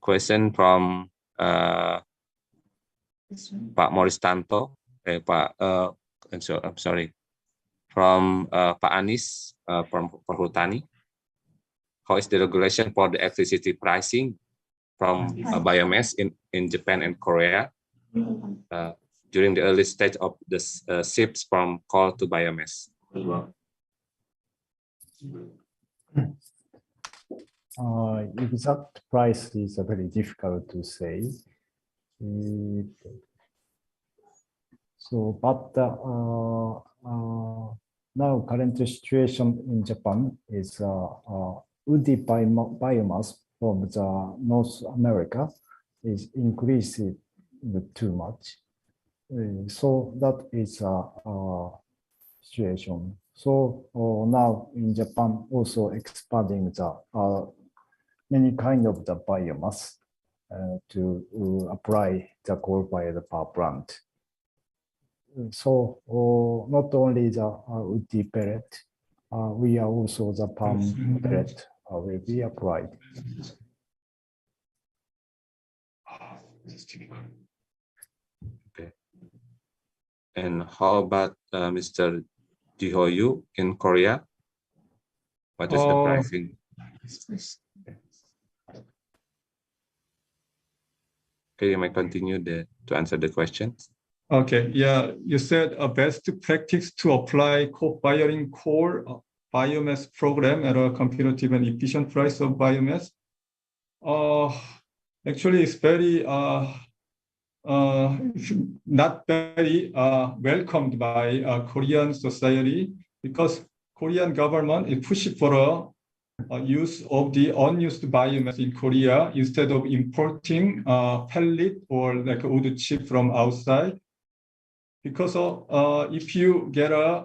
question from Pak Morris Tanto, I'm sorry, from Pak Anis from Perhutani. How is the regulation for the electricity pricing from biomass in Japan and Korea during the early stage of the shifts from coal to biomass? Exact price is very difficult to say. But now current situation in Japan is woody biomass from the North America is increasing too much. So that is a situation. So now in Japan also expanding the many kind of the biomass to apply the coal-fired power plant. So not only the woody pellet, we are also the palm pellet will be applied. Okay. And how about Mr. Jihoyu in Korea? What is the pricing? Okay, you might continue to answer the questions. Okay, yeah, you said a best practice to apply co-firing coal biomass program at a competitive and efficient price of biomass. Actually, it's very not very welcomed by Korean society because Korean government is pushing for a use of the unused biomass in Korea instead of importing pellet or like a wood chip from outside. Because if you get a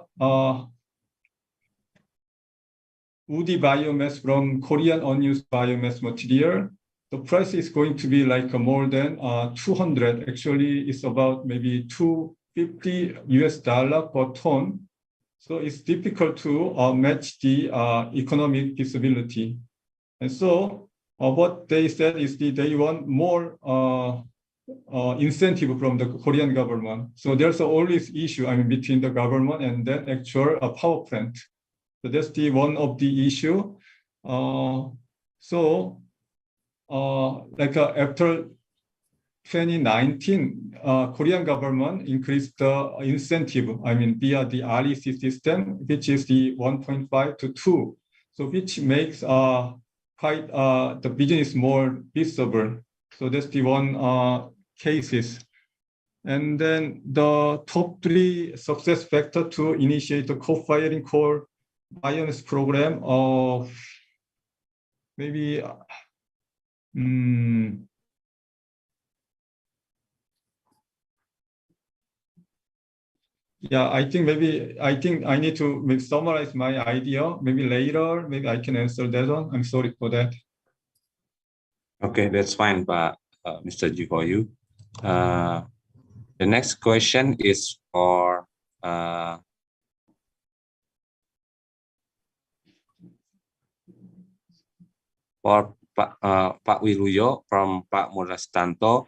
woody biomass from Korean unused biomass material, the price is going to be like more than 200. Actually, it's about maybe $250 per ton. So it's difficult to match the economic feasibility. And so what they said is they want more incentive from the Korean government. So there's always issue, between the government and then actual power plant. So that's one of the issue. So after 2019, Korean government increased the incentive, I mean, via the REC system, which is the 1.5 to 2. So which makes quite the business more visible. So that's the one cases. And then the top 3 success factor to initiate the co-firing coal biomass program of maybe yeah, I think I need to maybe summarize my idea. Maybe later, maybe I can answer that one. I'm sorry for that. Okay, that's fine, Mr. Ji, for you. The next question is for Pak Wiluyo from Pak Murastanto.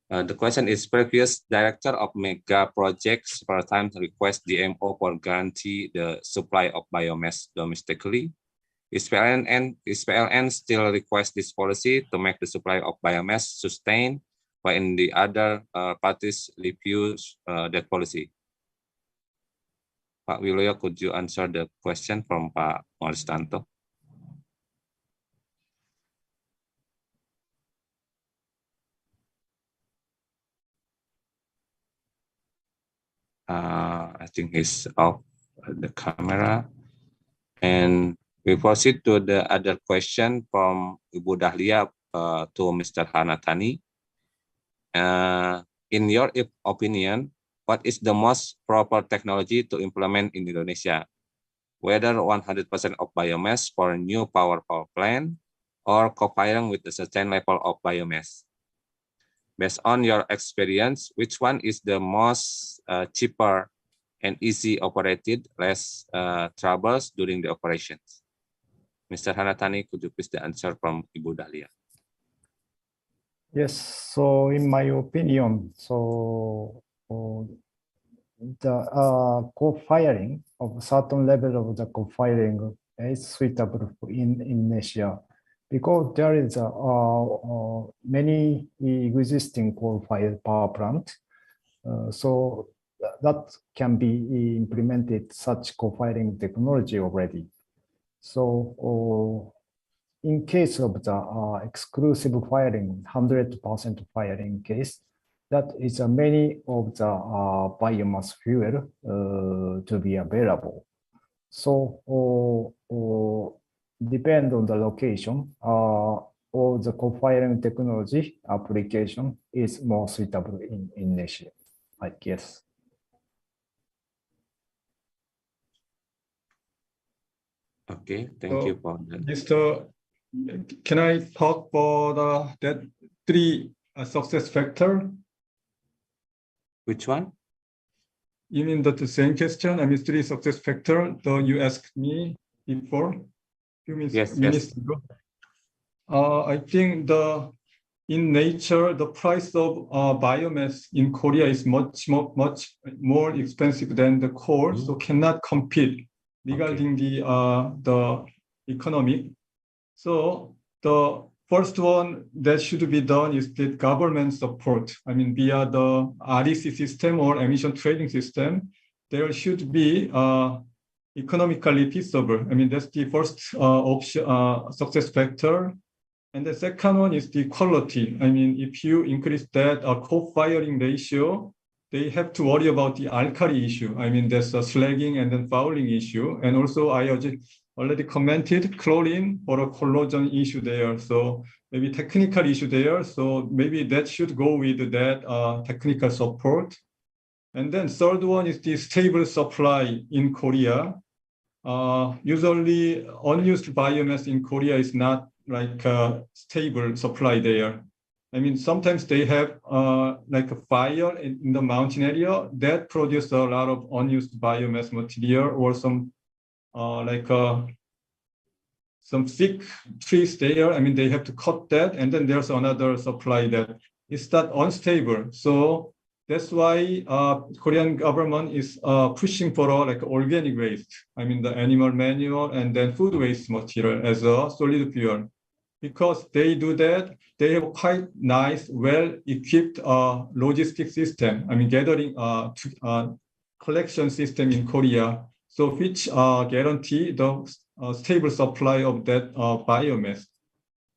The question is, previous director of mega projects several times request DMO for guarantee the supply of biomass domestically. Is PLN still request this policy to make the supply of biomass sustained, while in the other parties refuse that policy? Pak Wiluyo, could you answer the question from Pak Murastanto? I think he's off the camera. And we proceed to the other question from Ibu Dahlia to Mr. Hanatani. In your opinion, what is the most proper technology to implement in Indonesia? Whether 100% of biomass for a new power plant or co-firing with a certain level of biomass? Based on your experience, which one is the most cheaper and easy operated, less troubles during the operations? Mr. Hanatani, could you please the answer from Ibu Dahlia? Yes, so in my opinion, so the co-firing of certain level of the co-firing is suitable in Indonesia because there is many existing coal-fired power plant, so that can be implemented such co-firing technology already. So in case of the exclusive firing, 100% firing case, that is many of the biomass fuel to be available. So depend on the location, or the co-firing technology application is more suitable in Indonesia, I guess. Okay, thank you for that. Can I talk for that 3 success factor? Which one? You mean that the same question? I mean 3 success factor that you asked me before? Yes. I think in nature, the price of biomass in Korea is much more expensive than the coal, so cannot compete regarding the economic. So the first one that should be done is the government support. I mean, via the REC system or emission trading system, there should be economically feasible. I mean, that's the first option, success factor. And the second one is the quality. I mean, if you increase that co-firing ratio, they have to worry about the alkali issue. I mean, there's a slagging and then fouling issue. And also, I already commented chlorine or a corrosion issue there. So maybe technical issue there. So maybe that should go with that technical support. And then third one is the stable supply in Korea. Usually unused biomass in Korea is not like a stable supply there. I mean, sometimes they have like a fire in the mountain area that produce a lot of unused biomass material, or some some thick trees there. I mean, they have to cut that, and then there's another supply that is that unstable. So that's why Korean government is pushing for like organic waste. I mean, the animal manure and then food waste material as a solid fuel. because they do that. They have quite nice, well-equipped logistic system. I mean, gathering collection system in Korea, so which guarantee the stable supply of that biomass.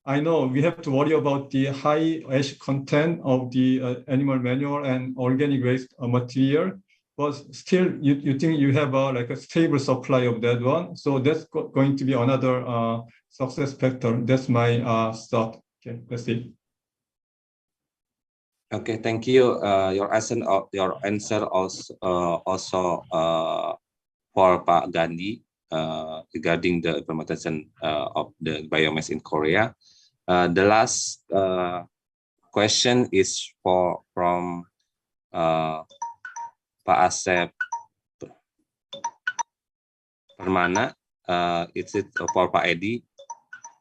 I know we have to worry about the high ash content of the animal manure and organic waste material, but still you think you have like a stable supply of that one. So that's going to be another success factor. That's my thought. Okay, that's it. Okay, thank you. Your answer also for Pak Gandhi regarding the implementation of the biomass in Korea. The last question is from Pak Asep Permana. It's for Pak Edi.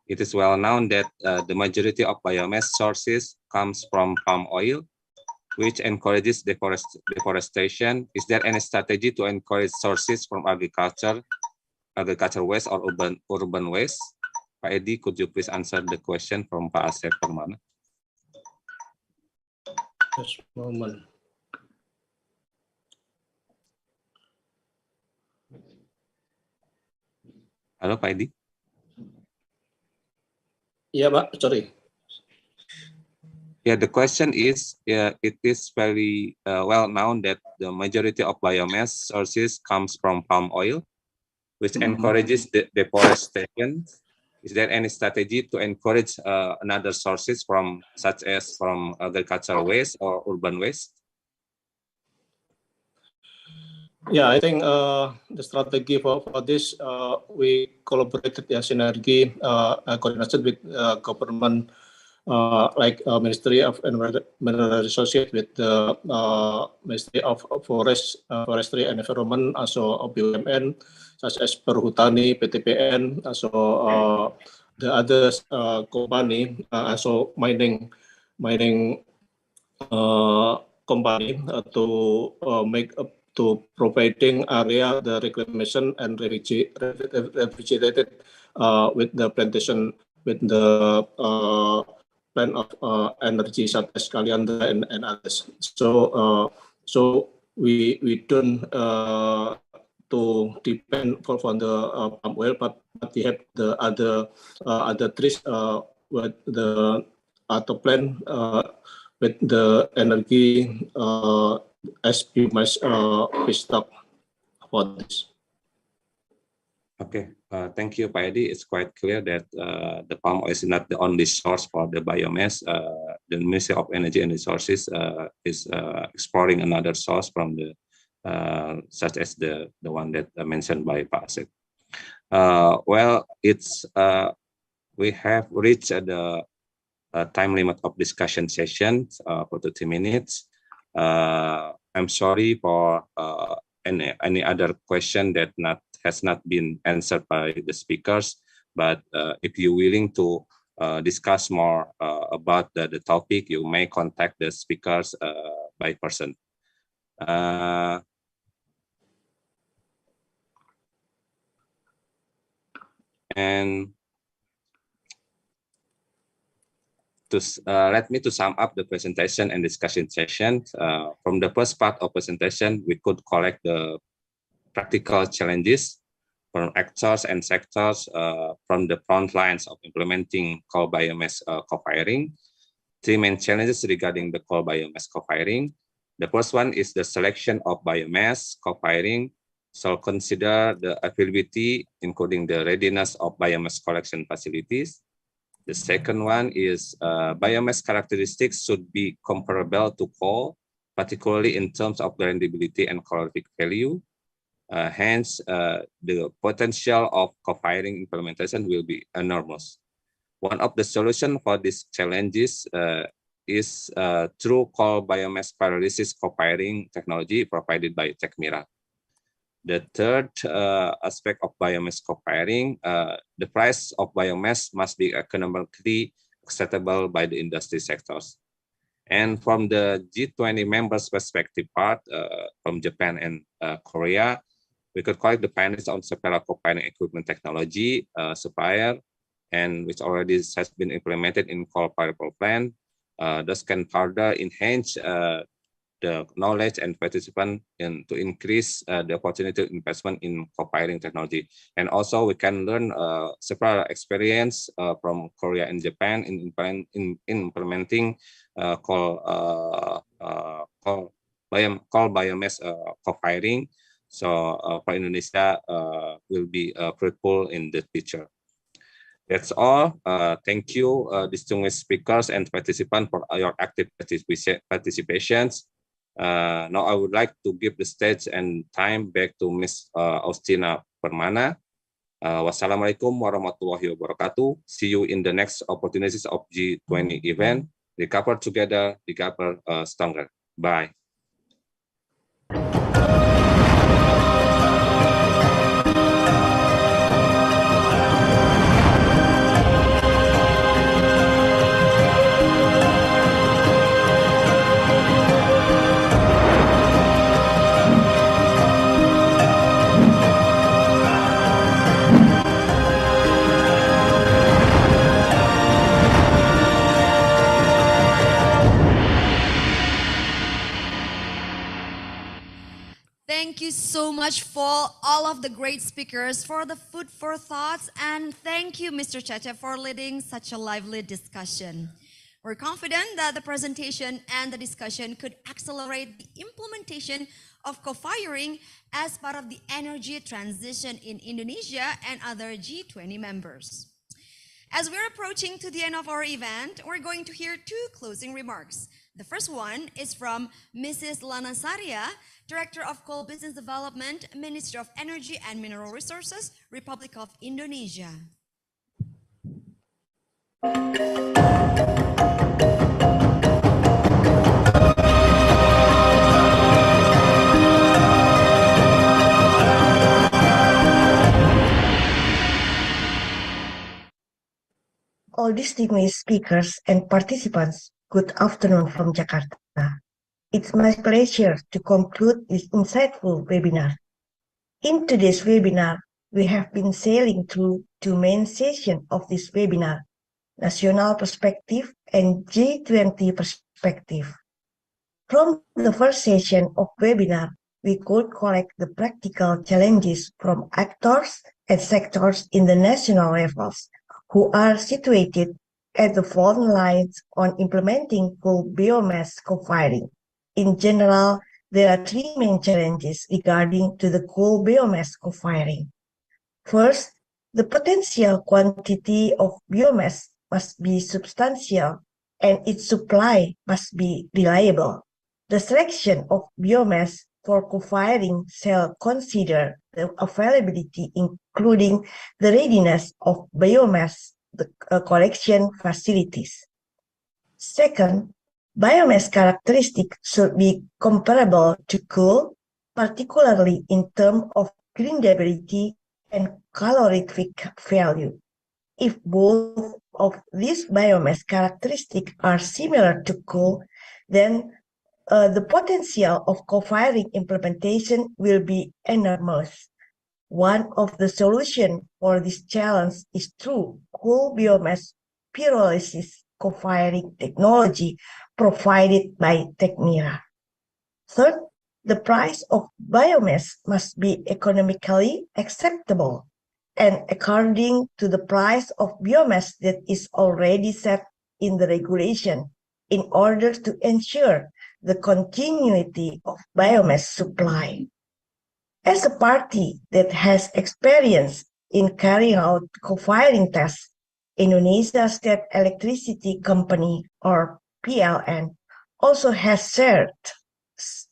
It is well known that the majority of biomass sources comes from palm oil, which encourages deforestation. Is there any strategy to encourage sources from agriculture waste or urban waste? Pak Edi, could you please answer the question from Pak Asep Permana? Just a moment. Halo, Pak Edi. Yeah, Pak, sorry. Yeah, the question is, it is very well known that the majority of biomass sources comes from palm oil, which encourages the deforestation. Is there any strategy to encourage another sources from, such as from agricultural waste or urban waste? Yeah, I think the strategy for this, we collaborated synergy coordinated with government, like Ministry of Mineral Resources with the Ministry of Forestry and Environment, also BUMN, such as Perhutani, PTPN, also the other company, also mining company to make up to providing area the reclamation and refrigerated with the plantation with the plan of energy such as Kaliandra and others. So we don't to depend from the palm oil, but we have the other trees with the other plan with the energy as biomass feedstock for this. Okay, thank you, Pak Edi. It's quite clear that the palm oil is not the only source for the biomass. The Ministry of Energy and Resources is exploring another source from the such as the one that mentioned by Pak Asep. Well, it's we have reached the time limit of discussion sessions for 30 minutes. I'm sorry for any other question that has not been answered by the speakers, but if you're willing to discuss more about the topic, you may contact the speakers by person. And let me to sum up the presentation and discussion session. From the first part of presentation, we could collect the practical challenges from actors and sectors from the front lines of implementing coal biomass co-firing. Three main challenges regarding the coal biomass co-firing. The first one is the selection of biomass co-firing. So consider the availability, including the readiness of biomass collection facilities. The second one is biomass characteristics should be comparable to coal, particularly in terms of blendability and calorific value. Hence, the potential of co-firing implementation will be enormous. One of the solutions for these challenges is through coal biomass pyrolysis co-firing technology provided by TechMira. The third aspect of biomass co-firing, the price of biomass must be economically acceptable by the industry sectors. And from the G20 members perspective part, from Japan and Korea, we could collect dependency on several co-firing equipment technology supplier and which already has been implemented in coal-fired power plant. Thus can further enhance the knowledge and participant to increase the opportunity investment in co-firing technology. And also we can learn several experience from Korea and Japan in implementing coal biomass co-firing. So for Indonesia will be fruitful in the future. That's all. Thank you, distinguished speakers and participants for your active participations. Now I would like to give the stage and time back to Ms. Austina Permana. Wassalamualaikum warahmatullahi wabarakatuh. See you in the next opportunities of G20 event. Recover together, recover stronger. Bye. Thank you so much for all of the great speakers for the food for thoughts, and thank you, Mr. Cece, for leading such a lively discussion. We're confident that the presentation and the discussion could accelerate the implementation of co-firing as part of the energy transition in Indonesia and other G20 members. As we're approaching to the end of our event, we're going to hear two closing remarks. The first one is from Mrs. Lana Saria, Director of Coal Business Development, Ministry of Energy and Mineral Resources, Republic of Indonesia. All distinguished speakers and participants, good afternoon from Jakarta. It's my pleasure to conclude this insightful webinar. In today's webinar, we have been sailing through two main sessions of this webinar, national perspective and G20 perspective. From the first session of webinar, we could collect the practical challenges from actors and sectors in the national levels who are situated at the front lines on implementing full biomass co-firing. In general, there are three main challenges regarding to the coal biomass co-firing. First, the potential quantity of biomass must be substantial and its supply must be reliable. The selection of biomass for co-firing shall consider the availability, including the readiness of biomass collection facilities. Second, biomass characteristics should be comparable to coal, particularly in terms of grindability and calorific value. If both of these biomass characteristics are similar to coal, then the potential of co-firing implementation will be enormous. One of the solutions for this challenge is through coal biomass pyrolysis co-firing technology provided by Techmira. Third, the price of biomass must be economically acceptable and according to the price of biomass that is already set in the regulation in order to ensure the continuity of biomass supply. As a party that has experience in carrying out co-firing tests, Indonesia State Electricity Company, or PLN, also has shared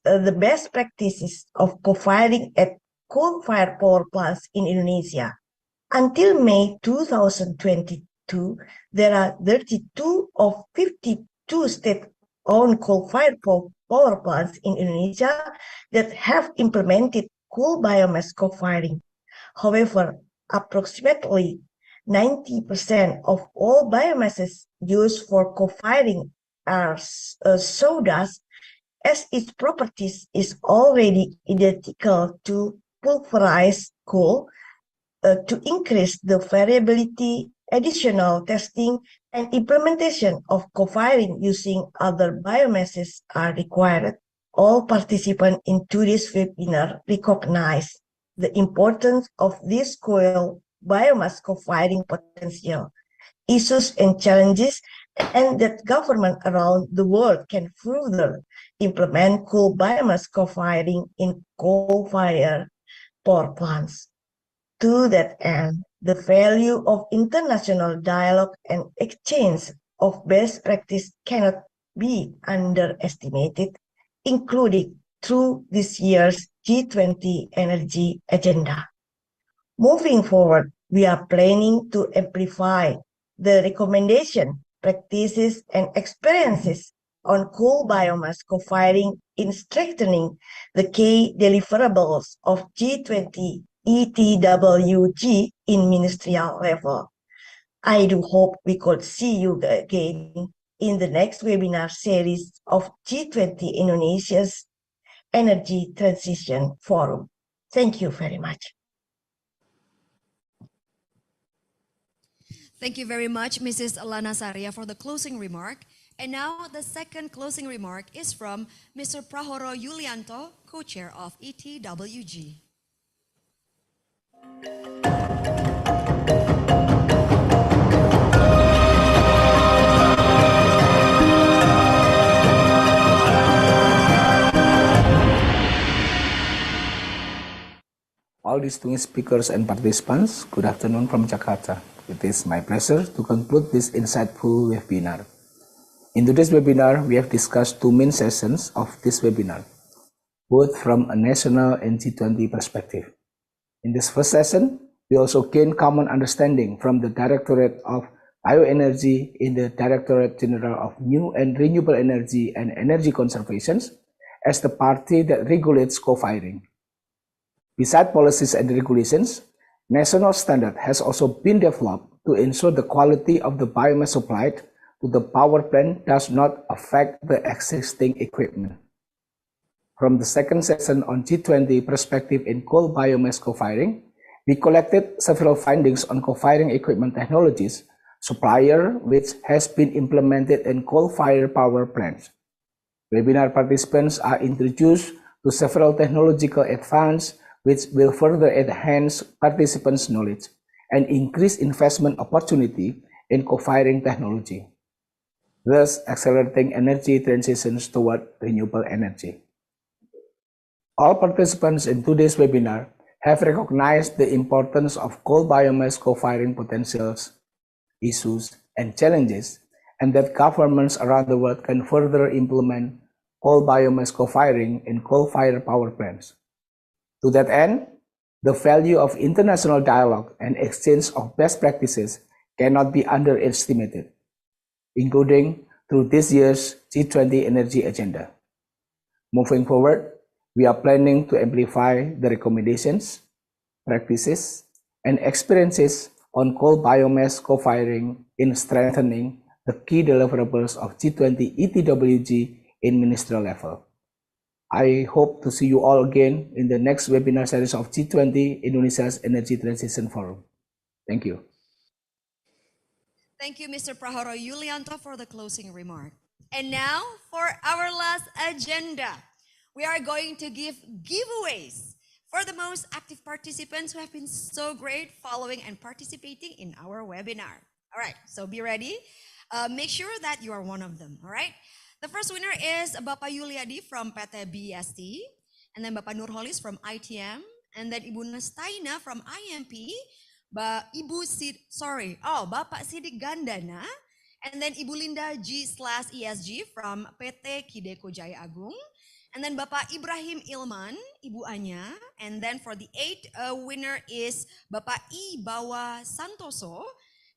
the best practices of co-firing at coal-fired power plants in Indonesia. Until May 2022, there are 32 of 52 state-owned coal-fired power plants in Indonesia that have implemented coal biomass co-firing. However, approximately 90% of all biomasses used for co-firing are sawdust, as its properties is already identical to pulverized coal. To increase the variability additional testing and implementation of co-firing using other biomasses are required. All participants in today's webinar recognize the importance of this coil biomass co-firing potential, issues and challenges, and that government around the world can further implement coal biomass co-firing in coal-fired power plants. To that end, the value of international dialogue and exchange of best practice cannot be underestimated, including through this year's G20 energy agenda. Moving forward, we are planning to amplify the recommendation, practices, and experiences on coal biomass co-firing in strengthening the key deliverables of G20 ETWG in ministerial level. I do hope we could see you again in the next webinar series of G20 Indonesia's Energy Transition Forum. Thank you very much. Thank you very much, Mrs. Lana Saria, for the closing remark. And now the second closing remark is from Mr. Prahoro Yulianto, co-chair of ETWG. All distinguished speakers and participants, good afternoon from Jakarta. It is my pleasure to conclude this insightful webinar. In today's webinar, we have discussed two main sessions of this webinar, both from a national and G20 perspective. In this first session, we also gained common understanding from the Directorate of Bioenergy in the Directorate General of New and Renewable Energy and Energy Conservation as the party that regulates co-firing. Besides policies and regulations, national standard has also been developed to ensure the quality of the biomass supplied to the power plant does not affect the existing equipment. From the second session on G20 perspective in coal biomass co-firing, we collected several findings on co-firing equipment technologies, supplier which has been implemented in coal-fired power plants. Webinar participants are introduced to several technological advances which will further enhance participants' knowledge and increase investment opportunity in co-firing technology, thus accelerating energy transitions toward renewable energy. All participants in today's webinar have recognized the importance of coal biomass co-firing potentials, issues, and challenges, and that governments around the world can further implement coal biomass co-firing in coal-fired power plants. To that end, the value of international dialogue and exchange of best practices cannot be underestimated, including through this year's G20 energy agenda. Moving forward, we are planning to amplify the recommendations, practices, and experiences on coal biomass co-firing in strengthening the key deliverables of G20 ETWG in ministerial level. I hope to see you all again in the next webinar series of G20 Indonesia's Energy Transition Forum. Thank you. Thank you, Mr. Prahoro Yulianto, for the closing remark. And now for our last agenda. We are going to give giveaways for the most active participants who have been so great following and participating in our webinar. All right, so be ready. Make sure that you are one of them, all right? The first winner is Bapak Yuliadi from PT BST, and then Bapak Nurholis from ITM, and then Ibu Nestaina from IMP, Bapak Sidik Gandana, and then Ibu Linda G/ESG from PT Kideko Jaya Agung, and then Bapak Ibrahim Ilman, Ibu Anya, and then for the eighth winner is Bapak I Bawa Santoso,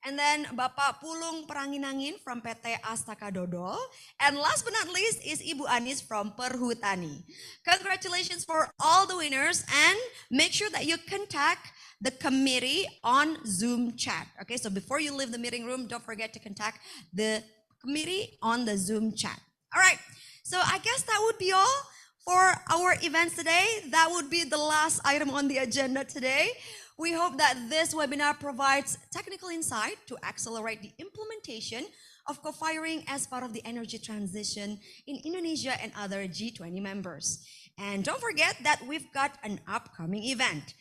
and then Bapak Pulung Peranginangin from PT Astaka Dodol. And last but not least is Ibu Anis from Perhutani. Congratulations for all the winners, and make sure that you contact the committee on Zoom chat. Okay, so before you leave the meeting room, don't forget to contact the committee on the Zoom chat. All right, so I guess that would be all for our events today. That would be the last item on the agenda today. We hope that this webinar provides technical insight to accelerate the implementation of co-firing as part of the energy transition in Indonesia and other G20 members. And don't forget that we've got an upcoming event.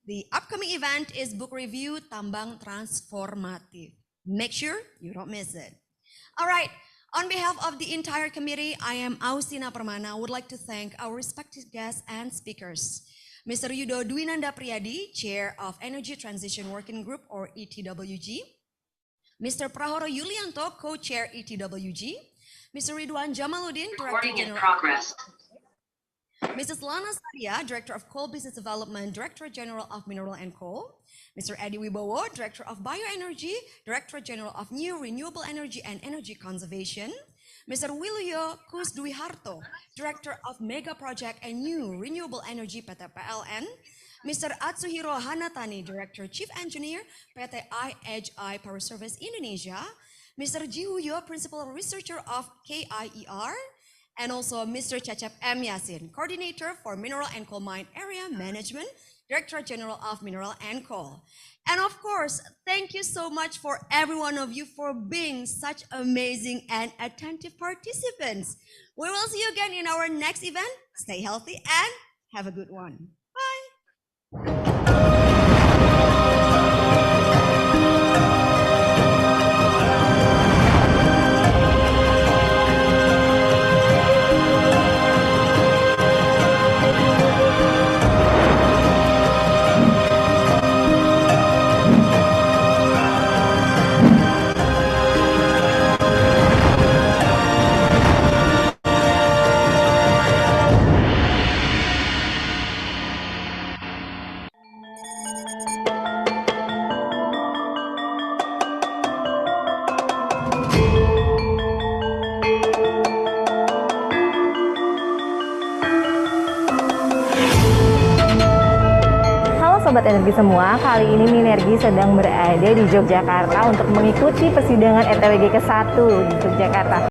The upcoming event is Book Review Tambang Transformatif. Make sure you don't miss it. All right, on behalf of the entire committee, I am Austina Permana. I would like to thank our respected guests and speakers. Mr. Yudo Dwinanda Priyadi, Chair of Energy Transition Working Group or ETWG. Mr. Prahoro Yulianto, Co-Chair ETWG. Mr. Ridwan Jamaluddin, Director General. Mrs. Lana Saria, Director of Coal Business Development, Director General of Mineral and Coal. Mr. Eddie Wibowo, Director of Bioenergy, Director General of New Renewable Energy and Energy Conservation. Mr. Wiluyo Kusdwiharto, Director of Mega Project and New Renewable Energy PT PLN. Mr. Atsuhiro Hanatani, Director Chief Engineer PT IHI Power Service Indonesia. Mr. Jihuyo, Principal Researcher of KIER. And also Mr. Cecep M. Yasin, Coordinator for Mineral and Coal Mine Area Management, Director General of Mineral and Coal. And of course, thank you so much for every one of you for being such amazing and attentive participants. We will see you again in our next event. Stay healthy and have a good one. Bye. Sobat Energi semua, kali ini Minergi sedang berada di Yogyakarta untuk mengikuti persidangan ETWG ke-1 di Yogyakarta.